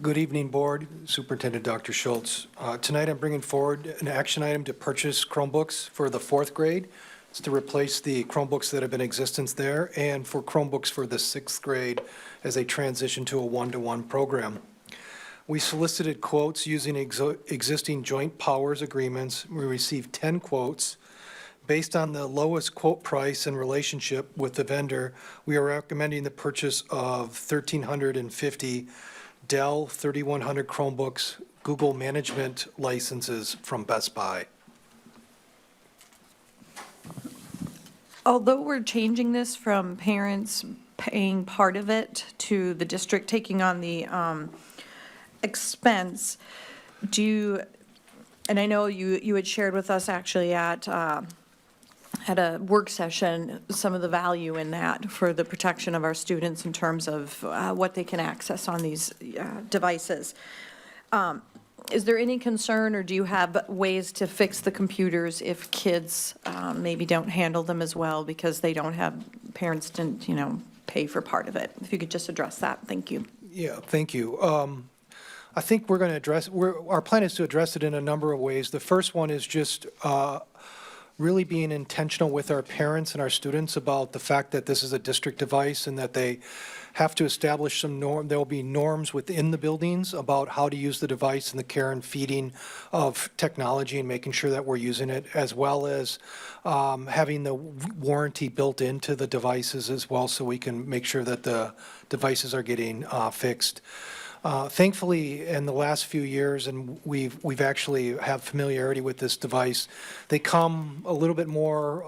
Good evening, Board. Superintendent Dr. Schultz. Tonight, I'm bringing forward an action item to purchase Chromebooks for the 4th grade. It's to replace the Chromebooks that have been in existence there, and for Chromebooks for the 6th grade as they transition to a one-to-one program. We solicited quotes using existing joint powers agreements. We received 10 quotes. Based on the lowest quote price and relationship with the vendor, we are recommending the purchase of 1,350 Dell 3100 Chromebooks, Google management licenses from Best Buy. Although we're changing this from parents paying part of it to the district taking on the expense, and I know you had shared with us actually at a work session some of the value in that for the protection of our students in terms of what they can access on these devices. Is there any concern, or do you have ways to fix the computers if kids maybe don't handle them as well because they don't have, parents didn't, pay for part of it. If you could just address that, thank you. Yeah, thank you. I think we're going to address, our plan is to address it in a number of ways. The first one is just really being intentional with our parents and our students about the fact that this is a district device and that they have to establish some there will be norms within the buildings about how to use the device and the care and feeding of technology and making sure that we're using it, as well as having the warranty built into the devices as well, so we can make sure that the devices are getting fixed. Thankfully, in the last few years, and we've actually have familiarity with this device, they come a little bit more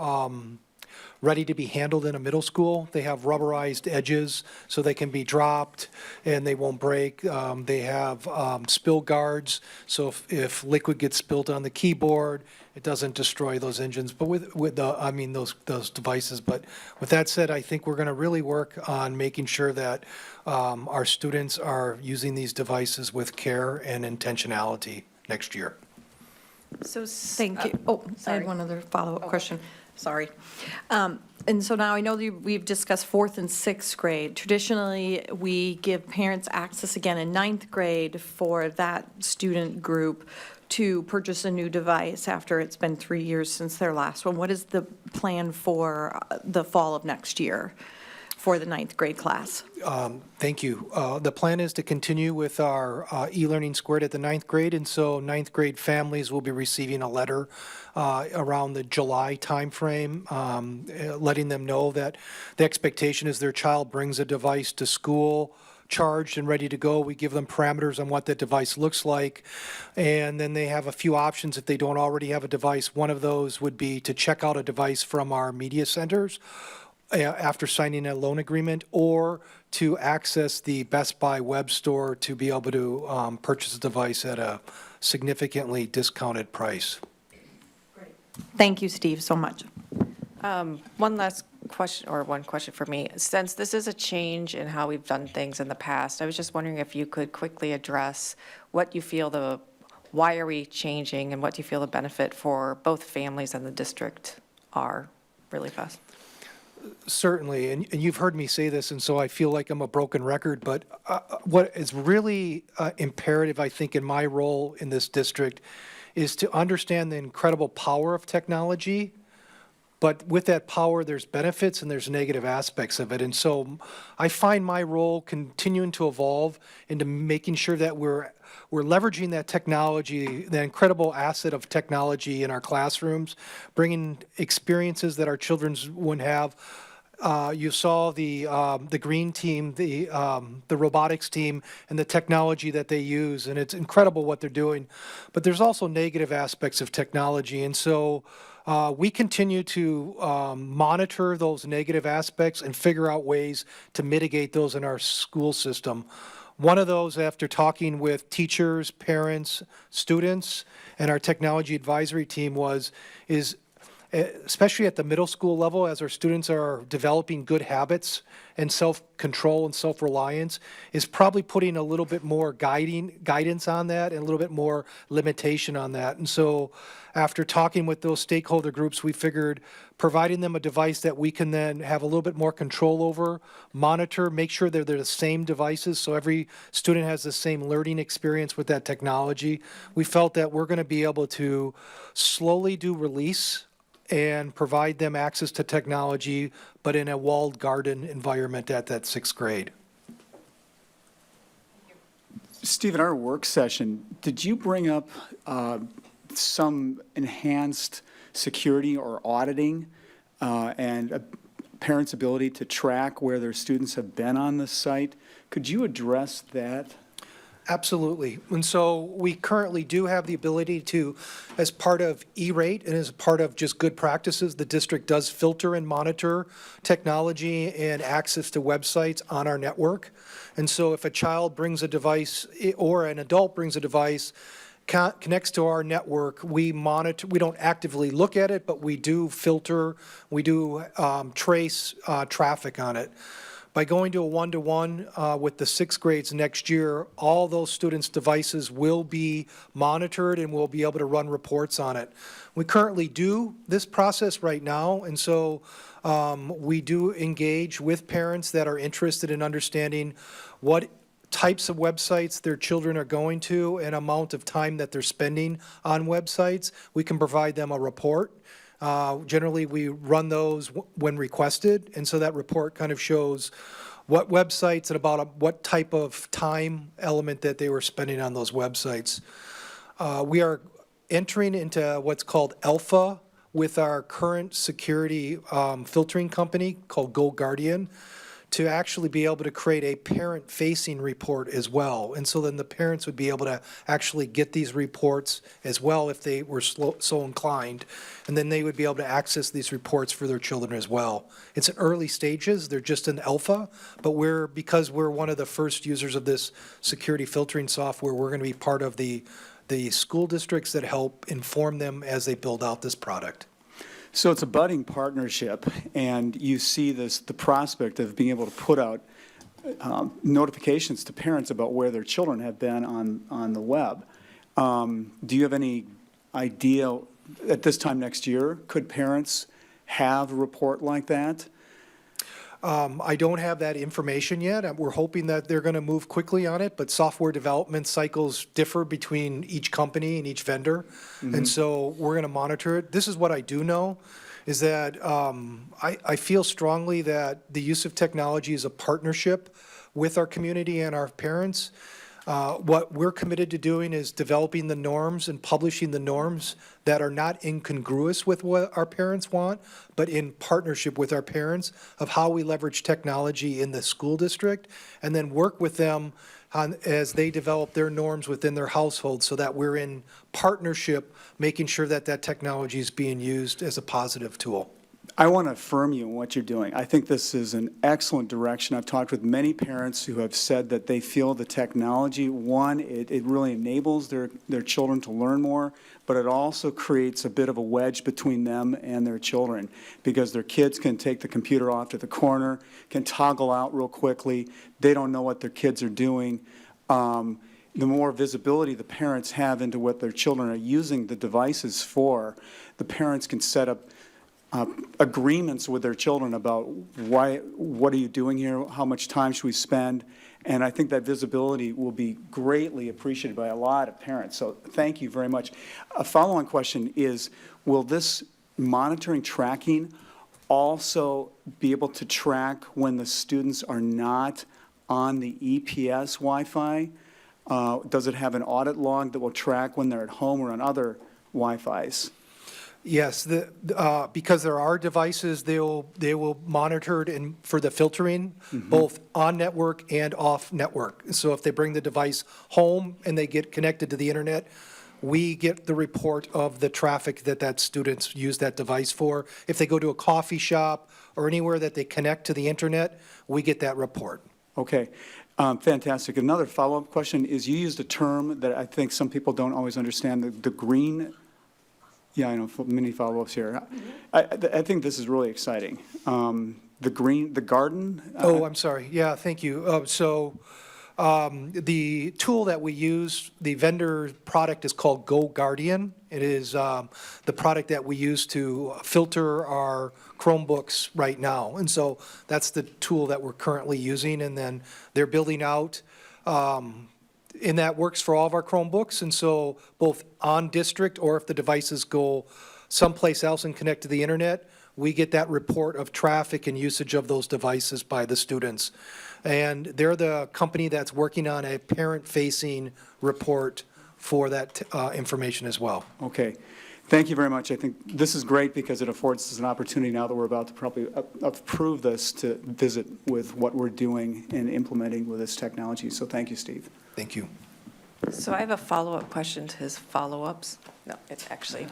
ready to be handled in a middle school. They have rubberized edges so they can be dropped and they won't break. They have spill guards, so if liquid gets spilled on the keyboard, it doesn't destroy those engines, but those devices. But with that said, I think we're going to really work on making sure that our students are using these devices with care and intentionality next year. So thank you. Oh, I had one other follow-up question. Sorry. And so now I know that we've discussed 4th and 6th grade. Traditionally, we give parents access again in 9th grade for that student group to purchase a new device after it's been 3 years since their last one. What is the plan for the fall of next year for the 9th grade class? Thank you. The plan is to continue with our e-learning squared at the 9th grade, and so 9th grade families will be receiving a letter around the July timeframe, letting them know that the expectation is their child brings a device to school charged and ready to go. We give them parameters on what that device looks like, and then they have a few options if they don't already have a device. One of those would be to check out a device from our media centers after signing a loan agreement, or to access the Best Buy web store to be able to purchase a device at a significantly discounted price. Thank you, Steve, so much. One last question, or one question for me. Since this is a change in how we've done things in the past, I was just wondering if you could quickly address what you feel why are we changing, and what do you feel the benefit for both families and the district are, really fast? Certainly, and you've heard me say this, and so I feel like I'm a broken record, but what is really imperative, I think, in my role in this district is to understand the incredible power of technology, but with that power, there's benefits and there's negative aspects of it. And so I find my role continuing to evolve into making sure that we're leveraging that technology, the incredible asset of technology in our classrooms, bringing experiences that our children wouldn't have. You saw the green team, the robotics team, and the technology that they use, and it's incredible what they're doing. But there's also negative aspects of technology, and so we continue to monitor those negative aspects and figure out ways to mitigate those in our school system. One of those, after talking with teachers, parents, students, and our technology advisory team is especially at the middle school level, as our students are developing good habits and self-control and self-reliance, is probably putting a little bit more guidance on that and a little bit more limitation on that. And so after talking with those stakeholder groups, we figured providing them a device that we can then have a little bit more control over, monitor, make sure they're the same devices so every student has the same learning experience with that technology. We felt that we're going to be able to slowly do release and provide them access to technology, but in a walled garden environment at that 6th grade. Steve, in our work session, did you bring up some enhanced security or auditing and a parent's ability to track where their students have been on the site? Could you address that? Absolutely. And so we currently do have the ability to, as part of E-rate and as part of just good practices, the district does filter and monitor technology and access to websites on our network. And so if a child brings a device or an adult brings a device, connects to our network, we monitor. We don't actively look at it, but we do filter, we do trace traffic on it. By going to a one-to-one with the sixth grades next year, all those students' devices will be monitored and we'll be able to run reports on it. We currently do this process right now, and so we do engage with parents that are interested in understanding what types of websites their children are going to and amount of time that they're spending on websites. We can provide them a report. Generally, we run those when requested, and so that report kind of shows what websites and about what type of time element that they were spending on those websites. We are entering into what's called alpha with our current security filtering company called GoGuardian, to actually be able to create a parent-facing report as well. And so then the parents would be able to actually get these reports as well if they were so inclined. And then they would be able to access these reports for their children as well. It's in early stages, they're just in alpha, but because we're one of the first users of this security filtering software, we're gonna be part of the school districts that help inform them as they build out this product. So it's a budding partnership, and you see the prospect of being able to put out notifications to parents about where their children have been on the web. Do you have any idea, at this time next year, could parents have a report like that? I don't have that information yet. We're hoping that they're going to move quickly on it, but software development cycles differ between each company and each vendor. Mm-hmm. And so we're going to monitor it. This is what I do know, is that I feel strongly that the use of technology is a partnership with our community and our parents. What we're committed to doing is developing the norms and publishing the norms that are not incongruous with what our parents want, but in partnership with our parents of how we leverage technology in the school district, and then work with them as they develop their norms within their household, so that we're in partnership, making sure that that technology is being used as a positive tool. I want to affirm you in what you're doing. I think this is an excellent direction. I've talked with many parents who have said that they feel the technology, one, it really enables their children to learn more, but it also creates a bit of a wedge between them and their children, because their kids can take the computer off to the corner, can toggle out real quickly. They don't know what their kids are doing. The more visibility the parents have into what their children are using the devices for, the parents can set up agreements with their children about what are you doing here, how much time should we spend, and I think that visibility will be greatly appreciated by a lot of parents. So thank you very much. A follow-on question is, will this monitoring tracking also be able to track when the students are not on the EPS Wi-Fi? Does it have an audit log that will track when they're at home or on other Wi-Fis? Yes, because there are devices, they will monitor it for the filtering, both on network and off network. So if they bring the device home and they get connected to the internet, we get the report of the traffic that students use that device for. If they go to a coffee shop or anywhere that they connect to the internet, we get that report. Okay, fantastic. Another follow-up question is, you used a term that I think some people don't always understand, the green. Yeah, I know, many follow-ups here. I think this is really exciting. The garden? Oh, I'm sorry. Yeah, thank you. The tool that we use, the vendor product is called GoGuardian. It is the product that we use to filter our Chromebooks right now. And so that's the tool that we're currently using, and then they're building out and that works for all of our Chromebooks, and so both on district, or if the devices go someplace else and connect to the internet, we get that report of traffic and usage of those devices by the students. And they're the company that's working on a parent-facing report for that information as well. Okay. Thank you very much. I think this is great because it affords us an opportunity, now that we're about to probably approve this, to visit with what we're doing and implementing with this technology. So thank you, Steve. Thank you. So I have a follow-up question to his follow-ups. No, it's actually,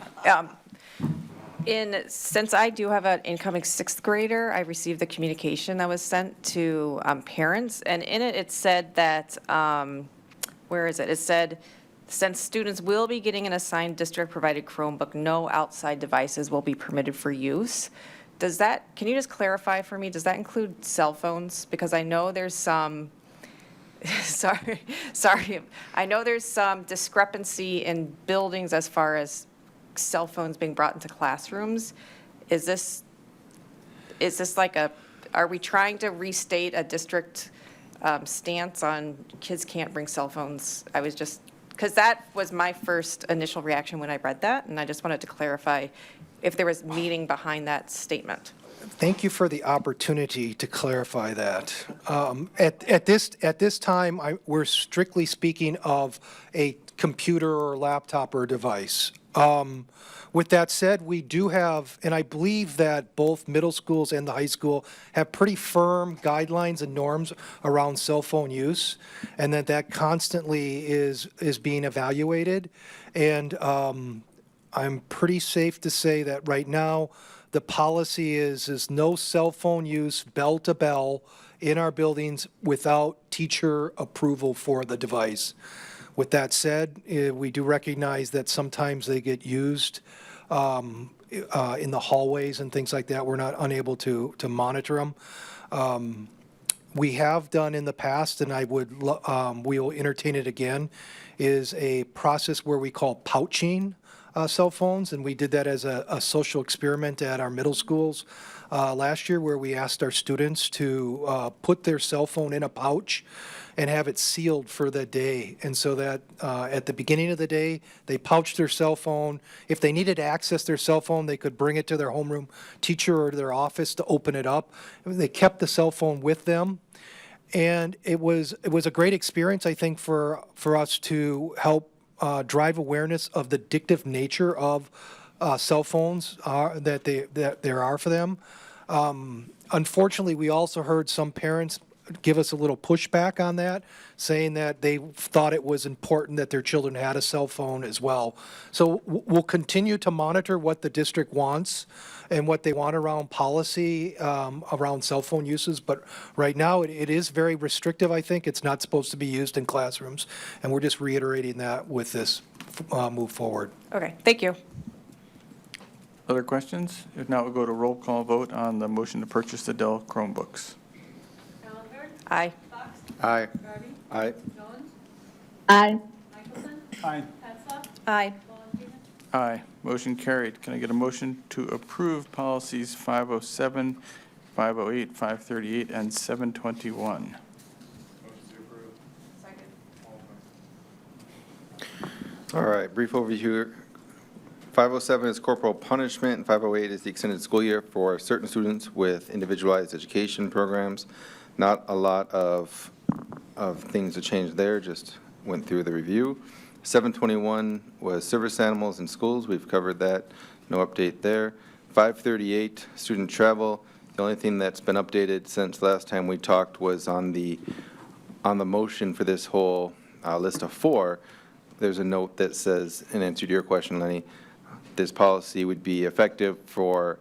since I do have an incoming sixth grader, I received the communication that was sent to parents, and in it, it said that, where is it? It said, since students will be getting an assigned district-provided Chromebook, no outside devices will be permitted for use. does that, can you just clarify for me, does that include cell phones? Because I know there's some, sorry, I know there's some discrepancy in buildings as far as cell phones being brought into classrooms. Is this like are we trying to restate a district stance on kids can't bring cell phones? I was just, because that was my first initial reaction when I read that, and I just wanted to clarify if there was meaning behind that statement. Thank you for the opportunity to clarify that. At this time, we're strictly speaking of a computer or laptop or device. With that said, we do have, and I believe that both middle schools and the high school have pretty firm guidelines and norms around cell phone use, and that constantly is being evaluated. And I'm pretty safe to say that right now, the policy is no cell phone use bell to bell in our buildings without teacher approval for the device. With that said, we do recognize that sometimes they get used in the hallways and things like that. We're not unable to monitor them. We have done in the past, and we will entertain it again, is a process where we call pouching cell phones, and we did that as a social experiment at our middle schools last year, where we asked our students to put their cell phone in a pouch and have it sealed for the day. And so that at the beginning of the day, they pouched their cell phone. If they needed to access their cell phone, they could bring it to their homeroom teacher or their office to open it up. They kept the cell phone with them. And it was a great experience, I think, for us to help drive awareness of the addictive nature of cell phones that there are for them. Unfortunately, we also heard some parents give us a little pushback on that, saying that they thought it was important that their children had a cell phone as well. So we'll continue to monitor what the district wants and what they want around policy around cell phone uses. But right now, it is very restrictive, I think. It's not supposed to be used in classrooms. And we're just reiterating that with this move forward. Okay, thank you. Other questions? If not, we'll go to roll call vote on the motion to purchase the Dell Chromebooks. Aye. Aye. Aye. Aye. Aye. Aye. Aye. Motion carried. Can I get a motion to approve policies 507, 508, 538, and 721? All right, brief overview. 507 is corporal punishment, and 508 is the extended school year for certain students with individualized education programs. Not a lot of things to change there, just went through the review. 721 was service animals in schools. We've covered that. No update there. 538, student travel. The only thing that's been updated since last time we talked was on the motion for this whole list of 4. There's a note that says, in answer to your question, Lenny, this policy would be effective for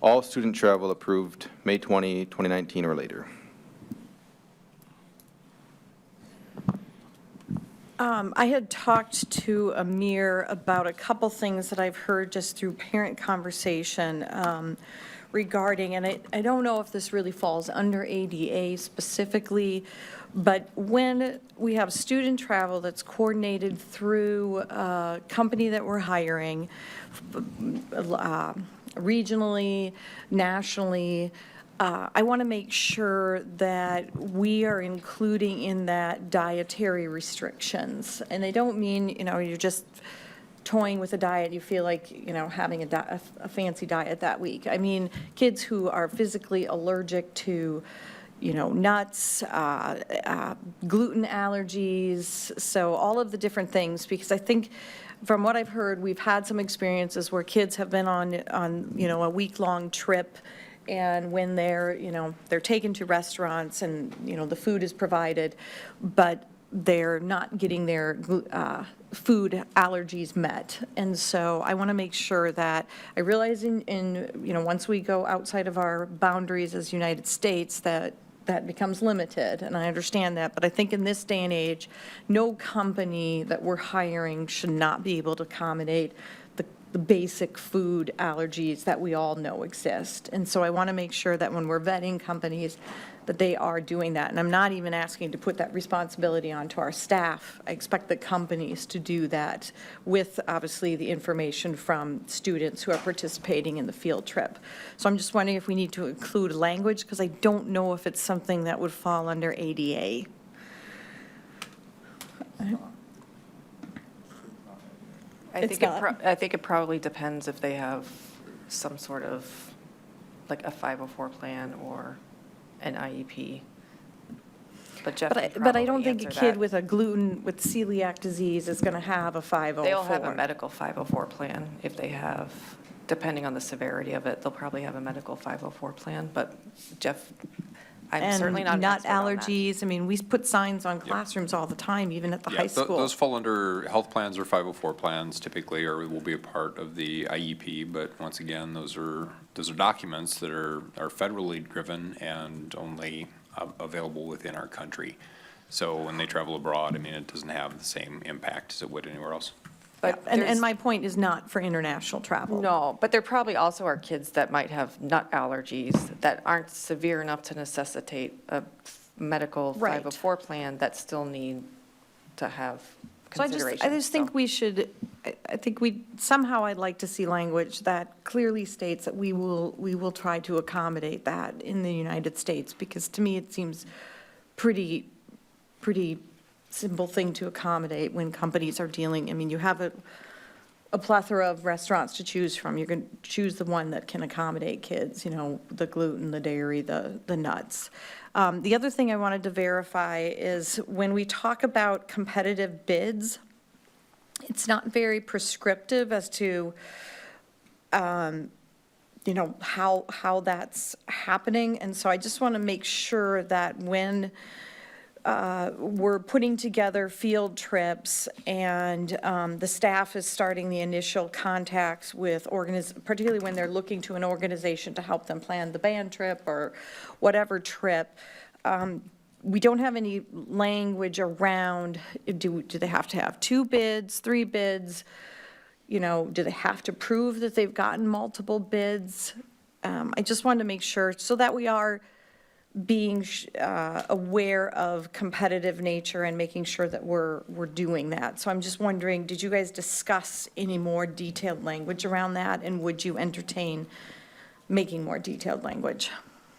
all student travel approved May 20, 2019 or later. I had talked to Amir about a couple things that I've heard just through parent conversation regarding, and I don't know if this really falls under ADA specifically, but when we have student travel that's coordinated through a company that we're hiring, regionally, nationally, I want to make sure that we are including in that dietary restrictions. And I don't mean, you're just toying with a diet, you feel like, having a fancy diet that week. I mean, kids who are physically allergic to, nuts, gluten allergies, so all of the different things, because I think from what I've heard, we've had some experiences where kids have been on a week-long trip, and when they're taken to restaurants and, the food is provided, but they're not getting their food allergies met. And so I want to make sure that, I realize once we go outside of our boundaries as United States, that becomes limited, and I understand that, but I think in this day and age, no company that we're hiring should not be able to accommodate the basic food allergies that we all know exist. And so I want to make sure that when we're vetting companies, that they are doing that. And I'm not even asking to put that responsibility onto our staff. I expect the companies to do that with, obviously, the information from students who are participating in the field trip. So I'm just wondering if we need to include language, because I don't know if it's something that would fall under ADA. I think it probably depends if they have some sort of, like a 504 plan or an IEP. But Jeff can But I don't probably think a answer kid that. with with celiac disease is going to have a 504. They'll have a medical 504 plan if they have, depending on the severity of it, they'll probably have a medical 504 plan. But Jeff, I'm certainly not an nut expert on that. allergies. I mean, we put signs on classrooms all the time, even at the high school. Those fall under health plans or 504 plans typically, or will be a part of the IEP. But once again, those are documents that are federally driven and only available within our country. So when they travel abroad, I mean, it doesn't have the same impact as it would anywhere else. But and my point is not for international travel. No, but there probably also are kids that might have nut allergies that aren't severe enough to necessitate a medical Right. 504 plan that still need to have So consideration. I just think we should, I think somehow I'd like to see language that clearly states that we will try to accommodate that in the United States, because to me, it seems pretty simple thing to accommodate when companies are dealing. I mean, you have a plethora of restaurants to choose from. You're going to choose the one that can accommodate kids, the gluten, the dairy, the nuts. The other thing I wanted to verify is when we talk about competitive bids, it's not very prescriptive as to, how that's happening. And so I just want to make sure that when we're putting together field trips and the staff is starting the initial contacts with particularly when they're looking to an organization to help them plan the band trip or whatever trip, we don't have any language around, do they have to have 2 bids, 3 bids? Do they have to prove that they've gotten multiple bids? I just wanted to make sure so that we are being aware of competitive nature and making sure that we're doing that. So I'm just wondering, did you guys discuss any more detailed language around that? And would you entertain making more detailed language?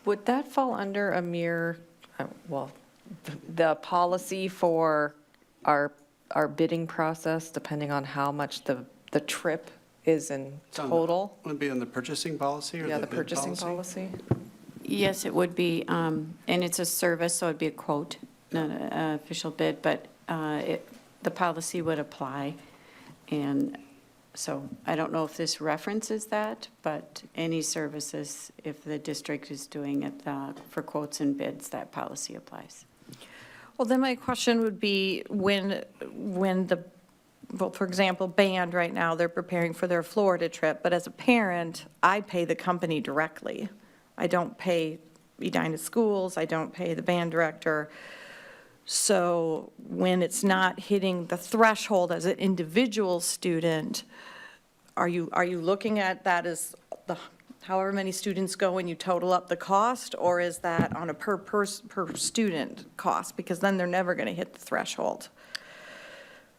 Would that fall under a mere, the policy for our bidding process, depending on how much the trip is in total? Would it be in the purchasing policy or Yeah, the the bid purchasing policy? Yes, it would be, and it's a service, so it'd be a quote, not an official bid, but the policy would apply. And so I don't know if this references that, but any services, if the district is doing it for quotes and bids, that policy applies. Well, then my question would be when for example, band right now, they're preparing for their Florida trip, but as a parent, I pay the company directly. I don't pay Edina Schools, I don't pay the band director. So when it's not hitting the threshold as an individual student, are you looking at that as however many students go and you total up the cost, or is that on a per student cost? Because then they're never going to hit the threshold.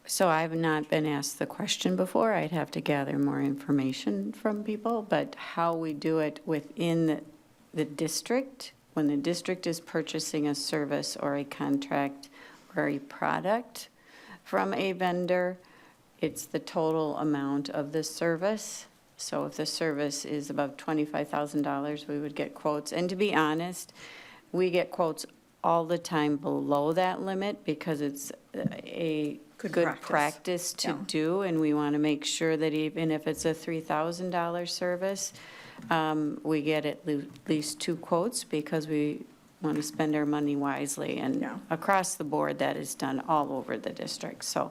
So I've not been asked the question before. I'd have to gather more information from people, but how we do it within the district, when the district is purchasing a service or a contract or a product from a vendor, it's the total amount of the service. So if the service is above $25,000, we would get quotes. And to be honest, we get quotes all the time below that limit because it's a good practice to do, and we want to make sure that even if it's a $3,000 service, we get at least 2 quotes because we want to spend our money wisely. And across the board, that is done all over the district. So,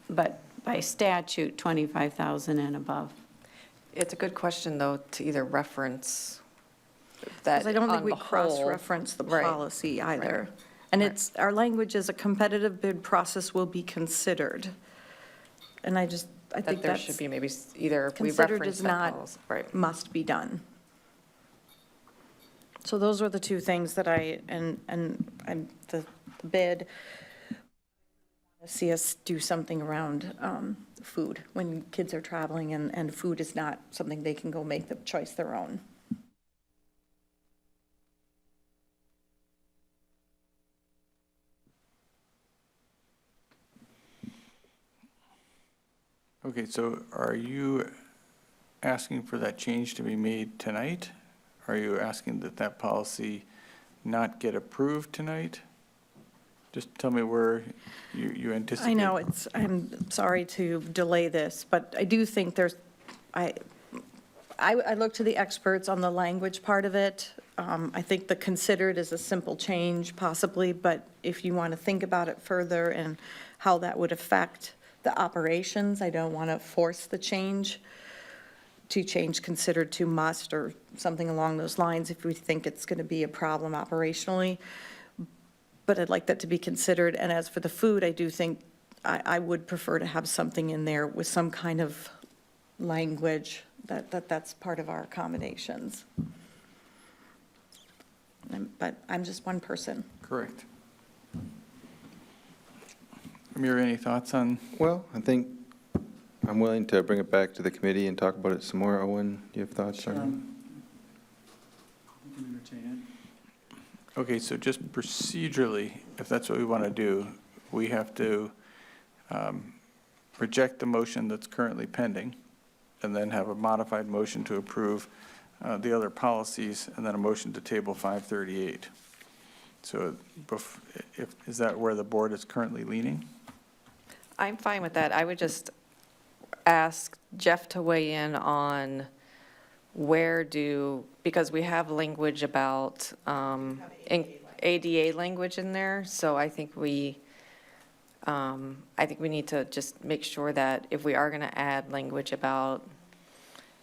but by statute, 25,000 and above. It's a good question, though, to either reference that. Because I don't think on we the whole- cross-reference the Right. policy either. Right. And our language is a competitive bid process will be considered. And I That think there that's should be maybe either we considered reference as that not policy. Right. must be done. So those were the two things that the bid, see us do something around food when kids are traveling and food is not something they can go make the choice their own. Okay, so are you asking for that change to be made tonight? Are you asking that that policy not get approved tonight? Just tell me where you anticipate. I know, I'm sorry to delay this, but I do think I look to the experts on the language part of it. I think the considered is a simple change possibly, but if you want to think about it further and how that would affect the operations, I don't want to force the change to change considered to must or something along those lines if we think it's going to be a problem operationally. But I'd like that to be considered. And as for the food, I do think I would prefer to have something in there with some kind of language that's part of our accommodations. But I'm just one person. Correct. Amir, any thoughts on? Well, I think I'm willing to bring it back to the committee and talk about it some more. Owen, do you have thoughts on You can entertain Okay, so just procedurally, if that's what we want to do, we have to reject the motion that's currently pending, and then have a modified motion to approve the other policies, and then a motion to table 538. So is that where the board is currently leaning? I'm fine with that. I would just ask Jeff to weigh in on because we have language about ADA language in there, so I think we need to just make sure that if we are going to add language about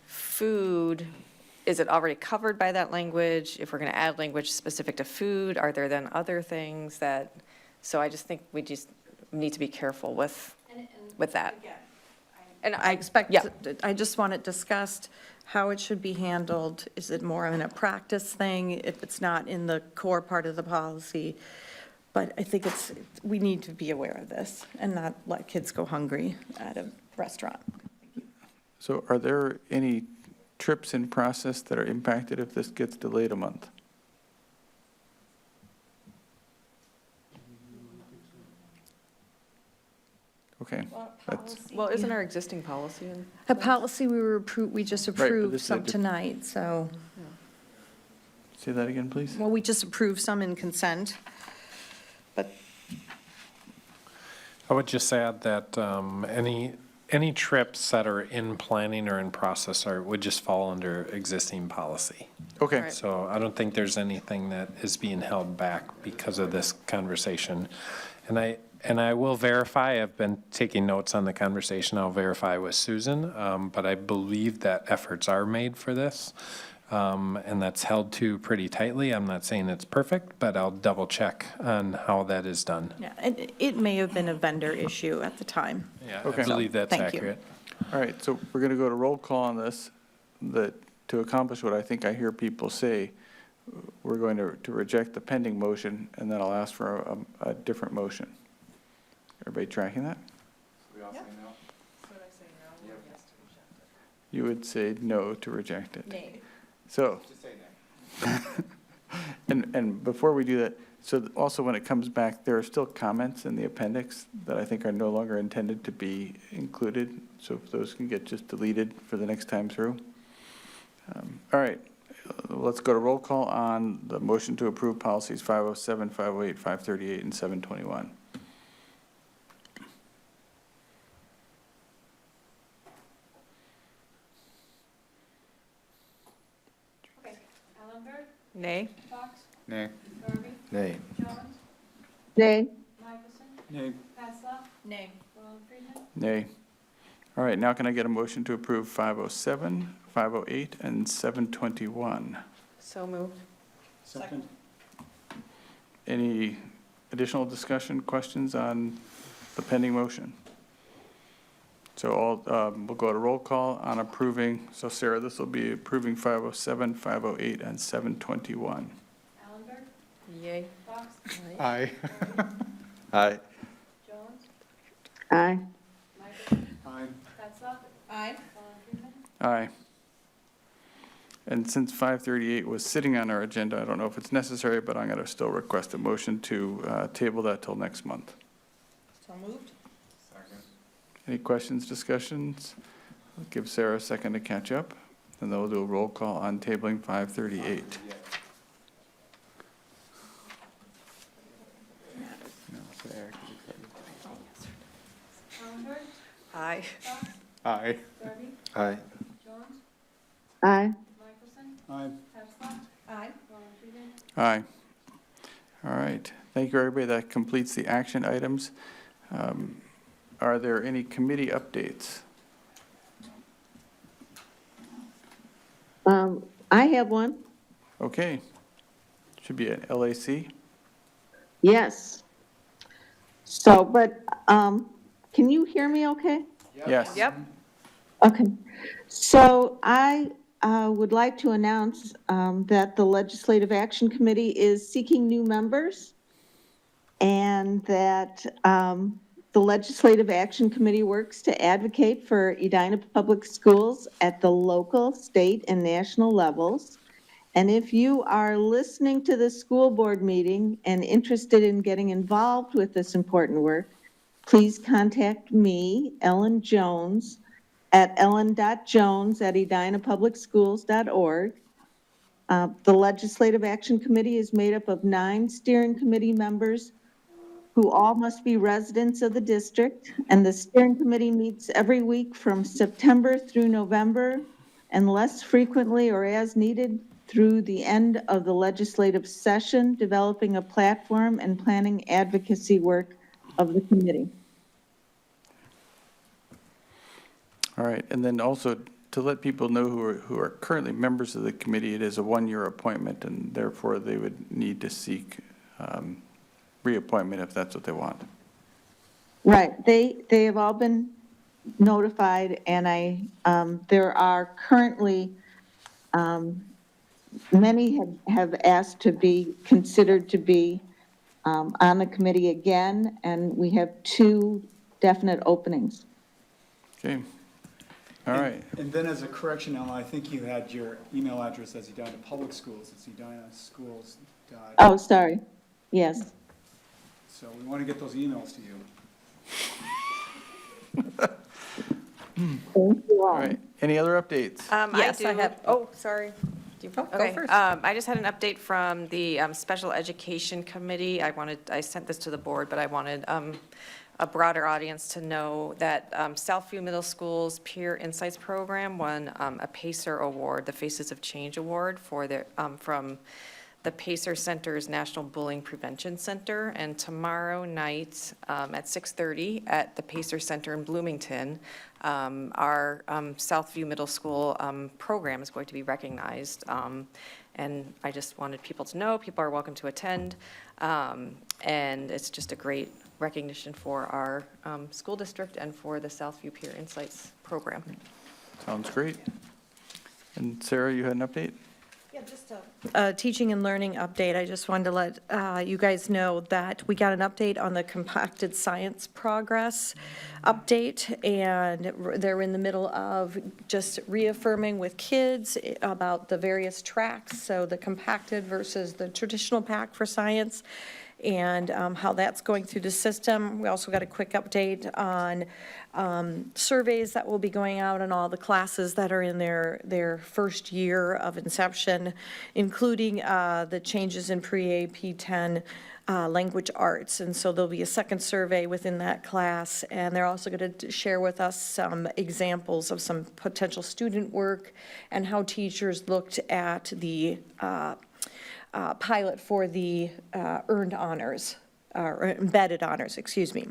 food, is it already covered by that language? If we're going to add language specific to food, are there then other things that, so I just think we just need to be careful with that. And I expect, I just want it discussed, how it should be handled. Is it more in a practice thing if it's not in the core part of the policy? But I think we need to be aware of this and not let kids go hungry at a restaurant. So are there any trips in process that are impacted if this gets delayed a month? Okay. Well, isn't our existing policy in? A policy we just but approved this is some tonight, so, Say that again, please. well, we just approved some in consent, but I would just add that any trips that are in planning or in process would just fall under existing policy. Okay. Right. So I don't think there's anything that is being held back because of this conversation. And I will verify, I've been taking notes on the conversation, I'll verify with Susan, but I believe that efforts are made for this. And that's held to pretty tightly. I'm not saying it's perfect, but I'll double check on how that is done. yeah, it may have been a vendor issue at the time. Yeah, Okay. I believe that's Thank you. accurate. All right, so we're going to go to roll call on this, that to accomplish what I think I hear people say, we're going to reject the pending motion, and then I'll ask for a different motion. Everybody tracking that? We all say no? You would say no to reject it. Nay. So, Just say no. and before we do that, so also when it comes back, there are still comments in the appendix that I think are no longer intended to be included. So if those can get just deleted for the next time through. All right, let's go to roll call on the motion to approve policies 507, 508, 538, and 721. Nay? Nay. Nay. Nay. Nay. Nay. Nay. All right, now can I get a motion to approve 507, 508, and 721? So moved. Second. Any additional discussion, questions on the pending motion? So we'll go to roll call on approving. So Sarah, this will be approving 507, 508, and 721. Yay. Aye. Aye. Aye. Aye. Aye. And since 538 was sitting on our agenda, I don't know if it's necessary, but I'm going to still request a motion to table that till next month. So moved. Any questions, discussions? I'll give Sarah a second to catch up, and then we'll do a roll call on tabling 538. Aye. Aye. Aye. Aye. Aye. Aye. Aye. All right. Thank you, everybody. That completes the action items. Are there any committee updates? I have one. Okay. Should be at LAC. Yes. So, but, can you hear me okay? Yes. Yep. Okay. So I would like to announce that the Legislative Action Committee is seeking new members, and that the Legislative Action Committee works to advocate for Edina Public Schools at the local, state, and national levels. And if you are listening to the school board meeting and interested in getting involved with this important work, please contact me, Ellen Jones, at ellen.jones@edinapublicschools.org. The Legislative Action Committee is made up of 9 steering committee members who all must be residents of the district, and the steering committee meets every week from September through November, and less frequently or as needed through the end of the legislative session, developing a platform and planning advocacy work of the committee. All right. And then also to let people know who are currently members of the committee, it is a 1-year appointment, and therefore they would need to seek reappointment if that's what they want. Right, they have all been notified, and there are currently, many have asked to be considered to be on the committee again, and we have 2 definite openings. Okay. All right. And then as a correction, Ellen, I think you had your email address as Edina Public Schools. It's edinaschools. Oh, sorry, yes. So we want to get those emails to you. Thank you all. All right. Any other updates? Yes, I have. Oh, sorry. Go Okay, first. I just had an update from the Special Education Committee. I sent this to the board, but I wanted a broader audience to know that Southview Middle School's Peer Insights Program won a PACER Award, the Faces of Change Award, for from the PACER Center's National Bullying Prevention Center. And tomorrow night at 6:30 at the PACER Center in Bloomington, our Southview Middle School program is going to be recognized. And I just wanted people to know, people are welcome to attend. And it's just a great recognition for our school district and for the Southview Peer Insights program. Sounds great. And Sarah, you had an update? Yeah, just a teaching and learning update. I just wanted to let you guys know that we got an update on the compacted science progress update, and they're in the middle of just reaffirming with kids about the various tracks, so the compacted versus the traditional pack for science, and how that's going through the system. We also got a quick update on surveys that will be going out on all the classes that are in their first year of inception, including the changes in pre-AP 10 language arts. And so there'll be a second survey within that class, and they're also going to share with us some examples of some potential student work and how teachers looked at the pilot for the earned honors, or embedded honors, excuse me.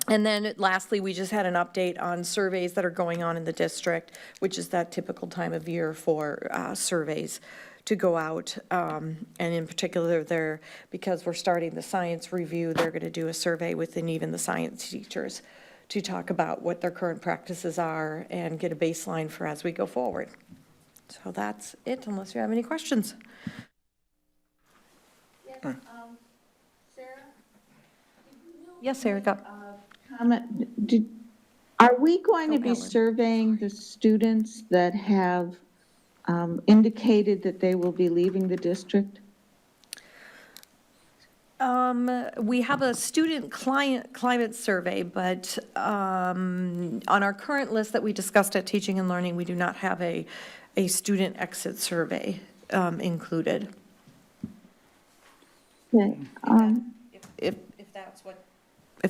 And then lastly, we just had an update on surveys that are going on in the district, which is that typical time of year for surveys to go out. And in particular, because we're starting the science review, they're going to do a survey within even the science teachers to talk about what their current practices are and get a baseline for as we go forward. So that's it, unless you have any questions. Yes, Erica. Comment, are we going to be surveying the students that have indicated that they will be leaving the district? We have a student climate survey, but on our current list that we discussed at Teaching and Learning, we do not have a student exit survey included. Okay. If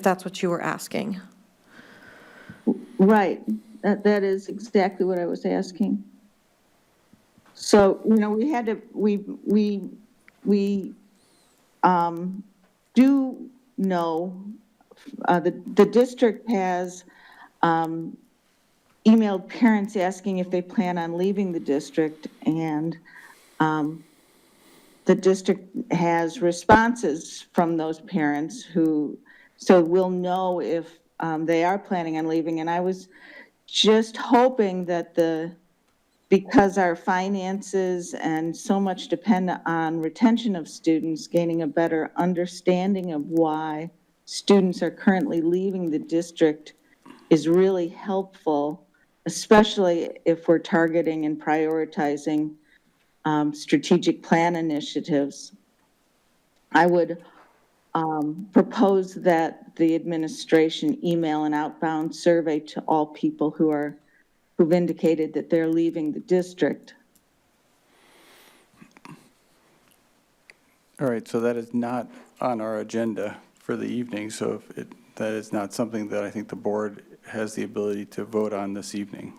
that's what you were asking. Right, that is exactly what I was asking. So, you know, we had to, we do know, the district has emailed parents asking if they plan on leaving the district, and the district has responses from those parents who, so we'll know if they are planning on leaving. And I was just hoping that because our finances and so much depend on retention of students, gaining a better understanding of why students are currently leaving the district is really helpful, especially if we're targeting and prioritizing strategic plan initiatives. I would propose that the administration email an outbound survey to all people who've indicated that they're leaving the district. All right, so that is not on our agenda for the evening, so if that is not something that I think the board has the ability to vote on this evening.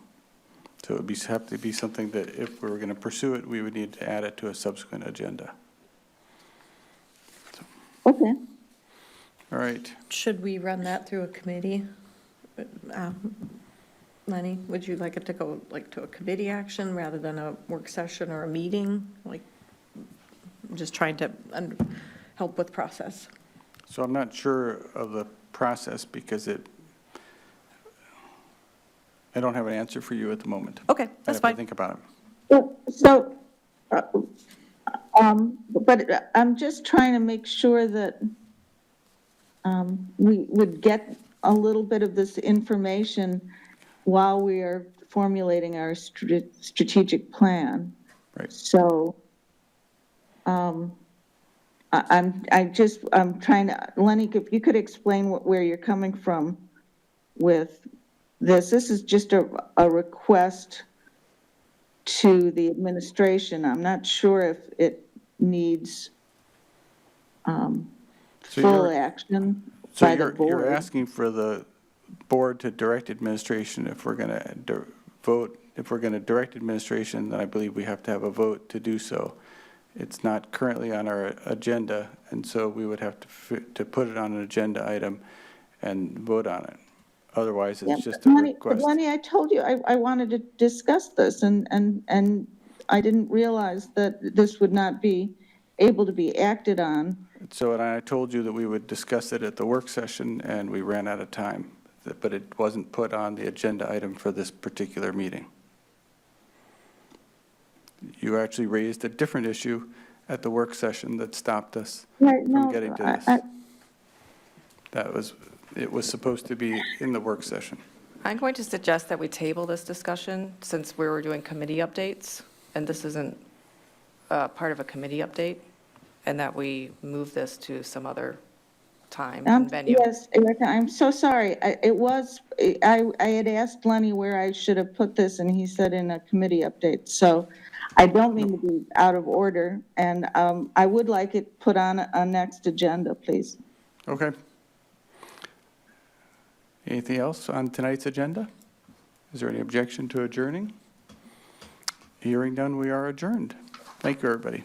So it would have to be something that if we were going to pursue it, we would need to add it to a subsequent agenda. Okay. All right. Should we run that through a committee? Lenny, would you like it to go to a committee action rather than a work session or a meeting? I'm just trying to help with process. So I'm not sure of the process because I don't have an answer for you at the moment. Okay, that's fine. I have to think about it. So, but I'm just trying to make sure that we would get a little bit of this information while we are formulating our strategic plan. Right. So, I'm trying to, Lenny, if you could explain where you're coming from with this. This is just a request to the administration. I'm not sure if it needs full action by the board. You're asking for the board to direct administration. If we're going to vote, if we're going to direct administration, then I believe we have to have a vote to do so. It's not currently on our agenda, and so we would have to put it on an agenda item and vote on it. Otherwise, it's just a request. Lenny, I told you I wanted to discuss this, and I didn't realize that this would not be able to be acted on. So, and I told you that we would discuss it at the work session, and we ran out of time, but it wasn't put on the agenda item for this particular meeting. You actually raised a different issue at the work session that stopped us from getting to this. It was supposed to be in the work session. I'm going to suggest that we table this discussion since we were doing committee updates, and this isn't part of a committee update, and that we move this to some other time and venue. Yes, Erica, I'm so sorry. I had asked Lenny where I should have put this, and he said in a committee update. So I don't mean to be out of order, and I would like it put on a next agenda, please. Okay. Anything else on tonight's agenda? Is there any objection to adjourning? Hearing none, we are adjourned. Thank you, everybody.